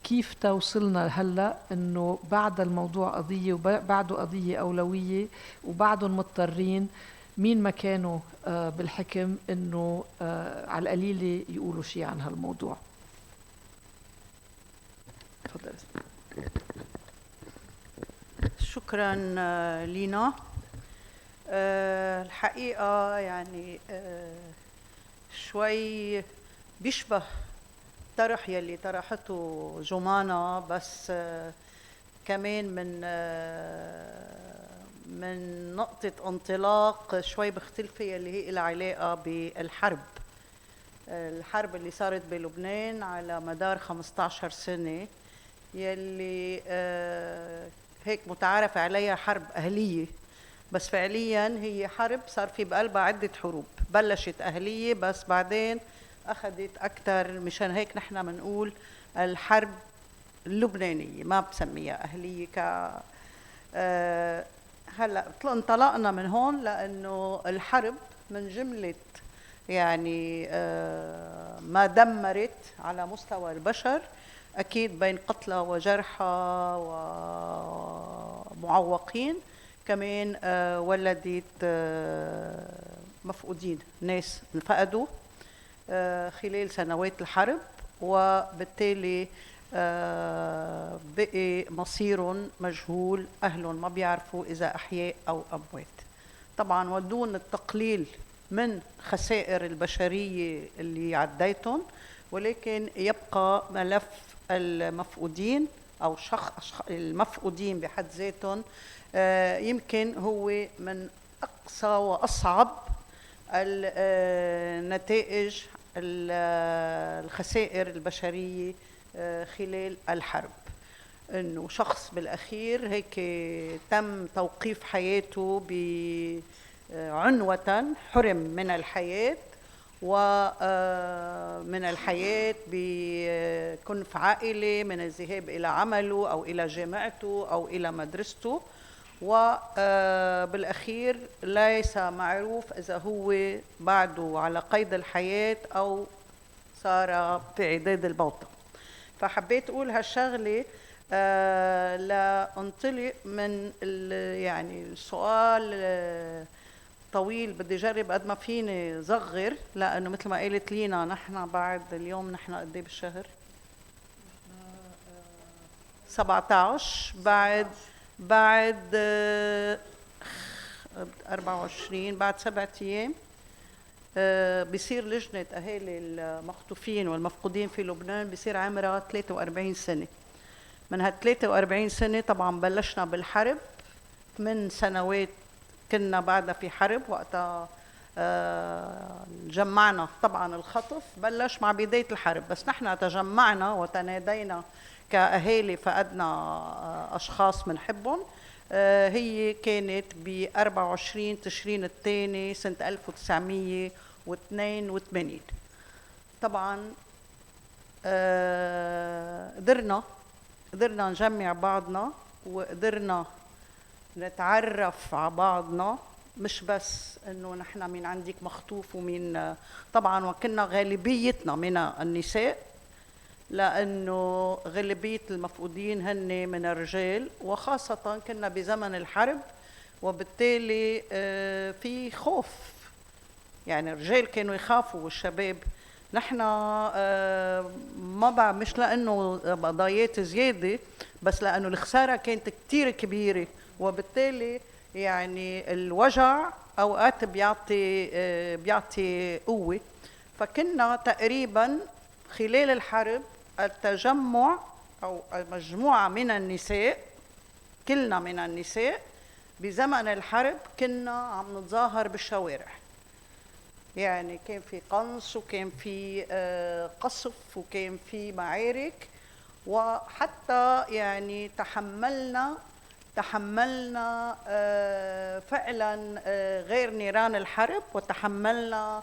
كيف توصلنا هلا انه بعد الموضوع قضية وبعده قضية أولوية وبعدهم مضطرين مين ما كانوا بالحكم انه على القليلة يقولوا شيء عن هالموضوع. تفضل. شكرا لينا. الحقيقة يعني شوي بيشبه طرح يلي طرحته جمانة، بس كمان من نقطة انطلاق شوي مختلفة يلي هي لها علاقة بالحرب. الحرب اللي صارت بلبنان على مدار 15 سنة يلي هيك متعارف عليها حرب أهلية، بس فعلياً هي حرب صار في بقلبها عدة حروب. بلشت أهلية بس بعدين أخذت أكثر، مشان هيك نحن بنقول الحرب اللبنانية، ما بسميها أهلية. هلا انطلقنا من هون لأنه الحرب من جملة يعني ما دمرت على مستوى البشر، أكيد بين قتلى وجرحى ومعوقين، كمان ولدت مفقودين، ناس انفقدوا خلال سنوات الحرب، وبالتالي بقي مصيرهم مجهول، أهلهم ما بيعرفوا إذا أحياء أو أموات. طبعاً ودون التقليل من خسائر البشرية اللي عديتهم، ولكن يبقى ملف المفقودين أو المفقودين بحد ذاتهم يمكن هو من أقصى وأصعب النتائج الخسائر البشرية خلال الحرب. إنه شخص بالأخير هيك تم توقيف حياته بعنوة، حرم من الحياة ومن الحياة بكنف عائلة، من الذهاب إلى عمله أو إلى جامعته أو إلى مدرسته، وبالأخير ليس معروف إذا هو بعده على قيد الحياة أو صار في عداد الموتى. فحبيت أقول هالشغلة لأنطلق من يعني السؤال طويل، بدي أجرب قد ما فيني صغر، لأنه مثل ما قالت لينا نحن بعد اليوم نحن قد ايه بالشهر؟ 17 بعد 24 بعد 7 أيام بيصير لجنة أهالي المخطوفين والمفقودين في لبنان بيصير عمرها 43 سنة. من هال 43 سنة طبعا بلشنا بالحرب، 8 سنوات كنا بعدها في حرب، وقتها جمعنا. طبعا الخطف بلش مع بداية الحرب، بس نحن تجمعنا وتنادينا كأهالي فقدنا أشخاص بنحبهم. هي كانت ب 24 تشرين الثاني سنة 1982. طبعا قدرنا نجمع بعضنا، وقدرنا نتعرف على بعضنا، مش بس انه نحن مين عندك مخطوف ومين. طبعا وكنا غالبيتنا من النساء، لانه غالبيه المفقودين هن من الرجال، وخاصه كنا بزمن الحرب، وبالتالي في خوف. يعني الرجال كانوا يخافوا والشباب. نحن ما مش لانه قضايات زياده، بس لانه الخساره كانت كتير كبيره، وبالتالي يعني الوجع اوقات بيعطي قوه. فكنا تقريبا خلال الحرب التجمع او مجموعه من النساء، كلنا من النساء بزمن الحرب كنا عم نتظاهر بالشوارع. يعني كان في قنص، وكان في قصف، وكان في معارك، وحتى يعني تحملنا فعلا غير نيران الحرب، وتحملنا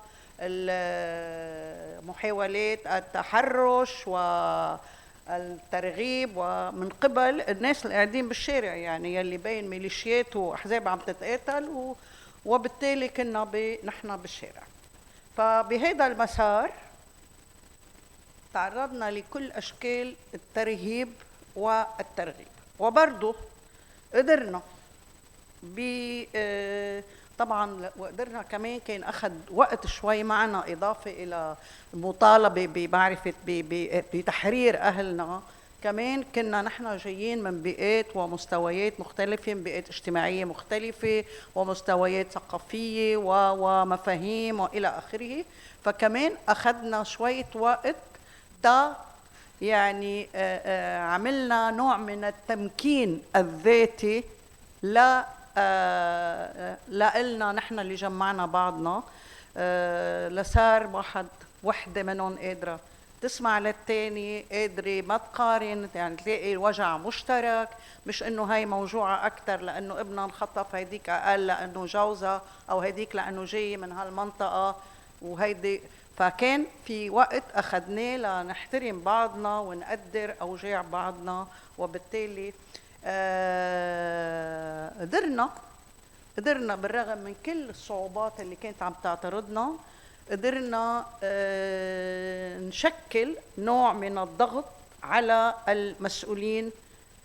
محاولات التحرش والترغيب ومن قبل الناس اللي قاعدين بالشارع، يعني يلي بين ميليشيات واحزاب عم تتقاتل، وبالتالي كنا نحن بالشارع. فبهذا المسار تعرضنا لكل أشكال الترهيب والترغيب، وبرضه قدرنا طبعا وقدرنا كمان. كان أخذ وقت شوي معنا، إضافة إلى المطالبة بمعرفة بتحرير أهلنا، كمان كنا نحن جايين من بيئات ومستويات مختلفة، من بيئات اجتماعية مختلفة ومستويات ثقافية ومفاهيم وإلى آخره. فكمان أخذنا شوية وقت يعني عملنا نوع من التمكين الذاتي لإلنا نحن اللي جمعنا بعضنا، لصار وحدة منهم قادرة تسمع للتاني، قادرة ما تقارن، يعني تلاقي وجع مشترك، مش انه هاي موجوعة اكتر لانه ابنها انخطف، هيديك اقل لانه جوزها، او هيديك لانه جاي من هالمنطقة وهيدي. فكان في وقت اخذناه لنحترم بعضنا ونقدر اوجاع بعضنا، وبالتالي قدرنا بالرغم من كل الصعوبات اللي كانت عم تعترضنا، قدرنا نشكل نوع من الضغط على المسؤولين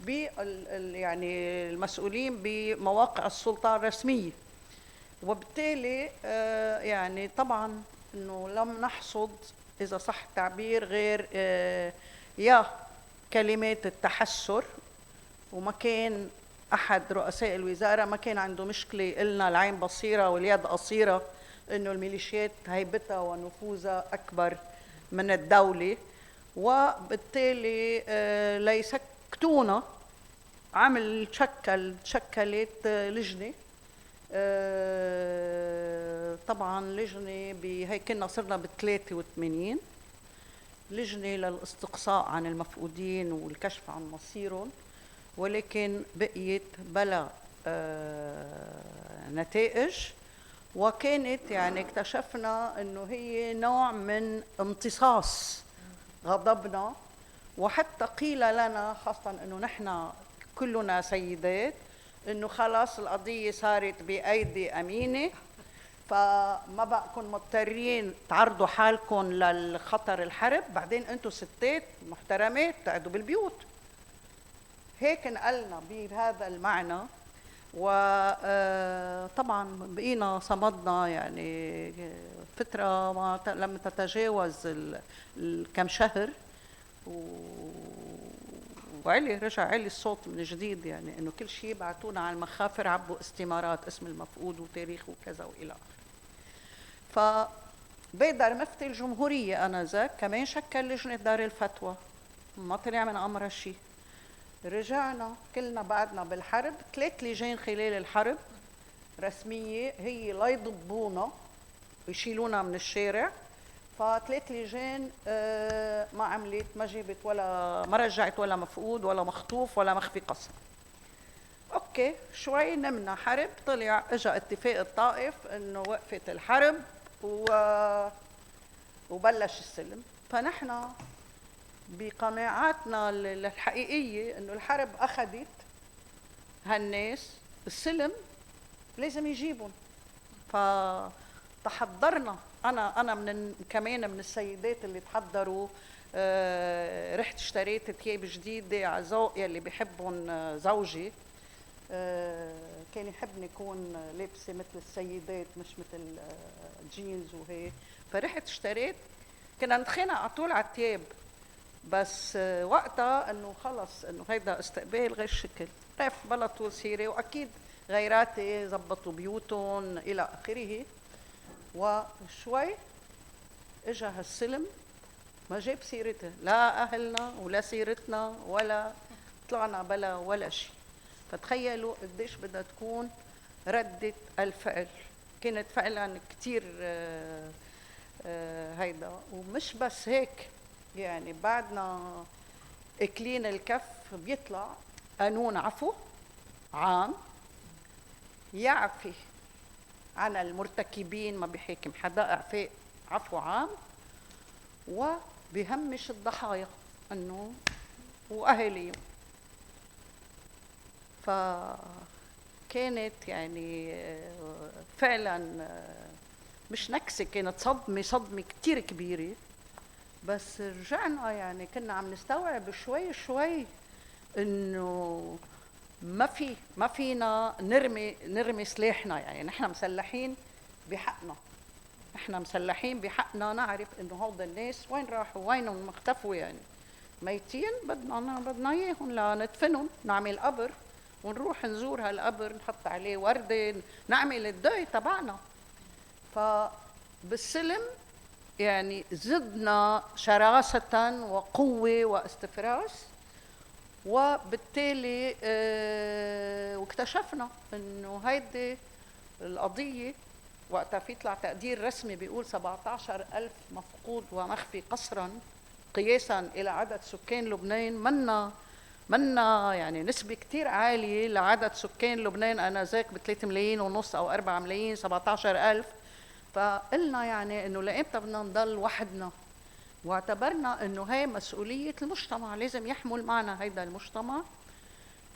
يعني المسؤولين بمواقع السلطة الرسمية. وبالتالي يعني طبعا انه لم نحصد، اذا صح التعبير، غير يا كلمات التحسر، وما كان احد رؤساء الوزارة ما كان عنده مشكلة قلنا العين بصيرة واليد قصيرة انه الميليشيات هيبتها ونفوذها اكبر من الدولة، وبالتالي ليسكتونا شكلت لجنة، طبعا لجنة هي كنا صرنا ب 83 لجنة للاستقصاء عن المفقودين والكشف عن مصيرهم، ولكن بقيت بلا نتائج. وكانت يعني اكتشفنا انه هي نوع من امتصاص غضبنا، وحتى قيل لنا خاصة انه نحن كلنا سيدات انه خلاص القضية صارت بايدي امينة، فما بقكم مضطرين تعرضوا حالكم للخطر الحرب، بعدين انتم ستات محترمات تقعدوا بالبيوت. هيك نقلنا بهذا المعنى. وطبعا بقينا صمدنا يعني فترة ما لم تتجاوز كم شهر، رجع علي الصوت من جديد، يعني انه كل شيء بعتونا على المخافر، عبوا استمارات اسم المفقود وتاريخ وكذا والى اخره. فبيدر مفتي الجمهورية انذاك كمان شكل لجنة دار الفتوى، ما طلع من امرها شيء. رجعنا كلنا بعدنا بالحرب 3 لجان خلال الحرب رسمية، هي لا يضبونا ويشيلونا من الشارع. ف3 لجان ما عملت، ما جابت ولا ما رجعت ولا مفقود ولا مخطوف ولا مخفي قسم. اوكي شوي نمنا حرب، طلع اجى اتفاق الطائف انه وقفت الحرب وبلش السلم. فنحن بقناعاتنا الحقيقية انه الحرب اخذت هالناس، السلم لازم يجيبون. فتحضرنا، انا كمان من السيدات اللي تحضروا، رحت اشتريت ثياب جديدة على ذوق يلي بيحبهم زوجي، كان يحبني يكون لابسة مثل السيدات مش مثل جينز وهيك. فرحت اشتريت، كنا نتخانق على طول على الثياب، بس وقتها انه خلص انه هيدا استقبال غير شكل، رف بلا طول سيره، واكيد غيراتي زبطوا بيوتهم الى اخره. وشوي اجى هالسلم ما جاب سيرته، لا اهلنا ولا سيرتنا ولا طلعنا بلا ولا شيء. فتخيلوا قديش بدها تكون ردة الفعل، كانت فعلا كتير هيدا. ومش بس هيك، يعني بعدنا اكلين الكف بيطلع قانون عفو عام يعفي عن المرتكبين، ما بيحاكم حدا، اعفاء عفو عام، وبيهمش الضحايا انه واهاليهم. فكانت يعني فعلا مش نكسه، كانت صدمه كتير كبيره. بس رجعنا يعني كنا عم نستوعب شوي شوي انه ما فينا نرمي سلاحنا، يعني نحن مسلحين بحقنا، نعرف انه هؤلاء الناس وين راحوا، وينهم مختفوا، يعني ميتين بدنا اياهم لندفنهم، نعمل قبر ونروح نزور هالقبر، نحط عليه وردة، نعمل الدوي تبعنا. فبالسلم يعني زدنا شراسة وقوة واستفراس، وبالتالي واكتشفنا انه هيدي القضية وقتها في يطلع تقدير رسمي بيقول 17,000 مفقود ومخفي قسرا قياسا الى عدد سكان لبنان. منا يعني نسبة كتير عالية لعدد سكان لبنان انذاك ب 3 ملايين ونص او 4 ملايين. 17,000. فقلنا يعني انه لامتى بدنا نضل وحدنا، واعتبرنا انه هي مسؤولية المجتمع، لازم يحمل معنا هيدا المجتمع.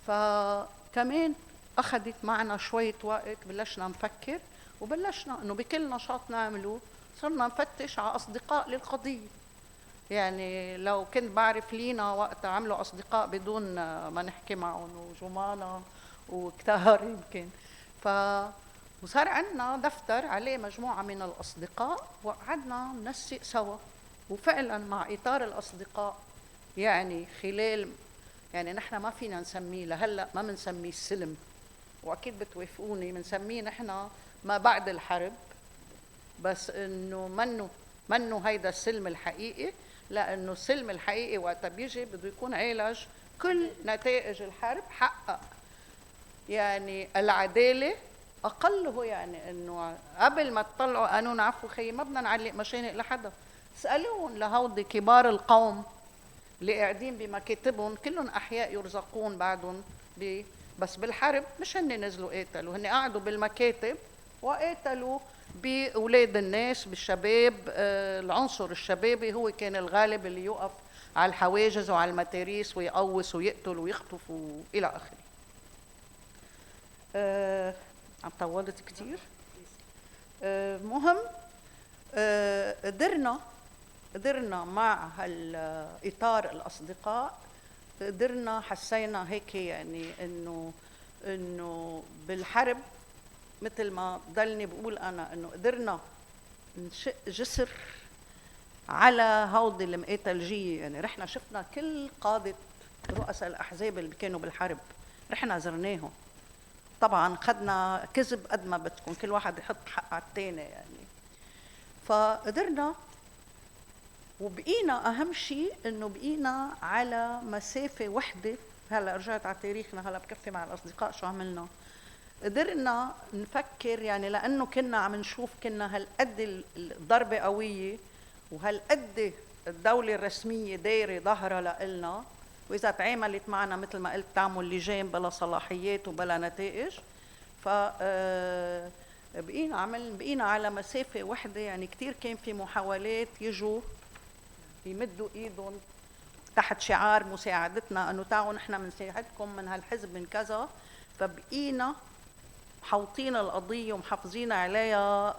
فكمان اخذت معنا شوية وقت، بلشنا نفكر وبلشنا انه بكل نشاط نعمله صرنا نفتش على اصدقاء للقضية. يعني لو كنت بعرف لينا وقتها عملوا اصدقاء بدون ما نحكي معهم، وجمانة وكتار يمكن. وصار عندنا دفتر عليه مجموعة من الأصدقاء، وقعدنا ننسق سوا. وفعلا مع إطار الأصدقاء يعني خلال يعني نحن ما فينا نسميه لهلا، ما بنسميه السلم، وأكيد بتوافقوني بنسميه نحن ما بعد الحرب، بس إنه منه هيدا السلم الحقيقي، لأنه السلم الحقيقي وقتها بيجي بده يكون علاج كل نتائج الحرب، حقق يعني العدالة أقله. يعني إنه قبل ما تطلعوا قانون عفو خيي ما بدنا نعلق مشانق لحدا، اسألوهم لهودي كبار القوم اللي قاعدين بمكاتبهم، كلهم أحياء يرزقون بعدهم بس بالحرب مش هن نزلوا قاتلوا، هن قعدوا بالمكاتب وقاتلوا بأولاد الناس، بالشباب. العنصر الشبابي هو كان الغالب اللي يقف على الحواجز وعلى المتاريس ويقوس ويقتل ويخطف وإلى آخره. عم طولت كتير. مهم قدرنا مع هالإطار الأصدقاء، قدرنا حسينا هيك يعني إنه بالحرب مثل ما ضلني بقول أنا إنه قدرنا نشق جسر على هودي المقاتلجية. يعني رحنا شفنا كل قادة رؤساء الأحزاب اللي كانوا بالحرب، رحنا زرناهم. طبعا خدنا كذب قد ما بدكم، كل واحد يحط حق على الثاني يعني. فقدرنا وبقينا أهم شيء إنه بقينا على مسافة وحدة. هلا رجعت على تاريخنا، هلا بكفي مع الأصدقاء شو عملنا. قدرنا نفكر يعني لأنه كنا عم نشوف كنا هالقد الضربة قوية وهالقد الدولة الرسمية دايرة ظهرها لإلنا، وإذا تعاملت معنا مثل ما قلت تعمل لجان بلا صلاحيات وبلا نتائج. بقينا على مسافة وحدة. يعني كتير كان في محاولات يجوا يمدوا ايدهم تحت شعار مساعدتنا، انه تعالوا نحن بنساعدكم من هالحزب من كذا. فبقينا محوطين القضية ومحافظين عليها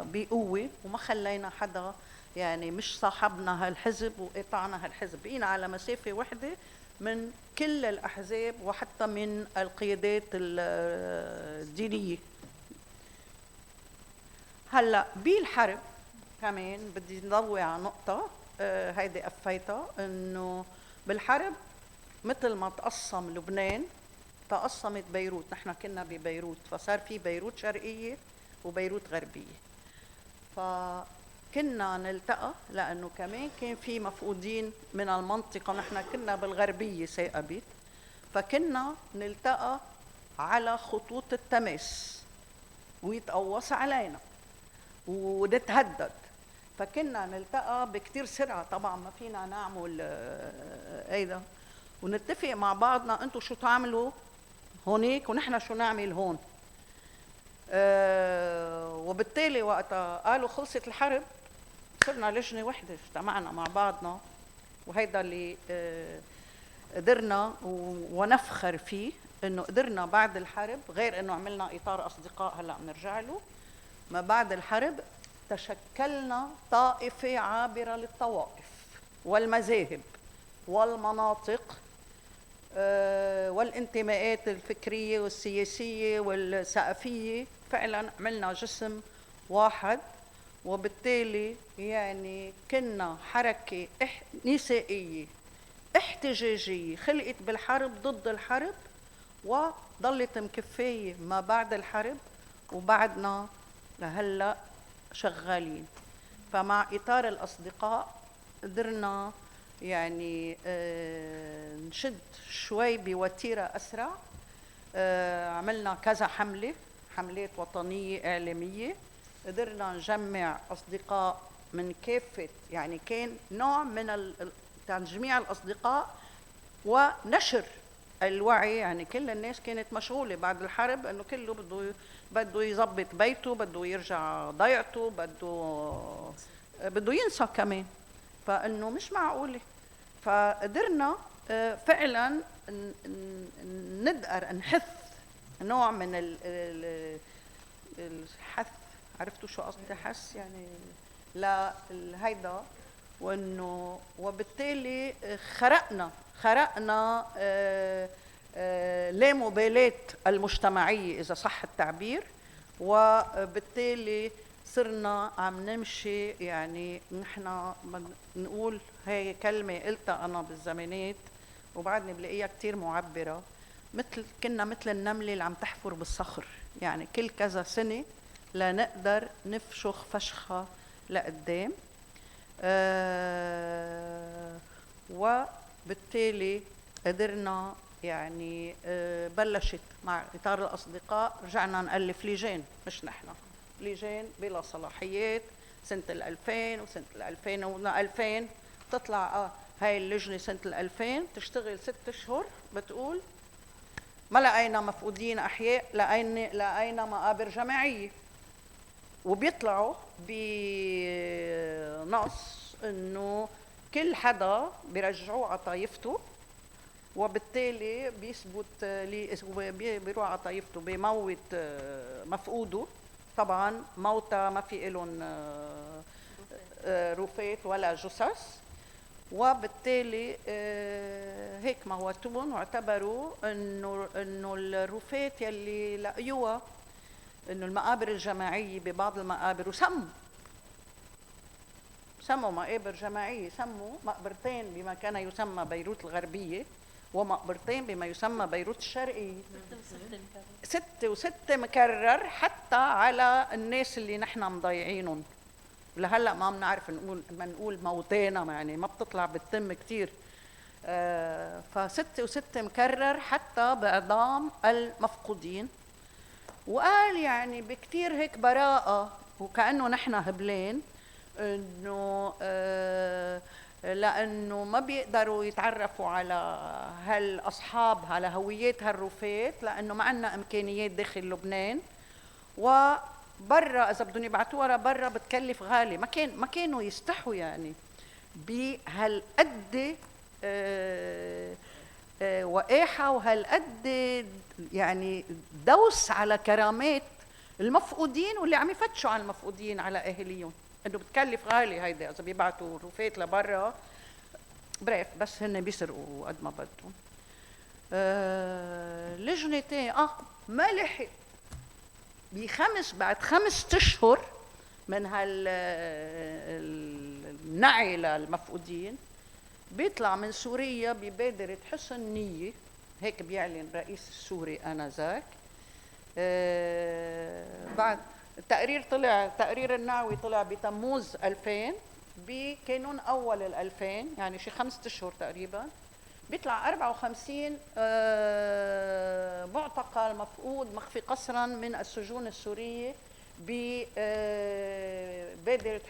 بقوة، وما خلينا حدا يعني مش صاحبنا هالحزب وقطعنا هالحزب. بقينا على مسافة وحدة من كل الأحزاب وحتى من القيادات الدينية. هلا بالحرب كمان بدي نضوي على نقطة هيدي قفيتها، انه بالحرب مثل ما تقسم لبنان تقسمت بيروت. نحن كنا ببيروت، فصار في بيروت شرقية وبيروت غربية. فكنا نلتقى لأنه كمان كان في مفقودين من المنطقة، نحن كنا بالغربية ثاقبت، فكنا نلتقى على خطوط التماس ويتقوص علينا ونتهدد. فكنا نلتقى بكتير سرعة، طبعا ما فينا نعمل ايضا ونتفق مع بعضنا انتوا شو تعملوا هونيك ونحن شو نعمل هون. وبالتالي وقتها قالوا خلصت الحرب صرنا لجنة وحدة، اجتمعنا مع بعضنا، وهيدا اللي قدرنا ونفخر فيه، انه قدرنا بعد الحرب، غير انه عملنا اطار اصدقاء هلا بنرجع له، ما بعد الحرب تشكلنا طائفة عابرة للطوائف والمذاهب والمناطق والانتماءات الفكرية والسياسية والثقافية. فعلا عملنا جسم واحد وبالتالي يعني كنا حركة نسائية احتجاجية خلقت بالحرب ضد الحرب وظلت مكفاية ما بعد الحرب، وبعدنا لهلأ شغالين. فمع إطار الأصدقاء قدرنا يعني نشد شوي بوتيرة أسرع. عملنا كذا حملات وطنية إعلامية، قدرنا نجمع أصدقاء من كافة، يعني كان نوع من تجميع الأصدقاء ونشر الوعي. يعني كل الناس كانت مشغولة بعد الحرب انه كله بده يظبط بيته، بده يرجع ضيعته، بده ينسى كمان، فانه مش معقولة. فقدرنا فعلا نقدر نحث نوع من الحث. عرفتوا شو قصدي حث؟ يعني لهيدا، وانه وبالتالي خرقنا لا مبالاة المجتمعية إذا صح التعبير، وبالتالي صرنا عم نمشي. يعني نحن نقول هاي كلمة قلتها أنا بالزمانات وبعدني بلاقيها كتير معبرة، كنا مثل النملة اللي عم تحفر بالصخر، يعني كل كذا سنة لنقدر نفشخ فشخة لقدام. وبالتالي قدرنا يعني بلشت مع إطار الأصدقاء، رجعنا نألف لجان، مش نحن لجان بلا صلاحيات سنة 2000 وسنة 2000 تطلع هاي اللجنة سنة 2000 تشتغل 6 أشهر، بتقول ما لقينا مفقودين أحياء، لقينا مقابر جماعية، وبيطلعوا بنص انه كل حدا بيرجعوه على طائفته، وبالتالي بيثبت بيروح على طائفته بيموت مفقوده. طبعا موتى ما في لهم رفات ولا جثث، وبالتالي هيك موتوهم، واعتبروا انه الرفات يلي لقيوها، انه المقابر الجماعيه ببعض المقابر، سموا مقابر جماعيه، سموا مقبرتين بما كان يسمى بيروت الغربيه ومقبرتين بما يسمى بيروت الشرقيه. 6 و6 مكرر حتى على الناس اللي نحن مضيعينهم. لهلا ما بنعرف نقول موتانا، يعني ما بتطلع بالتم كتير. ف6 و6 مكرر حتى بعظام المفقودين. وقال يعني بكتير هيك براءة وكأنه نحن هبلين، انه لانه ما بيقدروا يتعرفوا على هالاصحاب، على هويات هالرفات، لانه ما عندنا امكانيات داخل لبنان، وبرا اذا بدهم يبعتوها برا بتكلف غالي. ما كانوا يستحوا يعني بهالقد وقاحة وهالقد يعني دوس على كرامات المفقودين واللي عم يفتشوا على المفقودين على اهليهم، انه بتكلف غالي هيدا اذا بيبعتوا رفات لبرا بريف، بس هن بيسرقوا قد ما بدهم. لجنتين ما لحق بعد 5 أشهر من هالنعي للمفقودين، بيطلع من سوريا ببادرة حسن نية، هيك بيعلن رئيس السوري آنذاك. بعد تقرير النعوي طلع بتموز 2000، بكانون أول 2000 يعني شي 5 أشهر تقريبا، بيطلع 54 معتقل مفقود مخفي قسرا من السجون السورية ببادرة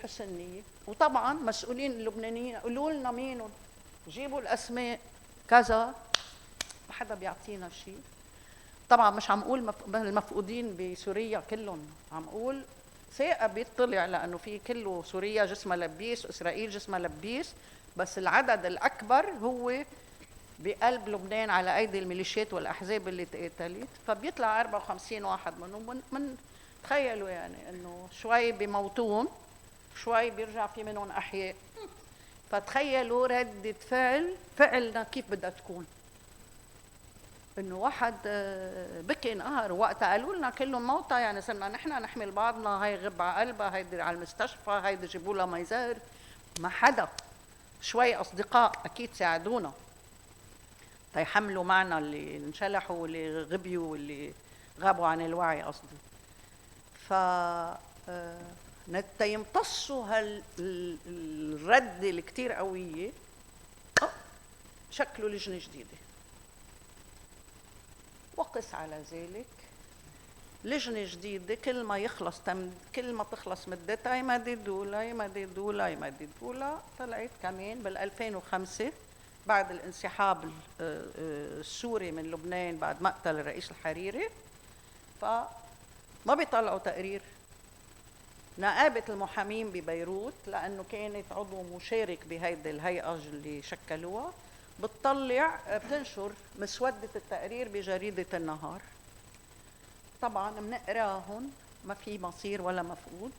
حسن نية. وطبعا مسؤولين اللبنانيين قولوا لنا مين، جيبوا الأسماء كذا، ما حدا بيعطينا شيء. طبعا مش عم اقول المفقودين بسوريا كلهم، عم اقول ثاقة بيطلع، لانه في كله سوريا جسمها لبيس واسرائيل جسمها لبيس، بس العدد الاكبر هو بقلب لبنان على ايدي الميليشيات والاحزاب اللي تقاتلت. فبيطلع 54 واحد منهم. من تخيلوا يعني انه شوي بموتون، شوي بيرجع في منهم احياء. فتخيلوا ردة فعلنا كيف بدها تكون. انه واحد بكي انقهر وقتها قالوا لنا كلهم موتى، يعني صرنا نحن نحمل بعضنا، هاي غب على قلبها، هيدي على المستشفى، هيدي جيبوا لها ميزار. ما حدا، شوي اصدقاء اكيد ساعدونا تيحملوا معنا اللي انشلحوا واللي غبيوا واللي غابوا عن الوعي قصدي. ف يمتصوا هالرده اللي كتير قويه، شكلوا لجنه جديده. وقس على ذلك لجنه جديده كل ما تخلص مدتها يمددوا لها طلعت كمان بال 2005 بعد الانسحاب السوري من لبنان بعد مقتل الرئيس الحريري. فما بيطلعوا تقرير. نقابة المحامين ببيروت لأنه كانت عضو مشارك بهيدي الهيئة اللي شكلوها بتنشر مسودة التقرير بجريدة النهار. طبعا بنقراهم ما في مصير ولا مفقود،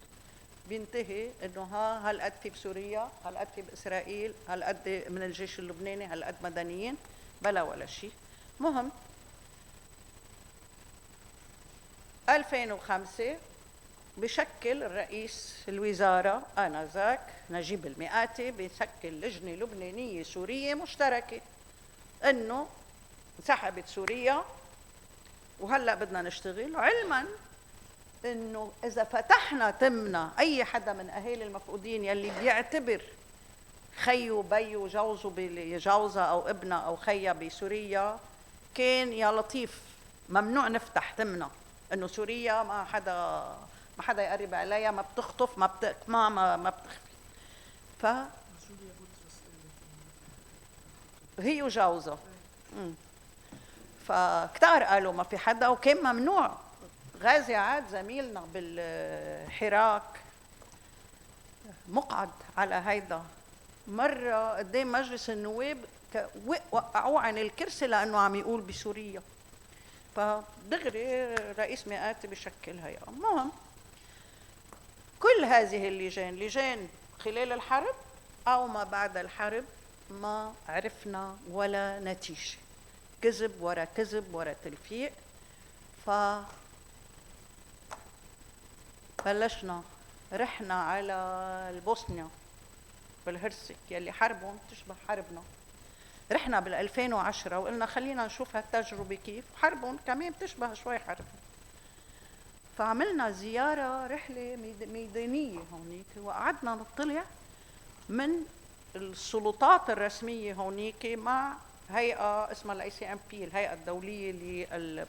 بينتهي انه هالقد في بسوريا، هالقد في باسرائيل، هالقد من الجيش اللبناني، هالقد مدنيين، بلا ولا شيء. مهم 2005 بشكل الرئيس الوزارة آنذاك نجيب المئاتي بيشكل لجنة لبنانية سورية مشتركة انه انسحبت سوريا وهلا بدنا نشتغل، علما انه اذا فتحنا تمنا اي حدا من اهالي المفقودين يلي بيعتبر خيه بيه جوزه جوزه او ابنه او خيه بسوريا كان يا لطيف ممنوع نفتح تمنا، انه سوريا ما حدا يقرب عليها، ما بتخطف، ما بتخفي. ف هي وجوزها فكتار قالوا ما في حدا، وكان ممنوع. غازي عاد زميلنا بالحراك مقعد على هيدا مرة قدام مجلس النواب وقعوه عن الكرسي لأنه عم يقول بسوريا. فدغري رئيس مئاتي بشكل هيئة. المهم كل هذه لجان خلال الحرب أو ما بعد الحرب ما عرفنا ولا نتيجة، كذب ورا كذب ورا تلفيق. بلشنا رحنا على البوسنيا والهرسك يلي حربهم تشبه حربنا. رحنا بال 2010 وقلنا خلينا نشوف هالتجربة كيف، حربهم كمان تشبه شوي حربنا. فعملنا زيارة رحلة ميدانية هونيك، وقعدنا نطلع من السلطات الرسمية هونيك مع هيئة اسمها ICMP الهيئة الدولية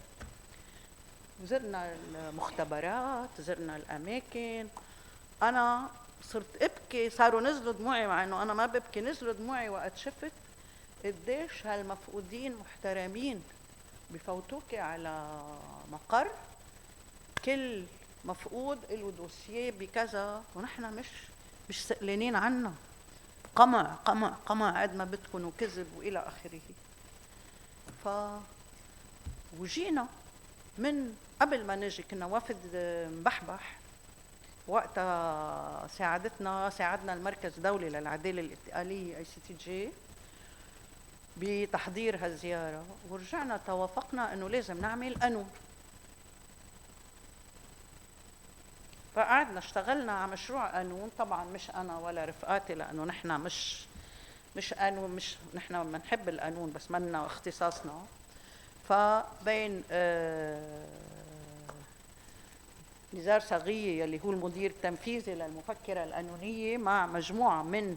زرنا المختبرات، زرنا الأماكن. أنا صرت أبكي، صاروا نزلوا دموعي مع إنه أنا ما ببكي، نزلوا دموعي وقت شفت قديش هالمفقودين محترمين. بفوتوكي على مقر كل مفقود له دوسيه بكذا، ونحن مش سئلانين عنا، قمع قد ما بدكم وكذب وإلى آخره. وجينا من قبل ما نجي كنا وفد مبحبح، وقتها ساعدنا المركز الدولي للعدالة الانتقالية ICTJ بتحضير هالزيارة، ورجعنا توافقنا انه لازم نعمل قانون. فقعدنا اشتغلنا على مشروع قانون، طبعا مش انا ولا رفقاتي لانه نحن مش قانون، مش نحن بنحب القانون بس منا اختصاصنا. فبين نزار صغية اللي هو المدير التنفيذي للمفكرة القانونية مع مجموعة من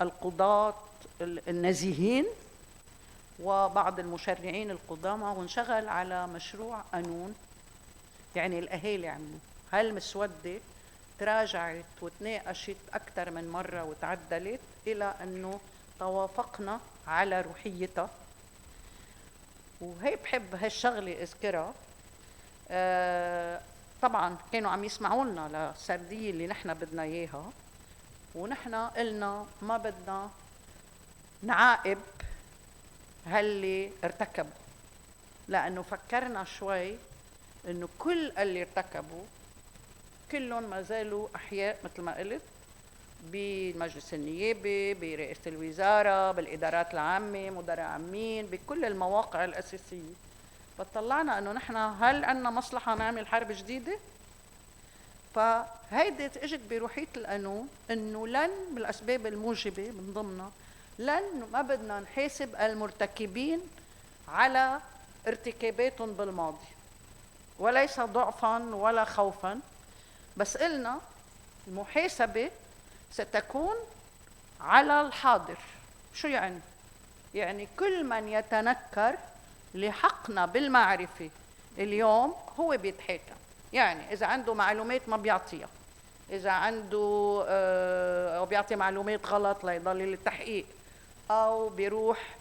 القضاة النزيهين وبعض المشرعين القدامى، ونشغل على مشروع قانون. يعني الأهالي عملوا هالمسودة، تراجعت وتناقشت أكثر من مرة وتعدلت إلى أنه توافقنا على روحيتها. وهي بحب هالشغلة أذكرها. طبعا كانوا عم يسمعوا لنا للسردية اللي نحن بدنا إياها، ونحن قلنا ما بدنا نعاقب هاللي ارتكبوا، لأنه فكرنا شوي إنه كل اللي ارتكبوا كلهم ما زالوا أحياء مثل ما قلت بالمجلس النيابي، برئاسة الوزارة، بالإدارات العامة، مدراء عامين، بكل المواقع الأساسية. فطلعنا إنه نحن هل عندنا مصلحة نعمل حرب جديدة؟ فهيدي اجت بروحية القانون إنه لن بالأسباب الموجبة من ضمنها ما بدنا نحاسب المرتكبين على ارتكاباتهم بالماضي، وليس ضعفا ولا خوفا، بس قلنا المحاسبة ستكون على الحاضر. شو يعني؟ يعني كل من يتنكر لحقنا بالمعرفة اليوم هو بيتحاكم. يعني إذا عنده معلومات ما بيعطيها، إذا عنده أو بيعطي معلومات غلط ليضل للتحقيق، أو بيروح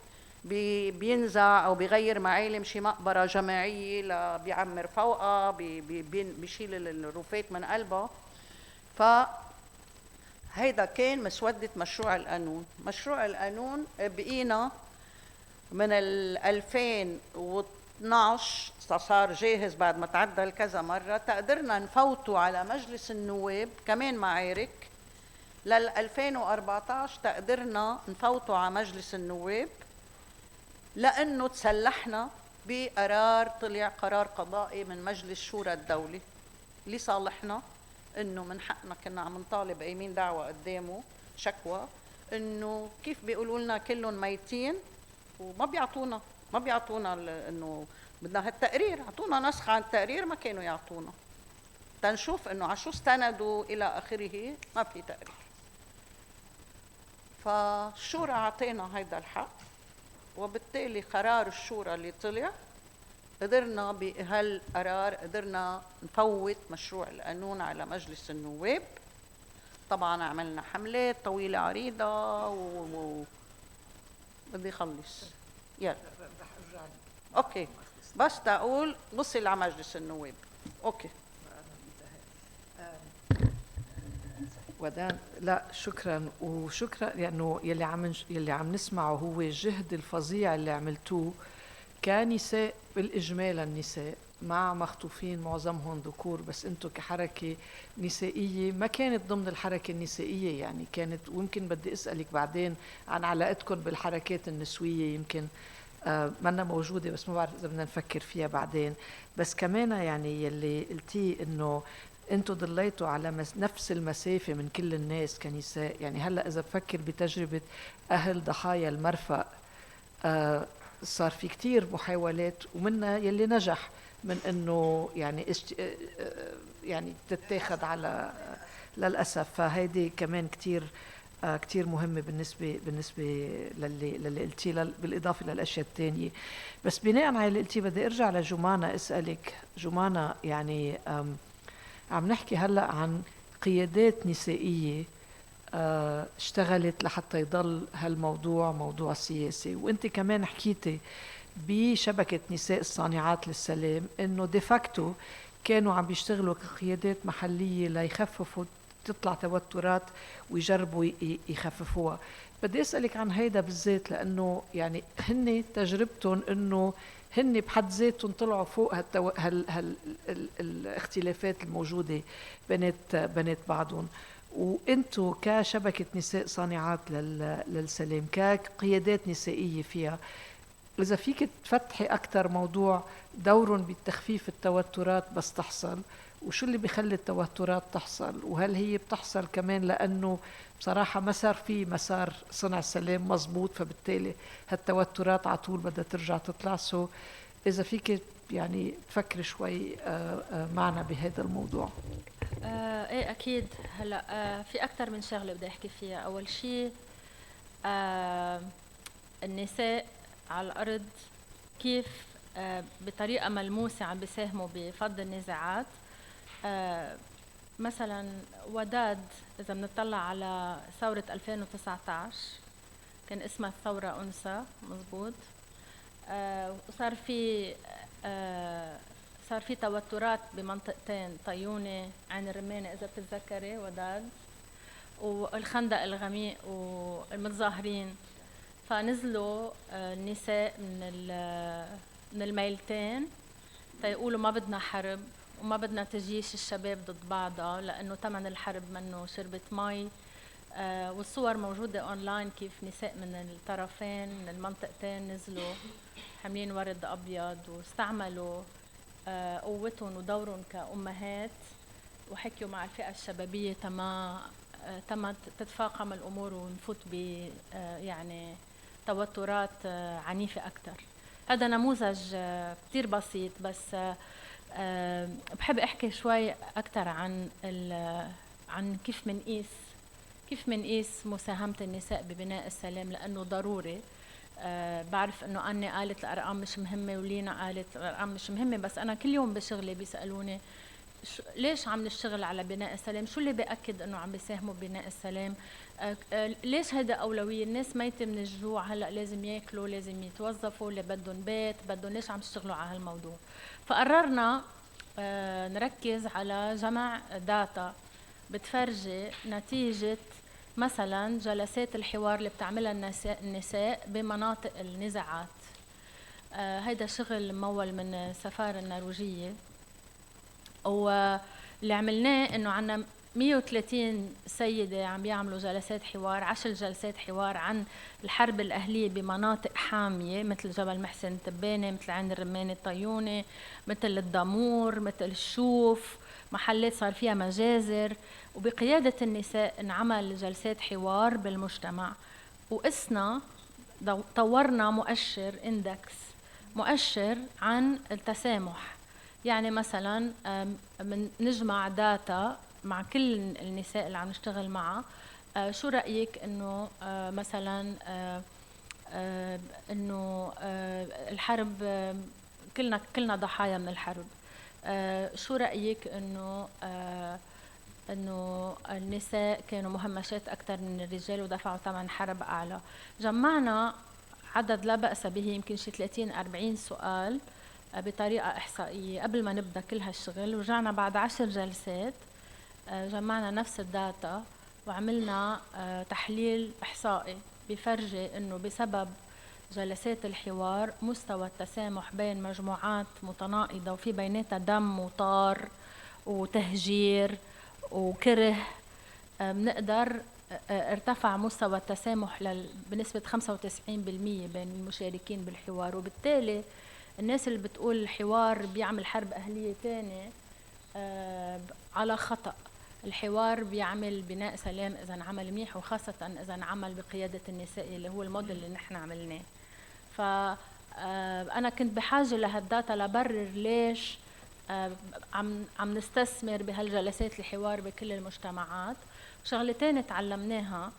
بينزع أو بيغير معالم شي مقبرة جماعية بيعمر فوقها، بيشيل الرفات من قلبها. فهيدا كان مسودة مشروع القانون. مشروع القانون بقينا من 2012 صار جاهز بعد ما تعدل كذا مرة، تقدرنا نفوته على مجلس النواب كمان معارك. لل 2014 تقدرنا نفوته على مجلس النواب لأنه تسلحنا بقرار، طلع قرار قضائي من مجلس شورى الدولة لصالحنا، إنه من حقنا كنا عم نطالب قايمين دعوة قدامه شكوى إنه كيف بيقولوا لنا كلهم ميتين وما بيعطونا إنه بدنا هالتقرير، اعطونا نسخة عن التقرير، ما كانوا يعطونا تنشوف إنه عشو استندوا إلى آخره، ما في تقرير. فالشورى عطينا هيدا الحق، وبالتالي قرار الشورى اللي طلع قدرنا بهالقرار قدرنا نفوت مشروع القانون على مجلس النواب. طبعا عملنا حملات طويلة عريضة بدي خلص يلا اوكي، بس تقول وصل على مجلس النواب. اوكي ودان، لا شكرا، وشكرا لانه يلي عم نسمعه هو الجهد الفظيع اللي عملتوه كنساء بالاجمال، النساء مع مخطوفين معظمهم ذكور، بس انتم كحركه نسائيه ما كانت ضمن الحركه النسائيه، يعني كانت، ويمكن بدي اسالك بعدين عن علاقتكم بالحركات النسويه، يمكن منا موجوده بس ما بعرف اذا بدنا نفكر فيها بعدين. بس كمان يعني يلي قلتيه انه انتوا ضليتوا على نفس المسافه من كل الناس كنساء. يعني هلا اذا بفكر بتجربه اهل ضحايا المرفأ، صار في كتير محاولات ومنها يلي نجح من انه يعني يعني تتاخد على للاسف. فهيدي كمان كتير مهمه بالنسبه للي قلتيه، بالاضافه للاشياء الثانيه. بس بناء على اللي قلتيه بدي ارجع لجمانة اسالك. جمانة، يعني عم نحكي هلا عن قيادات نسائيه اشتغلت لحتى يضل هالموضوع موضوع سياسي، وانت كمان حكيتي بشبكة نساء الصانعات للسلام انه ديفاكتو كانوا عم بيشتغلوا كقيادات محلية ليخففوا تطلع توترات ويجربوا يخففوها. بدي اسألك عن هيدا بالذات، لانه يعني هن تجربتهم انه هن بحد ذاتهم طلعوا فوق الاختلافات الموجودة بينات بعضهم، وانتو كشبكة نساء صانعات للسلام كقيادات نسائية فيها، إذا فيك تفتحي أكثر موضوع دورهم بتخفيف التوترات بس تحصل، وشو اللي بيخلي التوترات تحصل، وهل هي بتحصل كمان لأنه بصراحة ما صار في مسار صنع السلام مزبوط، فبالتالي هالتوترات على طول بدها ترجع تطلع. سو إذا فيك يعني تفكري شوي معنا بهذا الموضوع. ايه اكيد. هلا في اكثر من شغله بدي احكي فيها. اول شيء النساء على الارض كيف بطريقه ملموسه عم بيساهموا بفض النزاعات. مثلا وداد، اذا بنطلع على ثوره 2019 كان اسمها الثوره انثى، مزبوط. وصار في توترات بمنطقتين، طيونة، عين الرمانة إذا بتتذكري وداد، والخندق الغميق والمتظاهرين. فنزلوا النساء من الميلتين فيقولوا ما بدنا حرب وما بدنا تجيش الشباب ضد بعضها، لأنه ثمن الحرب منه شربة مي والصور موجودة أونلاين كيف نساء من الطرفين من المنطقتين نزلوا حاملين ورد أبيض واستعملوا قوتهم ودورهم كأمهات وحكيوا مع الفئة الشبابية تم تتفاقم الأمور ونفوت ب يعني توترات عنيفة أكثر. هذا نموذج كتير بسيط، بس بحب أحكي شوي أكثر عن كيف منقيس مساهمة النساء ببناء السلام، لأنه ضروري. بعرف إنه أني قالت الأرقام مش مهمة ولينا قالت الأرقام مش مهمة، بس أنا كل يوم بشغلي بيسألوني ليش عم نشتغل على بناء السلام، شو اللي بيأكد إنه عم بيساهموا ببناء السلام، ليش هيدا أولوية، الناس ميتة من الجوع هلأ لازم ياكلوا لازم يتوظفوا، اللي بدهم بيت بدهم، ليش عم تشتغلوا على هالموضوع؟ فقررنا نركز على جمع داتا بتفرجي نتيجة مثلا جلسات الحوار اللي بتعملها النساء بمناطق النزاعات. هيدا شغل ممول من السفارة النرويجية، واللي عملناه انه عنا 130 سيدة عم بيعملوا جلسات حوار، 10 جلسات حوار عن الحرب الأهلية بمناطق حامية مثل جبل محسن تبانة، مثل عين الرمانة الطيونة، مثل الدامور، مثل الشوف، محلات صار فيها مجازر، وبقيادة النساء انعمل جلسات حوار بالمجتمع. وقسنا طورنا مؤشر اندكس، مؤشر عن التسامح. يعني مثلا نجمع داتا مع كل النساء اللي عم نشتغل معها، شو رأيك انه مثلا انه الحرب كلنا ضحايا من الحرب، شو رأيك انه النساء كانوا مهمشات اكثر من الرجال ودفعوا ثمن حرب اعلى. جمعنا عدد لا بأس به، يمكن شي 30-40 سؤال بطريقة إحصائية قبل ما نبدأ كل هالشغل. ورجعنا بعد 10 جلسات جمعنا نفس الداتا وعملنا تحليل إحصائي بيفرجي إنه بسبب جلسات الحوار مستوى التسامح بين مجموعات متناقضة وفي بيناتها دم وطار وتهجير وكره، بنقدر ارتفع مستوى التسامح بنسبة 95% بين المشاركين بالحوار. وبالتالي الناس اللي بتقول الحوار بيعمل حرب أهلية تاني على خطأ. الحوار بيعمل بناء سلام إذا انعمل منيح، وخاصة إذا انعمل بقيادة النساء اللي هو الموديل اللي نحن عملناه. فأنا كنت بحاجة لهالداتا لبرر ليش عم نستثمر بهالجلسات الحوار بكل المجتمعات. شغلتين تعلمناها،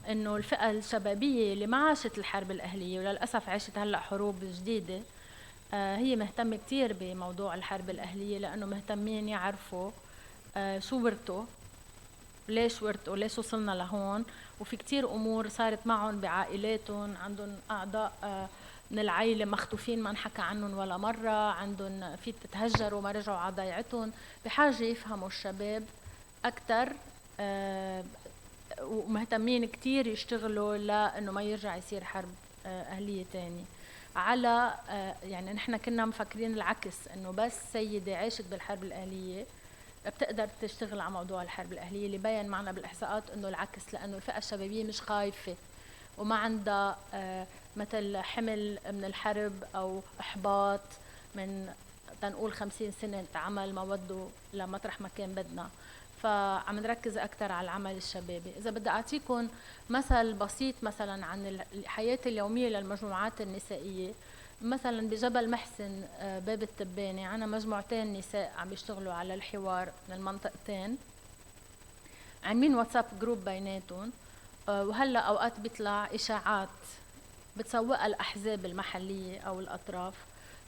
إنه الفئة الشبابية اللي ما عاشت الحرب الأهلية وللأسف عاشت هلأ حروب جديدة، هي مهتمة كتير بموضوع الحرب الأهلية، لأنه مهتمين يعرفوا شو ورثوا، ليش ورثوا، ليش وصلنا لهون. وفي كتير أمور صارت معهم بعائلاتهم، عندهم أعضاء من العائلة مخطوفين ما انحكى عنهم ولا مرة، عندهم في تهجروا ما رجعوا على ضيعتهم. بحاجة يفهموا الشباب أكتر، ومهتمين كتير يشتغلوا لأنه ما يرجع يصير حرب أهلية تاني. على يعني نحن كنا مفكرين العكس، انه بس سيدة عاشت بالحرب الأهلية بتقدر تشتغل على موضوع الحرب الأهلية، اللي بين معنا بالإحصاءات انه العكس، لأنه الفئة الشبابية مش خايفة وما عندها مثل حمل من الحرب أو إحباط من تنقول 50 سنة عمل ما ودوا لمطرح ما كان بدنا. فعم نركز أكثر على العمل الشبابي. إذا بدي أعطيكم مثل بسيط مثلا عن الحياة اليومية للمجموعات النسائية، مثلا بجبل محسن باب التبانة عنا مجموعتين نساء عم يشتغلوا على الحوار من المنطقتين، عاملين واتساب جروب بيناتهم، وهلا أوقات بيطلع إشاعات بتسوقها الأحزاب المحلية أو الأطراف،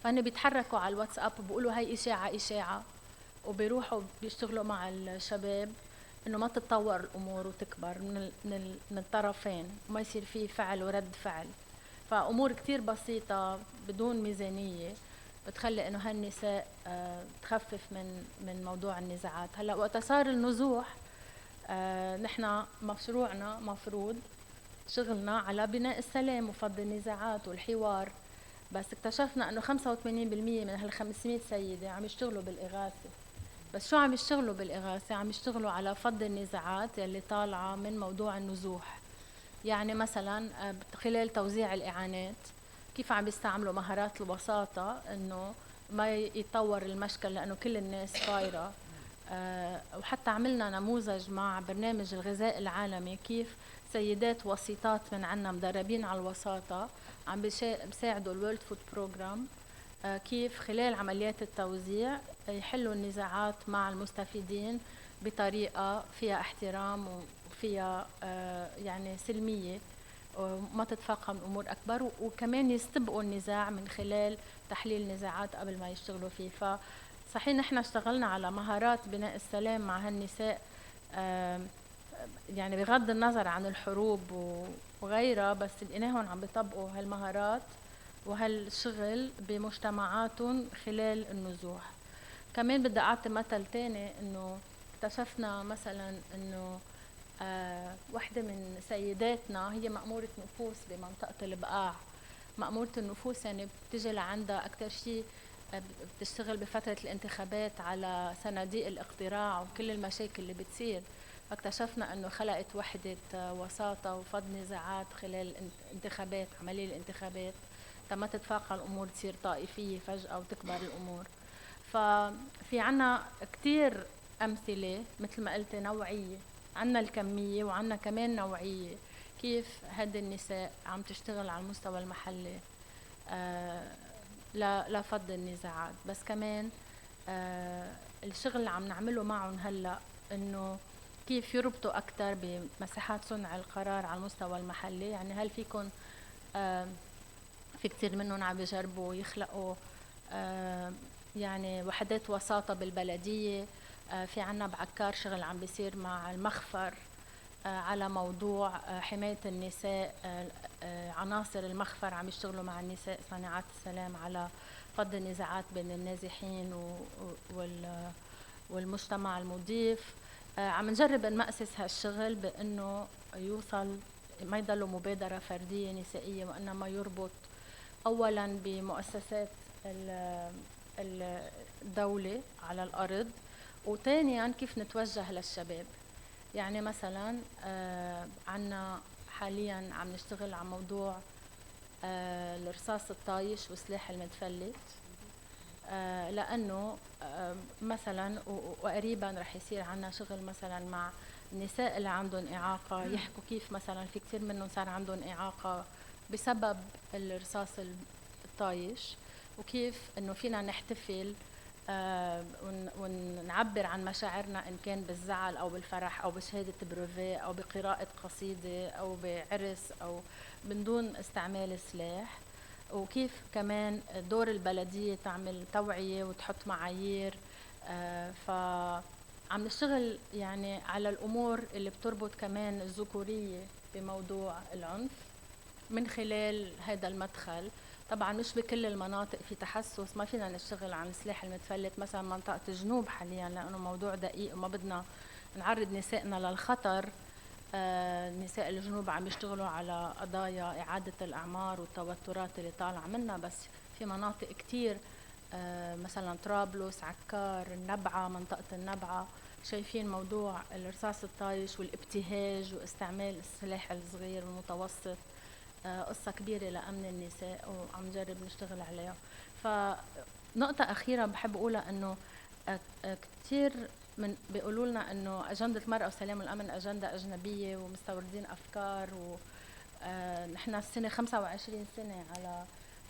فهن بيتحركوا على الواتساب وبيقولوا هاي إشاعة، وبيروحوا بيشتغلوا مع الشباب انه ما تتطور الامور وتكبر من الطرفين وما يصير فيه فعل ورد فعل. فامور كتير بسيطه بدون ميزانيه بتخلي انه هالنساء تخفف من موضوع النزاعات. هلا وقت صار النزوح نحن مشروعنا مفروض شغلنا على بناء السلام وفض النزاعات والحوار، بس اكتشفنا انه 85% من هال 500 سيده عم يشتغلوا بالاغاثه، بس شو عم يشتغلوا بالإغاثة؟ عم يشتغلوا على فض النزاعات اللي طالعة من موضوع النزوح. يعني مثلا خلال توزيع الإعانات كيف عم يستعملوا مهارات الوساطة إنه ما يتطور المشكل لأنه كل الناس طايرة. وحتى عملنا نموذج مع برنامج الغذاء العالمي كيف سيدات وسيطات من عنا مدربين على الوساطة عم بيساعدوا الورلد فود بروجرام كيف خلال عمليات التوزيع يحلوا النزاعات مع المستفيدين بطريقة فيها احترام وفيها يعني سلمية وما تتفاقم الأمور أكبر، وكمان يستبقوا النزاع من خلال تحليل نزاعات قبل ما يشتغلوا فيه. فصحيح نحن اشتغلنا على مهارات بناء السلام مع هالنساء يعني بغض النظر عن الحروب وغيرها، بس لقيناهم عم بيطبقوا هالمهارات وهالشغل بمجتمعاتهم خلال النزوح. كمان بدي أعطي مثل تاني إنه اكتشفنا مثلا إنه واحدة من سيداتنا هي مأمورة نفوس بمنطقة البقاع. مأمورة النفوس يعني بتجي لعندها أكتر شيء بتشتغل بفترة الانتخابات على صناديق الاقتراع وكل المشاكل اللي بتصير. فاكتشفنا انه خلقت وحدة وساطة وفض نزاعات خلال الانتخابات، عملية الانتخابات، تما تتفاقم الامور تصير طائفية فجأة وتكبر الامور. ففي عنا كتير امثلة مثل ما قلت نوعية، عنا الكمية وعنا كمان نوعية كيف هذه النساء عم تشتغل على المستوى المحلي لفض النزاعات. بس كمان الشغل اللي عم نعمله معهم هلا انه كيف يربطوا اكثر بمساحات صنع القرار على المستوى المحلي. يعني هل فيكم في كثير منهم عم يجربوا يخلقوا يعني وحدات وساطة بالبلدية. في عنا بعكار شغل عم بيصير مع المخفر على موضوع حماية النساء. عناصر المخفر عم يشتغلوا مع النساء صانعات السلام على فض النزاعات بين النازحين والمجتمع المضيف. عم نجرب نمأسس هالشغل بأنه يوصل ما يضل مبادرة فردية نسائية، وإنما يربط أولا بمؤسسات الدولة على الأرض، وثانيا كيف نتوجه للشباب. يعني مثلا عنا حاليا عم نشتغل على موضوع الرصاص الطايش وسلاح المتفلت، لأنه مثلا وقريبا رح يصير عنا شغل مثلا مع النساء اللي عندهم إعاقة، يحكوا كيف مثلا في كثير منهم صار عندهم إعاقة بسبب الرصاص الطايش، وكيف إنه فينا نحتفل ونعبر عن مشاعرنا إن كان بالزعل أو بالفرح أو بشهادة بروفي أو بقراءة قصيدة أو بعرس أو من دون استعمال السلاح. وكيف كمان دور البلدية تعمل توعية وتحط معايير. فعم نشتغل يعني على الأمور اللي بتربط كمان الذكورية بموضوع العنف من خلال هذا المدخل. طبعا مش بكل المناطق في تحسس، ما فينا نشتغل عن السلاح المتفلت مثلا منطقة الجنوب حاليا لأنه موضوع دقيق وما بدنا نعرض نسائنا للخطر. نساء الجنوب عم يشتغلوا على قضايا إعادة الأعمار والتوترات اللي طالعة منها، بس في مناطق كتير مثلا طرابلس، عكار، النبعة، منطقة النبعة شايفين موضوع الرصاص الطايش والابتهاج واستعمال السلاح الصغير والمتوسط قصة كبيرة لأمن النساء وعم نجرب نشتغل عليها. فنقطة أخيرة بحب أقولها إنه كتير من بيقولوا لنا إنه أجندة المرأة والسلام والأمن أجندة أجنبية ومستوردين أفكار، ونحن السنة 25 سنة على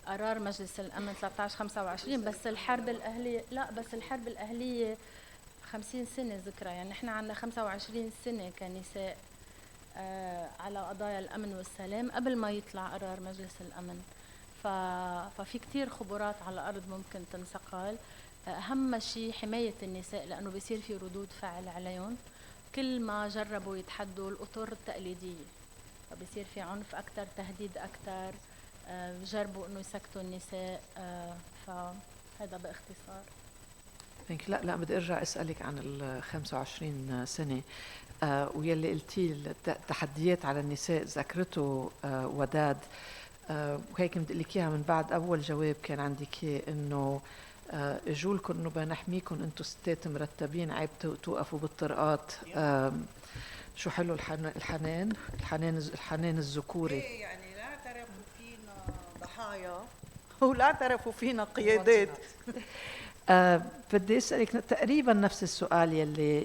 قرار مجلس الأمن 1325، بس الحرب الأهلية بس الحرب الأهلية 50 سنة ذكرى. يعني نحن عندنا 25 سنة كنساء على قضايا الأمن والسلام قبل ما يطلع قرار مجلس الأمن. ففي كتير خبرات على الأرض ممكن تنسقل. أهم شيء حماية النساء لأنه بيصير في ردود فعل عليهم كل ما جربوا يتحدوا الأطر التقليدية، فبيصير في عنف أكتر، تهديد أكتر، بجربوا إنه يسكتوا النساء. فهذا باختصار. لا بدي ارجع اسالك عن ال 25 سنه ويلي قلتي التحديات على النساء ذكرته وداد، وهيك بدي لك اياها من بعد اول جواب كان عندك انه اجولكم انه بنحميكم انتم ستات مرتبين، عيب توقفوا بالطرقات. شو حلو الحنان الذكوري. يعني لا اعترفوا فينا ضحايا ولا اعترفوا فينا قيادات. بدي اسالك تقريبا نفس السؤال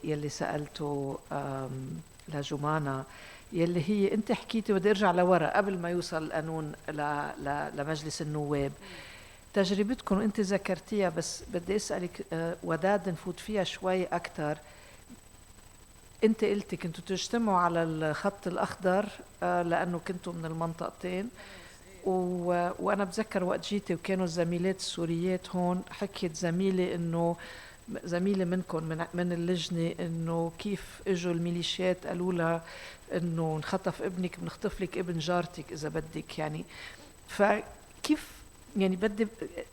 يلي سالته لجمانة، يلي هي انت حكيتي، بدي ارجع لورا قبل ما يوصل القانون لمجلس النواب. تجربتكم انت ذكرتيها، بس بدي اسالك وداد نفوت فيها شوي اكثر. انت قلتي كنتوا تجتمعوا على الخط الاخضر لانه كنتوا من المنطقتين، وانا بتذكر وقت جيتي وكانوا الزميلات السوريات هون، حكيت زميله منكم من اللجنه انه كيف اجوا الميليشيات قالوا لها انه انخطف ابنك، بنخطف لك ابن جارتك اذا بدك. يعني فكيف يعني بدي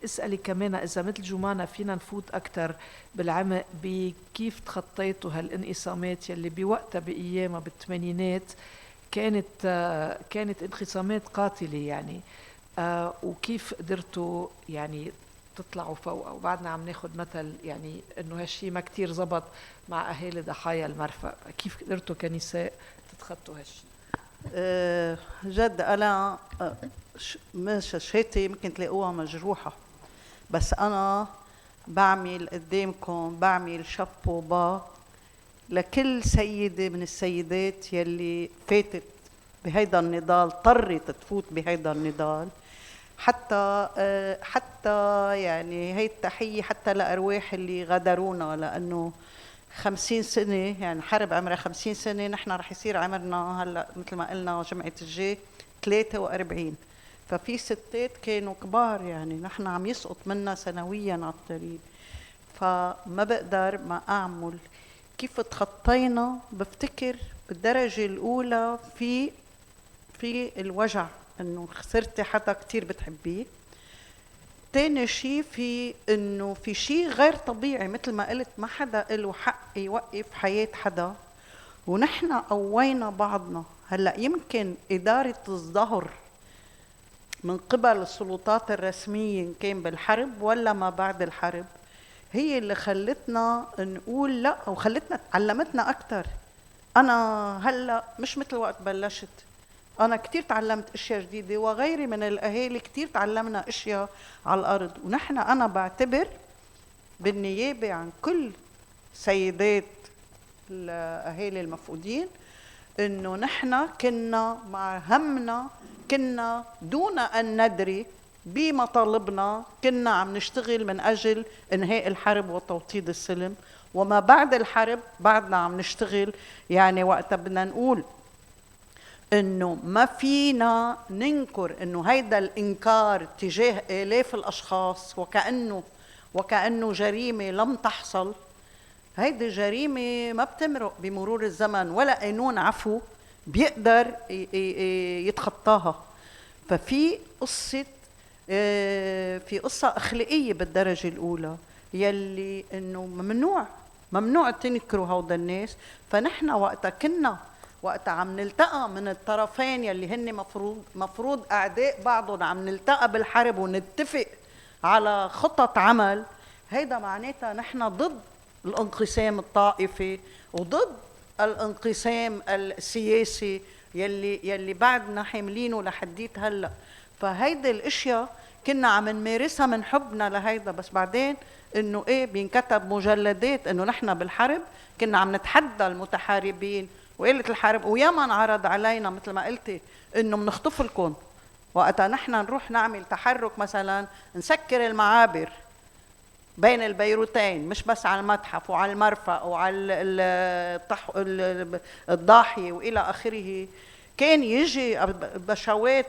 اسالك كمان اذا مثل جمانة فينا نفوت اكثر بالعمق بكيف تخطيتوا هالانقسامات يلي بوقتها بايامها بالثمانينات كانت انقسامات قاتله يعني، وكيف قدرتوا يعني تطلعوا فوق. وبعدنا عم ناخذ مثل يعني انه هالشيء ما كتير زبط مع اهالي ضحايا المرفأ، كيف قدرتوا كنساء تتخطوا هالشيء؟ جد انا مش شهادتي يمكن تلاقوها مجروحه، بس انا بعمل قدامكم بعمل شابو با لكل سيده من السيدات يلي فاتت بهيدا النضال، اضطرت تفوت بهيدا النضال، حتى يعني هي التحيه حتى لارواح اللي غادرونا، لانه 50 سنه يعني حرب عمرها 50 سنه، نحن رح يصير عمرنا هلا مثل ما قلنا جمعه الجاي 43، ففي ستات كانوا كبار يعني نحن عم يسقط منا سنويا على الطريق. فما بقدر ما اعمل كيف تخطينا. بفتكر بالدرجه الاولى في الوجع انه خسرتي حدا كتير بتحبيه. تاني شيء في انه في شيء غير طبيعي مثل ما قلت، ما حدا له حق يوقف حياة حدا، ونحن قوينا بعضنا. هلا يمكن إدارة الظهر من قبل السلطات الرسمية إن كان بالحرب ولا ما بعد الحرب هي اللي خلتنا نقول لا، وخلتنا علمتنا أكتر. أنا هلا مش مثل وقت بلشت، أنا كتير تعلمت أشياء جديدة، وغيري من الأهالي كتير تعلمنا أشياء على الأرض. ونحن أنا بعتبر بالنيابة عن كل سيدات الأهالي المفقودين إنه نحن كنا مع همنا، كنا دون أن ندري بمطالبنا كنا عم نشتغل من أجل إنهاء الحرب وتوطيد السلم، وما بعد الحرب بعدنا عم نشتغل. يعني وقتها بدنا نقول إنه ما فينا ننكر إنه هيدا الإنكار تجاه آلاف الأشخاص وكأنه جريمة لم تحصل. هيدي جريمة ما بتمرق بمرور الزمن، ولا قانون عفو بيقدر يتخطاها. ففي قصة أخلاقية بالدرجة الأولى يلي إنه ممنوع تنكروا هودا الناس. فنحن وقتها عم نلتقى من الطرفين يلي هن مفروض أعداء بعضهم، عم نلتقى بالحرب ونتفق على خطط عمل. هيدا معناتها نحن ضد الانقسام الطائفي وضد الانقسام السياسي يلي بعدنا حاملينه لحديت هلا. فهيدا الاشياء كنا عم نمارسها من حبنا لهيدا، بس بعدين انه بينكتب مجلدات انه نحن بالحرب كنا عم نتحدى المتحاربين وقالة الحرب، وياما انعرض علينا مثل ما قلتي انه بنخطف لكم. وقتها نحن نروح نعمل تحرك مثلا نسكر المعابر بين البيروتين، مش بس على المتحف وعلى المرفأ وعلى الضاحية وإلى آخره، كان يجي بشوات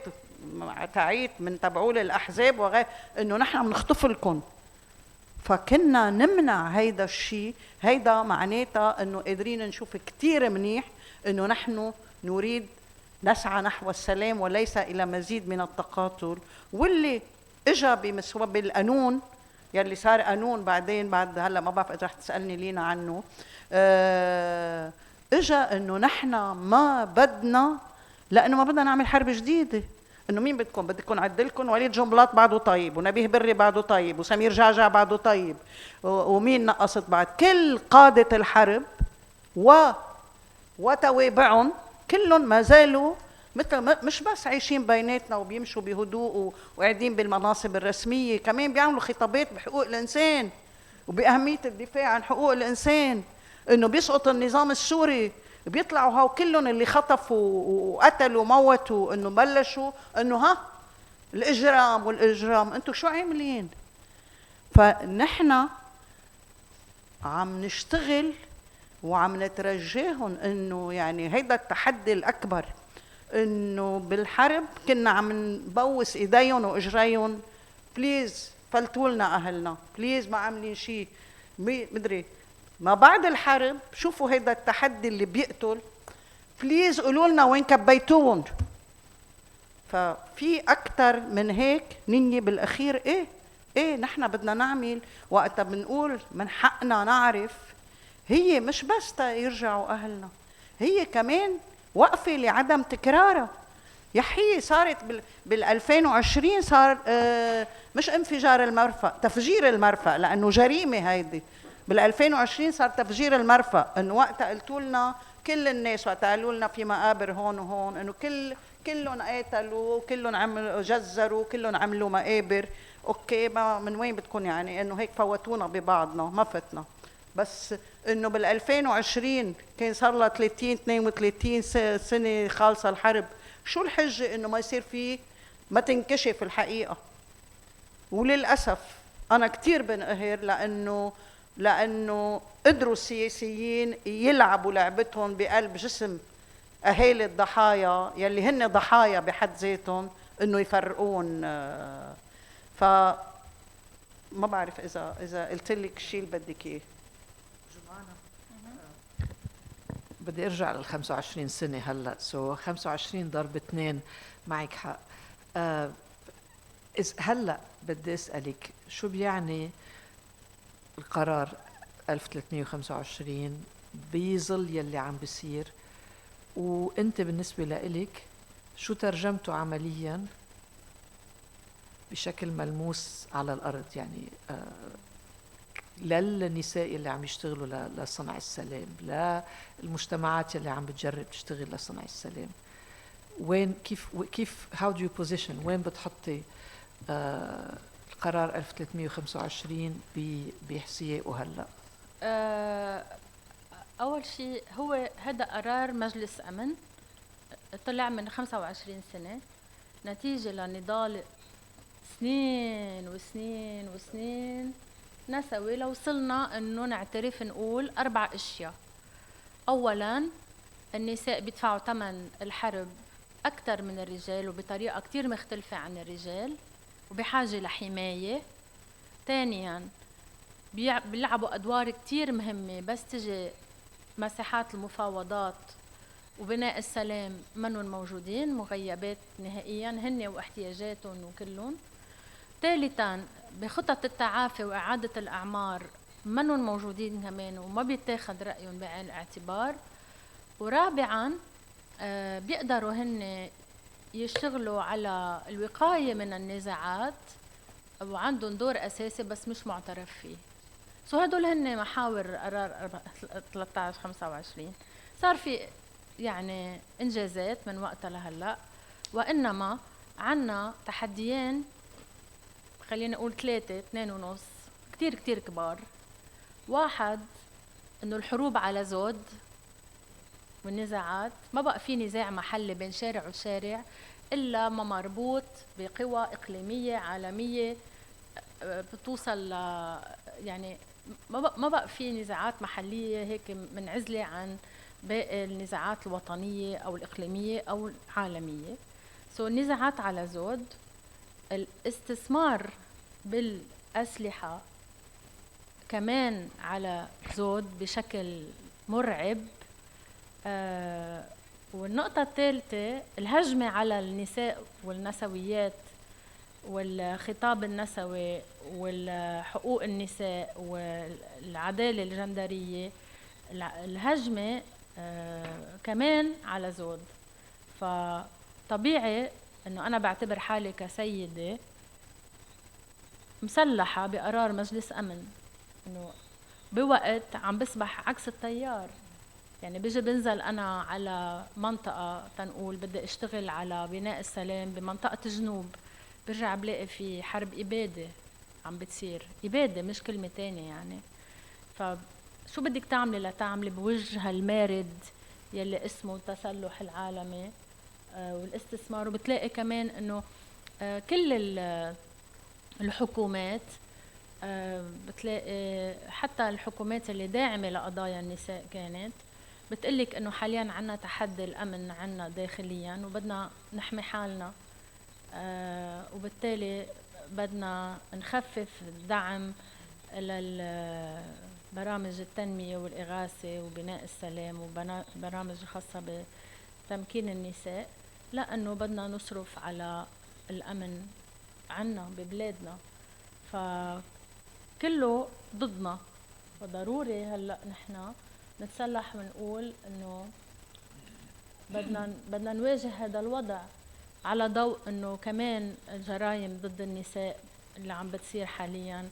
تعيت من تبعول الأحزاب وغير إنه نحن عم نخطف لكم. فكنا نمنع هيدا الشيء. هيدا معناتها إنه قادرين نشوف كتير منيح إنه نحن نريد نسعى نحو السلام وليس إلى مزيد من التقاتل. واللي إجا بمسوى بالقانون يلي صار قانون بعدين بعد هلا ما بعرف اذا رح تسالني لينا عنه، اجا انه نحن ما بدنا، لانه ما بدنا نعمل حرب جديده. انه مين بدكم عدلكم؟ وليد جنبلاط بعده طيب، ونبيه بري بعده طيب، وسمير جعجع بعده طيب، ومين نقصت بعد؟ كل قادة الحرب وتوابعهم كلهم ما زالوا مثل مش بس عايشين بيناتنا وبيمشوا بهدوء وقاعدين بالمناصب الرسمية، كمان بيعملوا خطابات بحقوق الإنسان وبأهمية الدفاع عن حقوق الإنسان، إنه بيسقط النظام السوري، بيطلعوا هاو كلهم اللي خطفوا وقتلوا وموتوا إنه بلشوا إنه ها الإجرام والإجرام، أنتوا شو عاملين؟ فنحن عم نشتغل وعم نترجاهم إنه يعني هيدا التحدي الأكبر، إنه بالحرب كنا عم نبوس إيديهم وإجريهم، بليز فلتوا لنا أهلنا، بليز ما عاملين شيء، مدري ما بعد الحرب شوفوا هيدا التحدي اللي بيقتل، بليز قولوا لنا وين كبيتوهم. ففي أكثر من هيك نية بالأخير. إيه نحن بدنا نعمل وقتها بنقول من حقنا نعرف، هي مش بس يرجعوا أهلنا، هي كمان وقفة لعدم تكرارها. يحيي صارت بال 2020 صار مش انفجار المرفأ، تفجير المرفأ، لأنه جريمة هيدي. بال 2020 صار تفجير المرفأ، إنه وقتها قلتوا لنا كل الناس وقتها قالوا لنا في مقابر هون وهون إنه كلهم قاتلوا، كلهم عملوا جزروا، كلهم عملوا مقابر. أوكي، ما من وين بدكم يعني إنه هيك فوتونا ببعضنا، ما فتنا. بس إنه بال 2020 كان صار لها 32 سنة خالصة الحرب، شو الحجة إنه ما يصير فيه، ما تنكشف الحقيقة؟ وللأسف أنا كتير بنقهر لأنه قدروا السياسيين يلعبوا لعبتهم بقلب جسم أهالي الضحايا يلي هن ضحايا بحد ذاتهم، إنه يفرقون. فما بعرف إذا قلت لك الشيء اللي بدك إياه. بدي ارجع لل 25 سنه هلا، 25 ضرب 2 معك حق. هلا بدي اسالك شو بيعني القرار 1325 بظل يلي عم بيصير، وانت بالنسبه لإلك شو ترجمته عمليا بشكل ملموس على الارض، يعني للنساء اللي عم يشتغلوا لصنع السلام، للمجتمعات اللي عم بتجرب تشتغل لصنع السلام. وين كيف how do you position، وين بتحطي القرار 1325 بإحصائه هلا؟ أول شيء هو هذا قرار مجلس أمن طلع من 25 سنة نتيجة لنضال سنين وسنين وسنين نسوي لوصلنا انه نعترف نقول 4 اشياء. اولا النساء بيدفعوا ثمن الحرب اكثر من الرجال وبطريقه كثير مختلفه عن الرجال وبحاجه لحمايه. ثانيا بيلعبوا ادوار كثير مهمه بس تجي مساحات المفاوضات وبناء السلام منهم موجودين، مغيبات نهائيا هن واحتياجاتهم وكلهم. ثالثا بخطط التعافي وإعادة الأعمار منهم موجودين كمان وما بيتاخد رأيهم بعين الاعتبار. ورابعا بيقدروا هن يشتغلوا على الوقاية من النزاعات وعندهم دور أساسي بس مش معترف فيه. هدول هن محاور قرار 1325. صار في يعني إنجازات من وقتها لهلأ، وإنما عنا تحديين، خلينا نقول 3 2.5 كتير كبار. واحد انه الحروب على زود والنزاعات، ما بقى في نزاع محلي بين شارع وشارع الا ما مربوط بقوى اقليميه عالميه بتوصل يعني ما بقى في نزاعات محليه هيك منعزله عن باقي النزاعات الوطنيه او الاقليميه او العالميه. النزاعات على زود، الاستثمار بالأسلحة كمان على زود بشكل مرعب. والنقطة الثالثة الهجمة على النساء والنسويات والخطاب النسوي والحقوق النساء والعدالة الجندرية، الهجمة كمان على زود. فطبيعي إنه أنا بعتبر حالي كسيدة مسلحة بقرار مجلس أمن، إنه بوقت عم بسبح عكس التيار. يعني بيجي بنزل أنا على منطقة تنقول بدي أشتغل على بناء السلام بمنطقة الجنوب، برجع بلاقي في حرب إبادة عم بتصير، إبادة مش كلمة تانية يعني. فشو بدك تعملي لتعملي بوجه هالمارد يلي اسمه التسلح العالمي والاستثمار؟ وبتلاقي كمان إنه كل الحكومات بتلاقي حتى الحكومات اللي داعمة لقضايا النساء كانت بتقلك إنه حاليا عنا تحدي الأمن عنا داخليا وبدنا نحمي حالنا، وبالتالي بدنا نخفف الدعم للبرامج التنمية والإغاثة وبناء السلام وبرامج خاصة بتمكين النساء، لأنه بدنا نصرف على الأمن عنا ببلادنا. فكله ضدنا، فضروري هلأ نحن نتسلح ونقول إنه بدنا نواجه هذا الوضع على ضوء إنه كمان الجرائم ضد النساء اللي عم بتصير حاليا.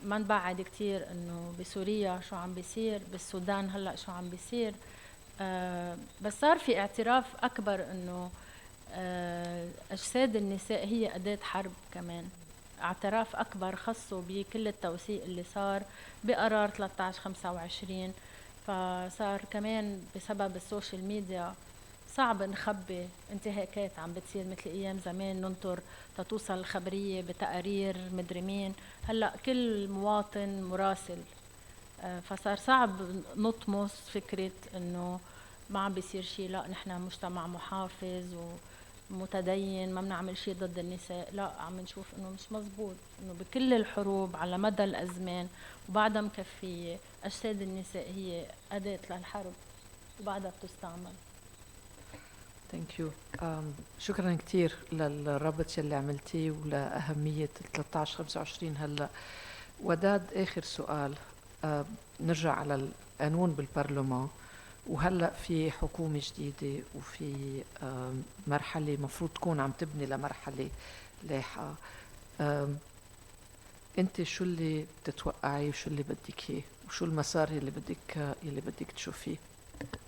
ما نبعد كتير إنه بسوريا شو عم بيصير، بالسودان هلأ شو عم بيصير، بس صار في اعتراف أكبر إنه أجساد النساء هي أداة حرب كمان. اعتراف أكبر خصوا بكل التوثيق اللي صار بقرار 1325. فصار كمان بسبب السوشيال ميديا صعب نخبي انتهاكات عم بتصير مثل أيام زمان ننطر تتوصل الخبرية بتقارير مدري مين. هلأ كل مواطن مراسل، فصار صعب نطمس فكرة إنه ما عم بيصير شيء، لا نحن مجتمع محافظ ومتدين ما بنعمل شيء ضد النساء. لا، عم نشوف إنه مش مزبوط، إنه بكل الحروب على مدى الأزمان وبعدها مكفية أجساد النساء هي أداة للحرب وبعدها بتستعمل. ثانك يو. شكرا كثير للربط اللي عملتيه ولأهمية 1325. هلا وداد، آخر سؤال. نرجع على القانون بالبرلمان، وهلا في حكومة جديدة وفي مرحلة مفروض تكون عم تبني لمرحلة لاحقة. انت شو اللي بتتوقعي وشو اللي بدك اياه وشو المسار يلي بدك تشوفيه؟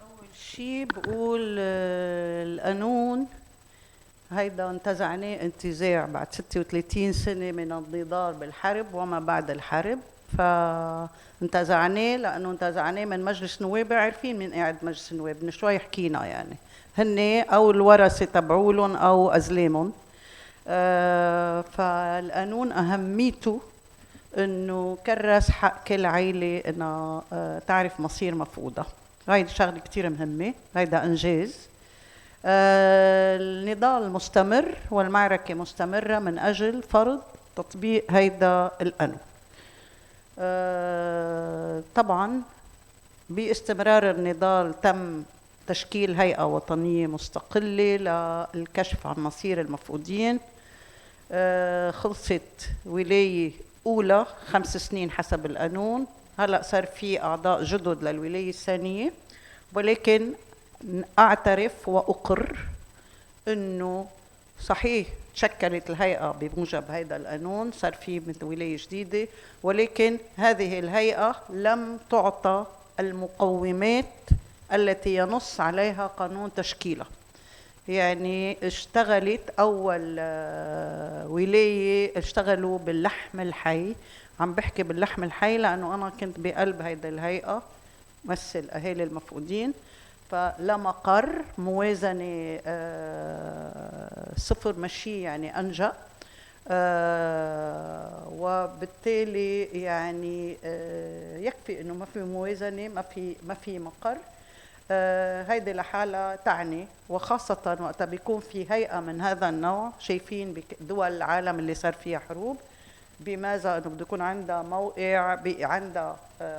أول شيء بقول القانون هيدا انتزعناه انتزاع بعد 36 سنة من النضال بالحرب وما بعد الحرب. فانتزعناه لأنه انتزعناه من مجلس نواب، عارفين من قاعد مجلس النواب، من شوي حكينا يعني هن أو الورثة تبعولن أو أزلامن. فالقانون أهميته إنه كرس حق كل عائلة إنها تعرف مصير مفقودة. هيدي شغلة كتير مهمة، هيدا إنجاز. النضال مستمر والمعركة مستمرة من أجل فرض تطبيق هيدا القانون. طبعا باستمرار النضال تم تشكيل هيئة وطنية مستقلة للكشف عن مصير المفقودين. خلصت ولاية أولى 5 سنين حسب القانون، هلأ صار في أعضاء جدد للولاية الثانية، ولكن أعترف وأقر إنه صحيح تشكلت الهيئة بموجب هذا القانون، صار في مثل ولاية جديدة، ولكن هذه الهيئة لم تعطى المقومات التي ينص عليها قانون تشكيلها. يعني اشتغلت أول ولاية اشتغلوا باللحم الحي. عم بحكي باللحم الحي لأنه أنا كنت بقلب هيدا الهيئة مثل أهالي المفقودين. فلا مقر، موازنة صفر مشي يعني أنجأ، وبالتالي يعني يكفي إنه ما في موازنة، ما في مقر. هيدي لحالها تعني، وخاصة وقت بيكون في هيئة من هذا النوع، شايفين بدول العالم اللي صار فيها حروب بماذا انه بده يكون عندها موقع، عندها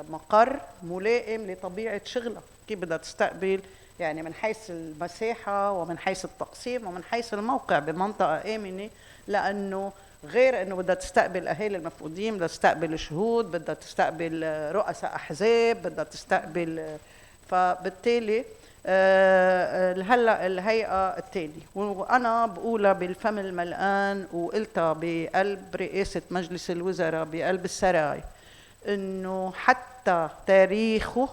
مقر ملائم لطبيعة شغلها، كيف بدها تستقبل يعني من حيث المساحة ومن حيث التقسيم ومن حيث الموقع بمنطقة آمنة. لأنه غير انه بدها تستقبل اهالي المفقودين، بدها تستقبل شهود، بدها تستقبل رؤساء احزاب، بدها تستقبل. فبالتالي هلا الهيئة التالي، وأنا بقولها بالفم الملآن وقلتها بقلب رئاسة مجلس الوزراء بقلب السراي، إنه حتى تاريخه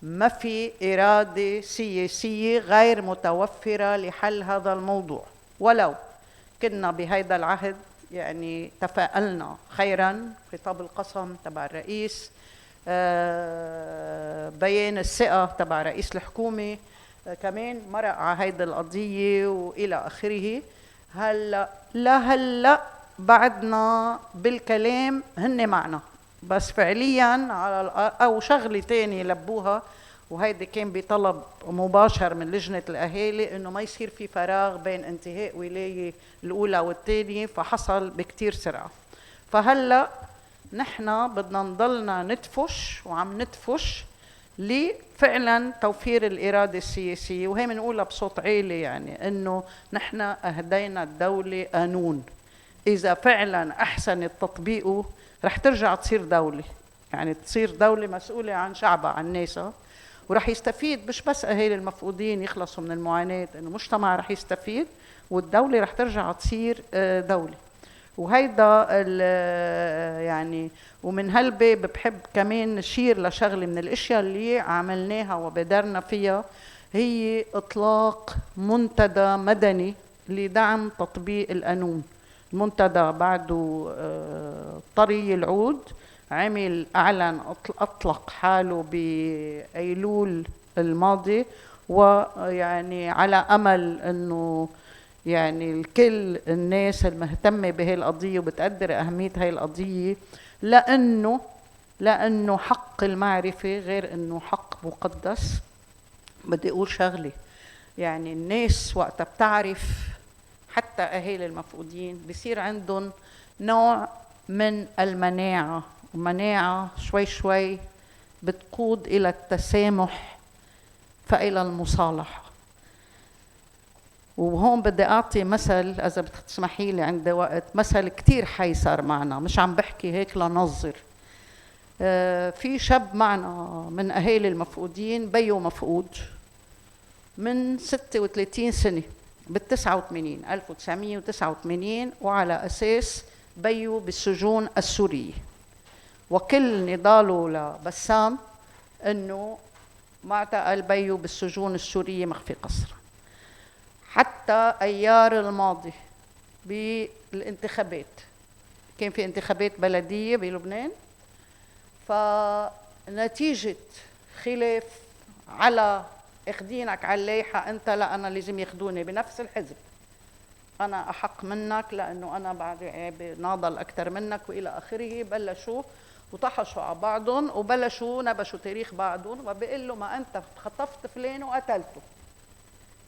ما في إرادة سياسية غير متوفرة لحل هذا الموضوع. ولو كنا بهيدا العهد يعني تفاءلنا خيرا، خطاب القسم تبع الرئيس، بيان الثقة تبع رئيس الحكومة، كمان مرق على هيدا القضية وإلى آخره. هلا بعدنا بالكلام هن معنا، بس فعليا على أو شغلة تانية لبوها، وهيدا كان بطلب مباشر من لجنة الأهالي إنه ما يصير في فراغ بين انتهاء ولاية الأولى والثانية، فحصل بكتير سرعة. فهلا نحن بدنا نضلنا ندفش وعم ندفش لفعلا توفير الإرادة السياسية، وهي بنقولها بصوت عالي، يعني إنه نحن أهدينا الدولة قانون إذا فعلا أحسن تطبيقه رح ترجع تصير دولة، يعني تصير دولة مسؤولة عن شعبها عن ناسها، ورح يستفيد مش بس أهالي المفقودين يخلصوا من المعاناة، إنه مجتمع رح يستفيد والدولة رح ترجع تصير دولة. وهيدا يعني ومن هالباب بحب كمان نشير لشغله من الاشياء اللي عملناها وبادرنا فيها، هي اطلاق منتدى مدني لدعم تطبيق القانون. المنتدى بعده طري العود، اطلق حاله بايلول الماضي، ويعني على امل انه يعني الكل الناس المهتمة بهي القضية وبتقدر أهمية هاي القضية، لأنه حق المعرفة غير أنه حق مقدس. بدي أقول شغلة، يعني الناس وقتها بتعرف، حتى أهالي المفقودين بيصير عندهم نوع من المناعة، ومناعة شوي شوي بتقود إلى التسامح فإلى المصالحة. وهون بدي أعطي مثل إذا بتسمحي لي، عندي وقت، مثل كتير حي صار معنا، مش عم بحكي هيك لنظر. في شاب معنا من أهالي المفقودين، بيو مفقود من 36 سنة بال89 1989، وعلى أساس بيو بالسجون السورية، وكل نضاله لبسام إنه معتقل بيو بالسجون السورية مخفي قسرا. حتى أيار الماضي بالانتخابات، كان في انتخابات بلدية بلبنان، فنتيجة خلاف على اخدينك على اللائحة أنت، لا أنا لازم ياخدوني بنفس الحزب، أنا أحق منك لأنه أنا بعد ناضل أكثر منك وإلى آخره. بلشوا وطحشوا على بعضهم وبلشوا نبشوا تاريخ بعضهم، وبقول له ما أنت خطفت فلان وقتلته.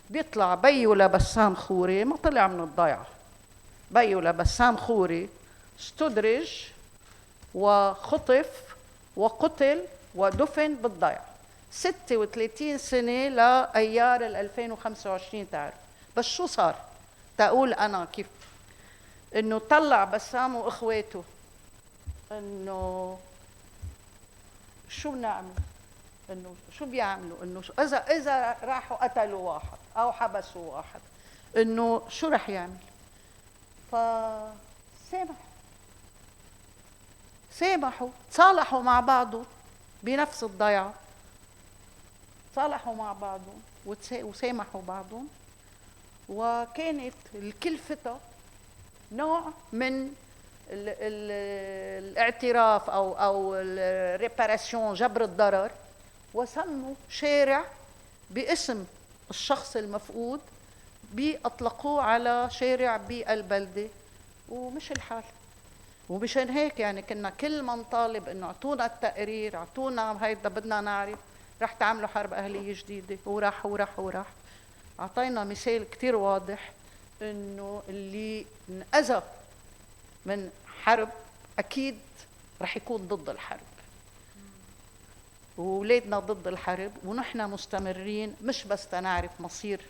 بيطلع بيو لبسام خوري ما طلع من الضيعة، بيو لبسام خوري استدرج وخطف وقتل ودفن بالضيعة 36 سنة لأيار 2025. تعرف بس شو صار؟ تقول أنا كيف إنه طلع بسام وإخواته إنه شو بنعمل، إنه شو بيعملوا، إنه إذا راحوا قتلوا واحد أو حبسوا واحد إنه شو رح يعمل؟ سامحوا تصالحوا مع بعضهم بنفس الضيعة، تصالحوا مع بعضهم وسامحوا بعضهم، وكانت الكلفة نوع من الاعتراف أو الريباراسيون، جبر الضرر، وسموا شارع باسم الشخص المفقود، بيطلقوه على شارع بالبلدة، ومش الحال. ومشان هيك يعني كنا كل ما نطالب انه اعطونا التقرير، اعطونا هيدا، بدنا نعرف رح تعملوا حرب اهليه جديده، وراح. اعطينا مثال كتير واضح انه اللي انأذى من حرب اكيد رح يكون ضد الحرب، وولادنا ضد الحرب، ونحن مستمرين مش بس تنعرف مصير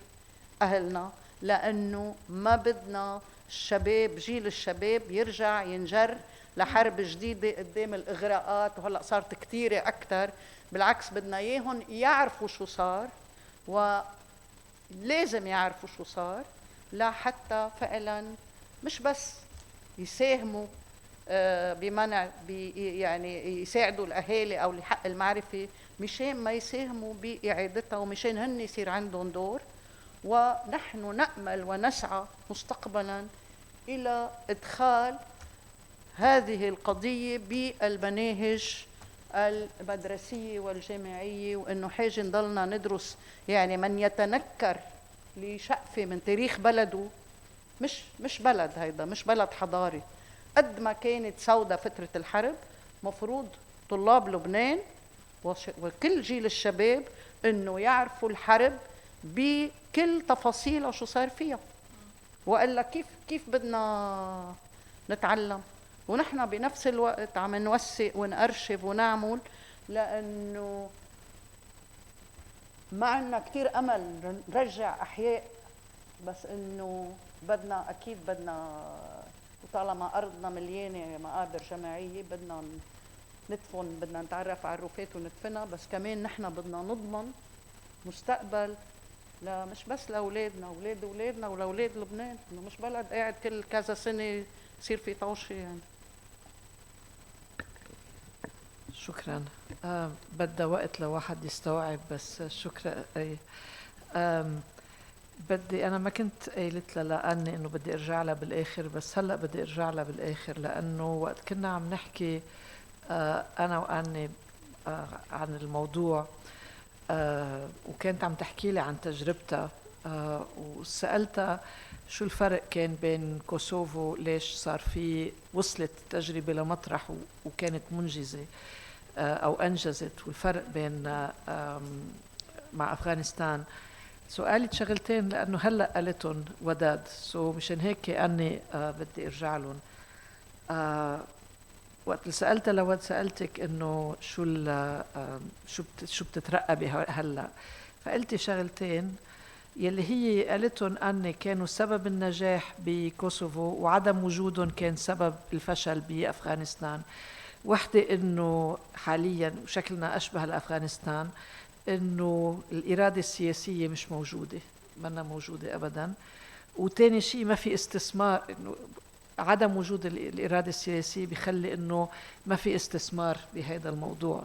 اهلنا، لانه ما بدنا الشباب، جيل الشباب يرجع ينجر لحرب جديدة قدام الإغراءات، وهلأ صارت كتيرة أكتر. بالعكس بدنا إياهم يعرفوا شو صار ولازم يعرفوا شو صار لحتى فعلا مش بس يساهموا بمنع يعني يساعدوا الاهالي او لحق المعرفه، مشان ما يساهموا باعادتها ومشان هن يصير عندهم دور. ونحن نامل ونسعى مستقبلا الى ادخال هذه القضيه بالمناهج المدرسيه والجامعيه، وانه حاجه نضلنا ندرس يعني من يتنكر لشقفه من تاريخ بلده. مش بلد، هيدا مش بلد حضاري. قد ما كانت سودة فترة الحرب، مفروض طلاب لبنان وكل جيل الشباب انه يعرفوا الحرب بكل تفاصيلها شو صار فيها، والا كيف بدنا نتعلم؟ ونحن بنفس الوقت عم نوثق ونأرشف ونعمل، لانه ما عندنا كثير امل نرجع احياء، بس انه اكيد بدنا، وطالما ارضنا مليانه مقابر جماعيه بدنا ندفن، بدنا نتعرف على الرفات وندفنها، بس كمان نحن بدنا نضمن مستقبل مش بس لاولادنا، اولاد اولادنا ولاولاد لبنان، انه مش بلد قاعد كل كذا سنه يصير في طوشه يعني. شكرا. بدها وقت لواحد يستوعب، بس شكرا. بدي، أنا ما كنت قايلت لأني إنه بدي أرجع لها بالآخر، بس هلأ بدي أرجع لها بالآخر، لأنه وقت كنا عم نحكي أنا وأني عن الموضوع، وكانت عم تحكي لي عن تجربتها، وسألتها شو الفرق كان بين كوسوفو، ليش صار في وصلت التجربة لمطرح وكانت منجزة أو أنجزت، والفرق بين مع أفغانستان. قالت شغلتين لأنه هلأ قالتهم وداد، مشان هيك أني بدي أرجع لهم. وقت اللي سألتها لود سألتك إنه شو بتترقبي هلأ، فقلتي شغلتين يلي هي قالتهم أني كانوا سبب النجاح بكوسوفو، وعدم وجودهم كان سبب الفشل بأفغانستان. وحدة إنه حاليا شكلنا أشبه لأفغانستان، إنه الإرادة السياسية مش موجودة، منا موجودة أبدا. وتاني شيء ما في استثمار، إنه عدم وجود الإرادة السياسية بيخلي إنه ما في استثمار بهذا الموضوع.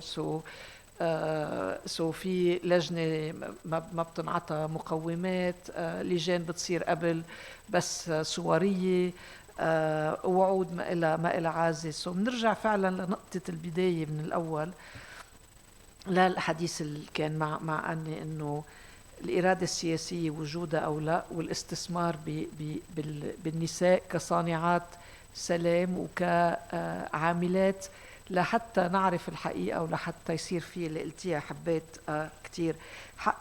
في لجنة ما بتنعطى مقومات، لجان بتصير قبل بس صورية، وعود ما إلى عازة. بنرجع فعلا لنقطة البداية من الأول، لا الحديث اللي كان مع أني إنه الإرادة السياسية وجودها أو لا، والاستثمار بالنساء كصانعات سلام وكعاملات لحتى نعرف الحقيقة، ولحتى يصير في اللي قلتيها حبيت كتير،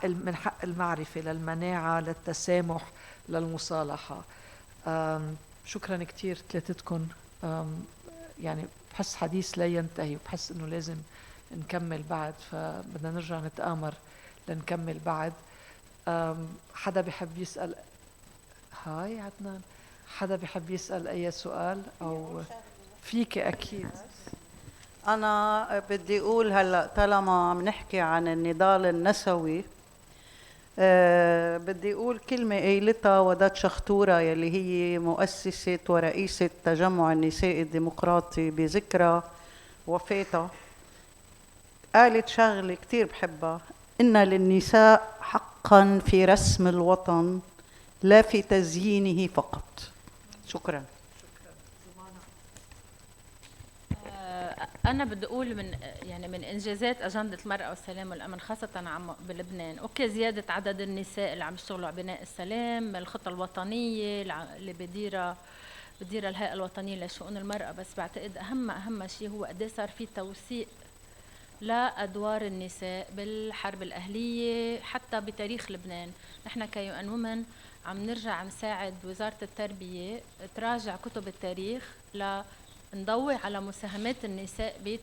من حق المعرفة للمناعة للتسامح للمصالحة. شكرا كتير ثلاثتكم. يعني بحس حديث لا ينتهي، وبحس إنه لازم نكمل بعد، فبدنا نرجع نتآمر لنكمل بعد. حدا بيحب يسأل؟ هاي عدنان، حدا بيحب يسأل أي سؤال؟ أو فيك أكيد. أنا بدي أقول هلأ طالما عم نحكي عن النضال النسوي، بدي أقول كلمة قيلتها وداد شخطورة يلي هي مؤسسة ورئيسة تجمع النساء الديمقراطي بذكرى وفاتها. قالت شغلة كتير بحبها: إن للنساء حقا في رسم الوطن لا في تزيينه فقط. شكرا. أنا بدي أقول من إنجازات أجندة المرأة والسلام والأمن خاصة بلبنان، أوكي، زيادة عدد النساء اللي عم يشتغلوا على بناء السلام، الخطة الوطنية اللي بديرها الهيئة الوطنية لشؤون المرأة، بس بعتقد أهم شيء هو قد صار في توثيق لأدوار النساء بالحرب الأهلية حتى بتاريخ لبنان. نحن كيو وومن عم نرجع نساعد وزارة التربية تراجع كتب التاريخ نضوي على مساهمات النساء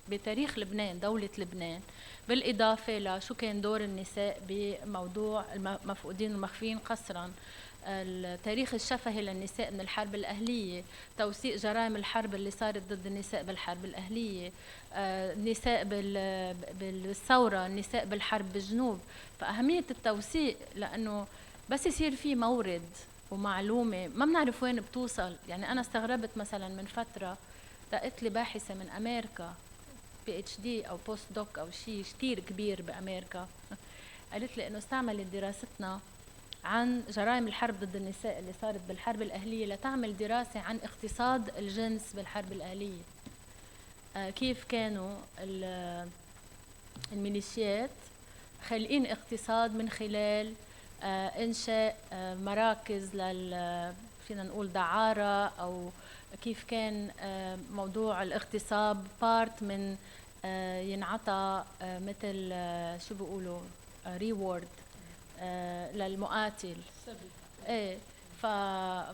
بتاريخ لبنان، دولة لبنان، بالإضافة لشو كان دور النساء بموضوع المفقودين والمخفيين قسرا، التاريخ الشفهي للنساء من الحرب الأهلية، توثيق جرائم الحرب اللي صارت ضد النساء بالحرب الأهلية، النساء بالثورة، النساء بالحرب بالجنوب. فأهمية التوثيق، لأنه بس يصير في مورد ومعلومة ما بنعرف وين بتوصل. يعني أنا استغربت مثلا من فترة دقت لي باحثة من أمريكا PhD أو بوست دوك أو شيء كتير كبير بأمريكا، قالت لي إنه استعملت دراستنا عن جرائم الحرب ضد النساء اللي صارت بالحرب الأهلية لتعمل دراسة عن اقتصاد الجنس بالحرب الأهلية. كيف كانوا الميليشيات خالقين اقتصاد من خلال إنشاء مراكز فينا نقول دعارة، أو كيف كان موضوع الاغتصاب بارت من ينعطى مثل شو بيقولوا ريورد للمقاتل. ايه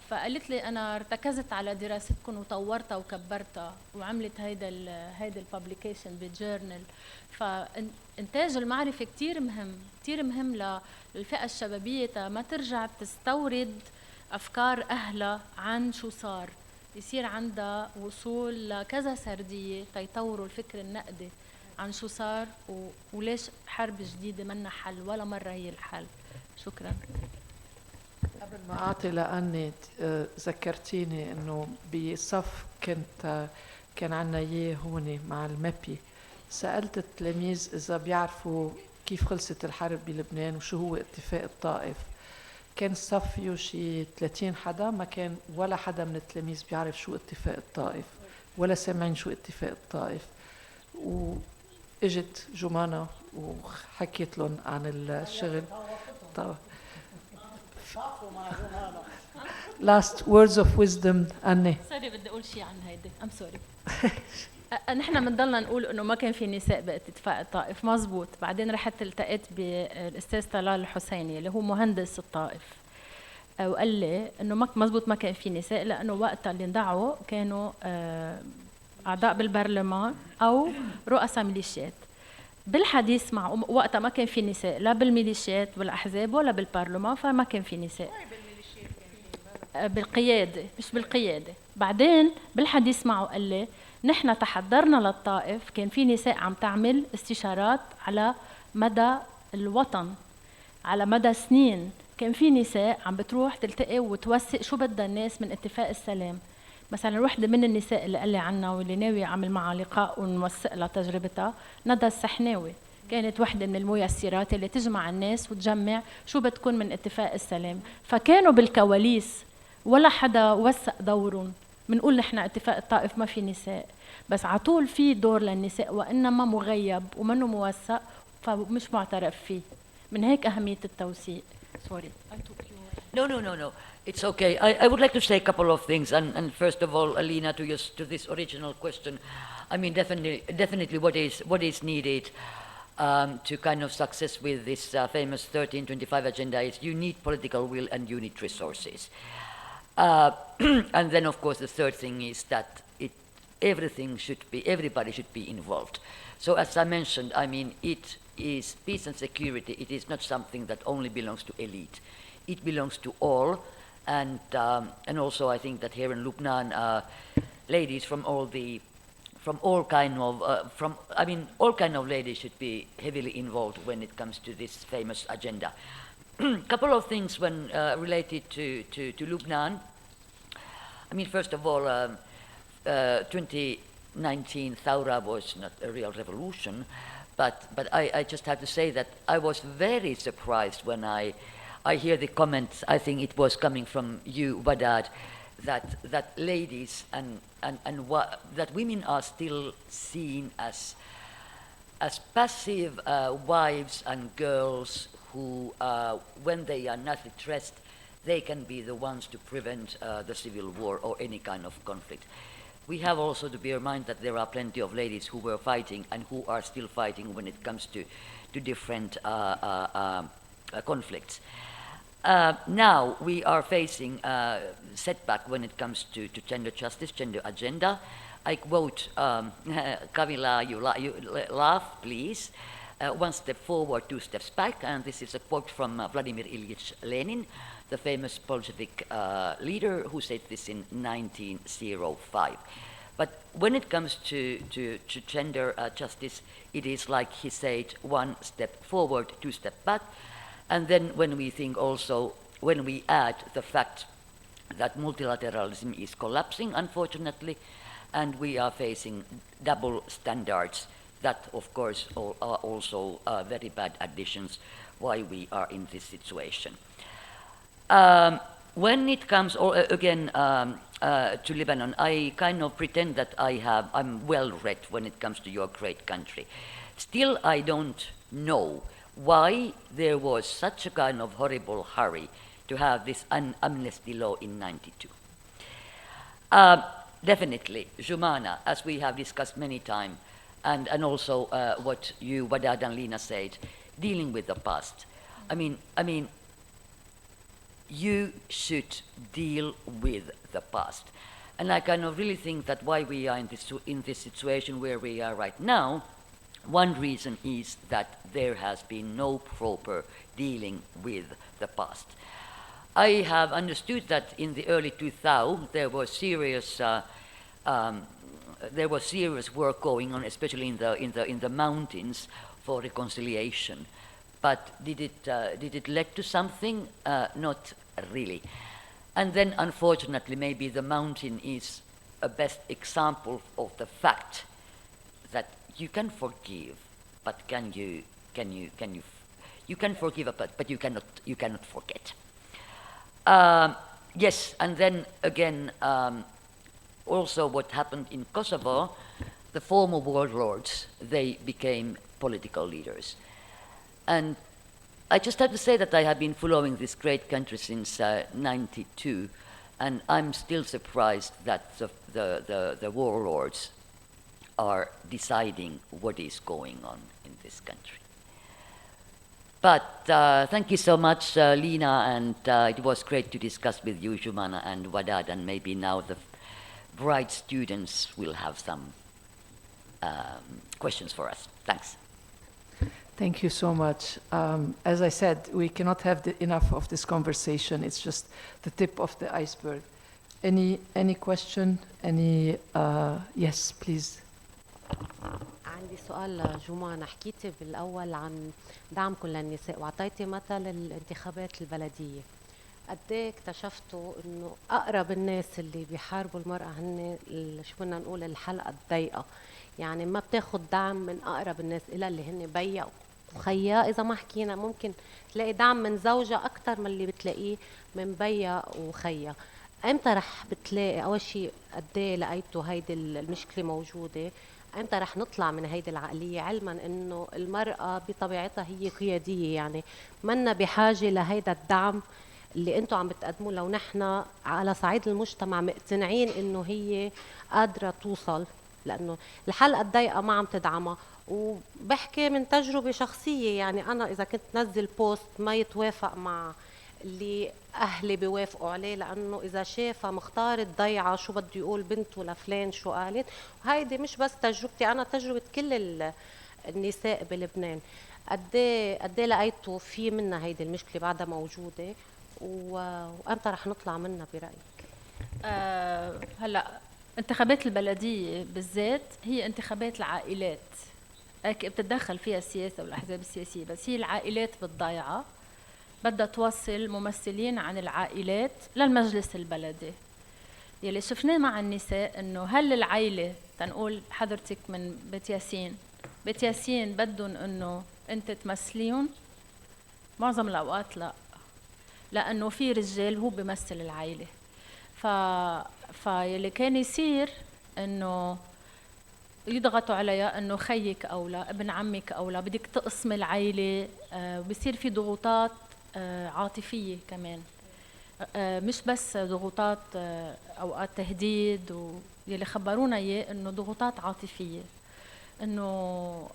فقالت لي انا ارتكزت على دراستكم وطورتها وكبرتها وعملت هيدا الببليكيشن بالجورنال. فانتاج المعرفه كتير مهم، كتير مهم للفئه الشبابيه ما ترجع تستورد افكار اهلها عن شو صار، يصير عندها وصول لكذا سرديه تيطوروا الفكر النقدي عن شو صار وليش حرب جديده منا حل ولا مره هي الحل. شكرا. قبل ما أعطي لأني ذكرتيني إنه بصف كان عنا إياه هون مع المبي، سألت التلاميذ إذا بيعرفوا كيف خلصت الحرب بلبنان وشو هو اتفاق الطائف. كان الصف فيه شي 30 حدا، ما كان ولا حدا من التلاميذ بيعرف شو اتفاق الطائف ولا سامعين شو اتفاق الطائف. وإجت جمانة وحكيت لهم عن الشغل. Last words of wisdom أني. سوري بدي أقول شيء عن هيدي. I'm sorry. نحن بنضلنا نقول إنه ما كان في نساء باتفاق الطائف، مزبوط. بعدين رحت التقيت بالأستاذ طلال الحسيني اللي هو مهندس الطائف، وقال لي إنه مزبوط ما كان في نساء، لأنه وقتها اللي اندعوا كانوا أعضاء بالبرلمان أو رؤساء ميليشيات. بالحديث مع وقتها ما كان في نساء لا بالميليشيات والأحزاب ولا بالبرلمان، فما كان في نساء بالقيادة، مش بالقيادة. بعدين بالحديث معه قال لي نحن تحضرنا للطائف، كان في نساء عم تعمل استشارات على مدى الوطن، على مدى سنين. كان في نساء عم بتروح تلتقي وتوثق شو بدها الناس من اتفاق السلام. مثلا وحده من النساء اللي قال لي عنها واللي ناوي اعمل معها لقاء ونوثق لها تجربتها، ندى السحناوي، كانت وحده من الميسرات اللي تجمع الناس وتجمع شو بتكون من اتفاق السلام. فكانوا بالكواليس ولا حدا وثق دورهم. بنقول نحن اتفاق الطائف ما في نساء، بس عطول في دور للنساء وانما مغيب ومنه موثق فمش معترف فيه. من هيك اهميه التوثيق. سوري. No. It's okay. I would like to say a couple of things. And first of all, Lina, to this original question, I mean, definitely what is needed to kind of success with this famous 1325 agenda is you need political will and you need resources. And then, of course, the third thing is that everybody should be involved. So as I mentioned, I mean, it is peace and security. It is not something that only belongs to elite. It belongs to all. And also I think that here in Lebanon, ladies all kind of ladies should be heavily involved when it comes to this famous agenda. Couple of things when related to Lebanon. I mean, first of all, 2019 Thawra was not a real revolution, but I just have to say that I was very surprised when I hear the comments, I think it was coming from you, Wadad, that ladies and that women are still seen as passive wives and girls who, when they are not addressed, they can be the ones to prevent the civil war or any kind of conflict. We have also to bear in mind that there are plenty of ladies who were fighting and who are still fighting when it comes to different conflicts. Now we are facing a setback when it comes to gender justice, gender agenda. I quote, Kamila, you laugh, please. One step forward, two steps back. And this is a quote from Vladimir Ilyich Lenin. the famous Bolshevik leader who said this in 1905. But when it comes to gender justice, it is like he said, one step forward, two steps back. And then when we think also, when we add the fact that multilateralism is collapsing, unfortunately, and we are facing double standards, that of course are also very bad additions why we are in this situation. When it comes again to Lebanon, I kind of pretend that I'm well read when it comes to your great country. Still, I don't know why there was such a kind of horrible hurry to have this amnesty law in '92. Definitely, Jumanah, as we have discussed many times, and also what you, Wadad and Lina, said, dealing with the past. I mean, you should deal with the past. And I kind of really think that why we are in this situation where we are right now, one reason is that there has been no proper dealing with the past. I have understood that in the early 2000s there was serious work going on, especially in the mountains, for reconciliation. But did it lead to something? Not really. And then, unfortunately, maybe the mountain is a best example of the fact that you can forgive, but you can forgive, but you cannot forget. Yes, and then again, also what happened in Kosovo, the former warlords, they became political leaders. And I just have to say that I have been following this great country since '92, and I'm still surprised that the warlords are deciding what is going on in this country. But thank you so much, Lina, and it was great to discuss with you, Jumanah and Wadad, and maybe now the bright students will have some questions for us. Thanks. Thank you so much. As I said, we cannot have enough of this conversation. It's just the tip of the iceberg. Any question? Yes, please. عندي سؤال جمانة. حكيتي بالأول عن دعمكم للنساء وعطيتي مثل الانتخابات البلدية. قد ايه اكتشفتوا انه اقرب الناس اللي بيحاربوا المرأة هن شو بدنا نقول الحلقة الضيقة، يعني ما بتاخد دعم من اقرب الناس الى اللي هن بيا وخيا. اذا ما حكينا ممكن تلاقي دعم من زوجها اكثر من اللي بتلاقيه من بيا وخيا. امتى رح بتلاقي اول شيء قد ايه لقيتوا هيدي المشكلة موجودة؟ امتى رح نطلع من هيدي العقلية، علما انه المرأة بطبيعتها هي قيادية، يعني منا بحاجة لهيدا الدعم اللي انتم عم بتقدموه لو نحن على صعيد المجتمع مقتنعين انه هي قادرة توصل، لانه الحلقة الضيقة ما عم تدعمها. وبحكي من تجربة شخصية، يعني انا اذا كنت نزل بوست ما يتوافق مع اللي اهلي بيوافقوا عليه، لانه اذا شافها مختار الضيعة شو بده يقول بنته لفلان شو قالت. وهيدي مش بس تجربتي انا، تجربة كل النساء بلبنان. قد ايه لقيتوا في منا هيدي المشكلة بعدها موجودة، وامتى رح نطلع منها برأيك؟ هلا انتخابات البلدية بالذات هي انتخابات العائلات، بتتدخل فيها السياسة والأحزاب السياسية، بس هي العائلات بالضيعة بدها توصل ممثلين عن العائلات للمجلس البلدي. يلي شفناه مع النساء انه هل العائلة تنقول حضرتك من بيت ياسين بدهم انه انت تمثليهم؟ معظم الاوقات لا، لانه في رجال هو بيمثل العائلة. فيلي كان يصير انه يضغطوا عليها انه خيك اولى، ابن عمك اولى، بدك تقسمي العائلة. بصير في ضغوطات عاطفية كمان، مش بس ضغوطات اوقات تهديد، يلي خبرونا اياه انه ضغوطات عاطفية، انه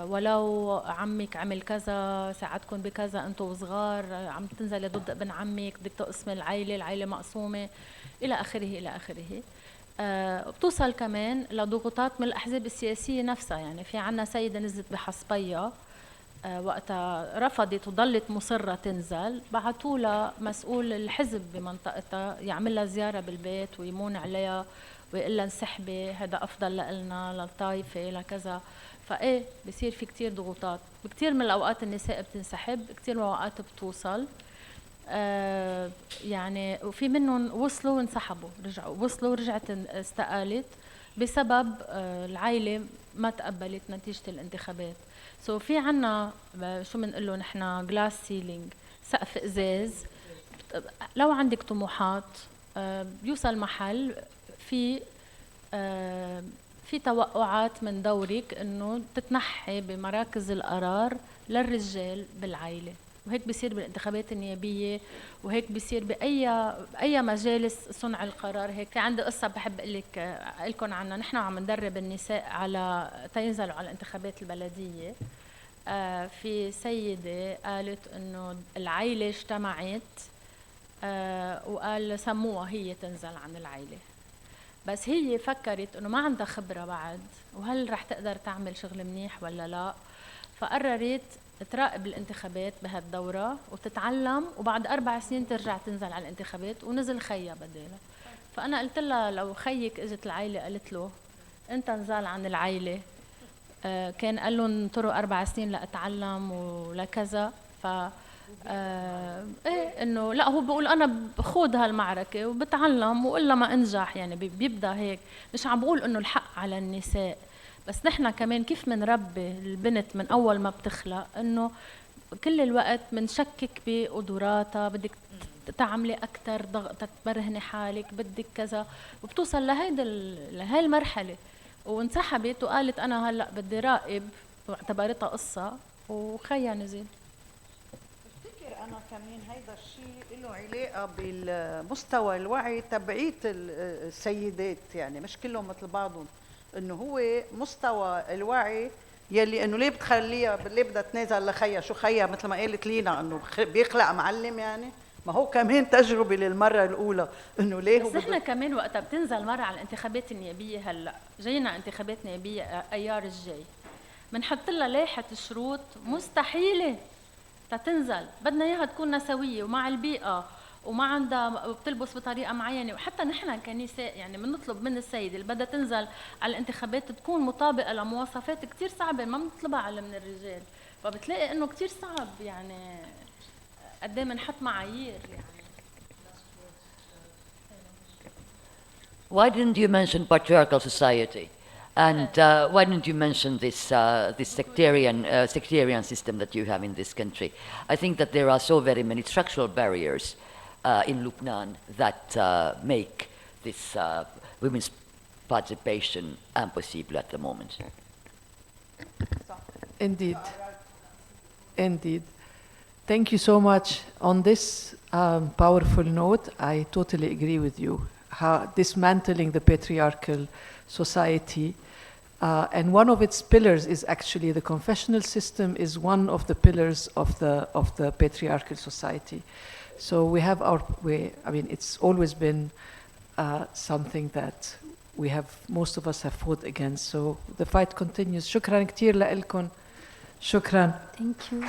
ولو عمك عمل كذا ساعدكم بكذا انتم صغار، عم تنزلي ضد ابن عمك، بدك تقسمي العائلة مقسومة، الى اخره الى اخره. بتوصل كمان لضغوطات من الاحزاب السياسية نفسها. يعني في عنا سيدة نزلت بحصبية وقتها رفضت وضلت مصرة تنزل، بعثوا لها مسؤول الحزب بمنطقتها يعمل لها زيارة بالبيت ويمون عليها ويقول لها انسحبي، هذا أفضل لنا للطائفة لكذا. فإيه بصير في كتير ضغوطات، بكتير من الأوقات النساء بتنسحب، كتير من الأوقات بتوصل. يعني وفي منهم وصلوا وانسحبوا، رجعوا وصلوا ورجعت استقالت بسبب العائلة ما تقبلت نتيجة الانتخابات. في عنا شو بنقول له نحن جلاس سيلينج، سقف ازاز. لو عندك طموحات بيوصل محل في توقعات من دورك انه تتنحي بمراكز القرار للرجال بالعائلة، وهيك بيصير بالانتخابات النيابية، وهيك بيصير بأي مجالس صنع القرار. هيك في عندي قصة بحب أقول لكم عنها. نحن عم ندرب النساء على تينزلوا على الانتخابات البلدية. في سيدة قالت إنه العائلة اجتمعت وقال سموها هي تنزل عن العائلة، بس هي فكرت إنه ما عندها خبرة بعد، وهل رح تقدر تعمل شغل منيح ولا لا، فقررت تراقب الانتخابات بهالدورة وتتعلم، وبعد 4 سنين ترجع تنزل على الانتخابات، ونزل خيها بدالها. فأنا قلت لها لو خيك اجت العائلة قالت له أنت نزال عن العائلة، كان قال لهم انطروا 4 سنين لأتعلم ولكذا، ايه انه لا، هو بقول انا بخوض هالمعركة وبتعلم وإلا ما انجح، يعني بيبدأ هيك. مش عم بقول انه الحق على النساء، بس نحن كمان كيف منربي البنت من أول ما بتخلق إنه كل الوقت منشكك بقدراتها، بدك تعملي أكتر ضغط، تبرهني حالك، بدك كذا، وبتوصل لهاي المرحلة. وانسحبت وقالت أنا هلأ بدي راقب، واعتبرتها قصة، وخيا نزل. بفتكر أنا كمان هيدا الشيء له علاقة بالمستوى الوعي تبعية السيدات، يعني مش كلهم مثل بعضهم، انه هو مستوى الوعي يلي انه ليه بتخليها، ليه بدها تنازل لخيها، شو خيها مثل ما قالت لينا انه بيخلق معلم، يعني ما هو كمان تجربه للمره الاولى انه ليه. بس احنا كمان وقتها بتنزل مره على الانتخابات النيابيه، هلا جاينا انتخابات نيابيه ايار الجاي، بنحط لها لائحه شروط مستحيله تتنزل، بدنا اياها تكون نسويه ومع البيئه وما عندها بتلبس بطريقه معينه، وحتى نحن كنساء يعني بنطلب من السيده اللي بدها تنزل على الانتخابات تكون مطابقه لمواصفات كثير صعبه ما بنطلبها على من الرجال، فبتلاقي انه كثير صعب يعني قد ايه بنحط معايير يعني. Why didn't you mention patriarchal society? And why didn't you mention this sectarian system that you have in this country? I think that there are so very many structural barriers in Lebanon that make this women's participation impossible at the moment. Indeed. Indeed. Thank you so much. On this powerful note, I totally agree with you. How dismantling the patriarchal society, and one of its pillars is actually the confessional system is one of the pillars of the patriarchal society. So we have I mean, it's always been something that most of us have fought against. So the fight continues. شكرا كتير لكم. شكرا. Thank you.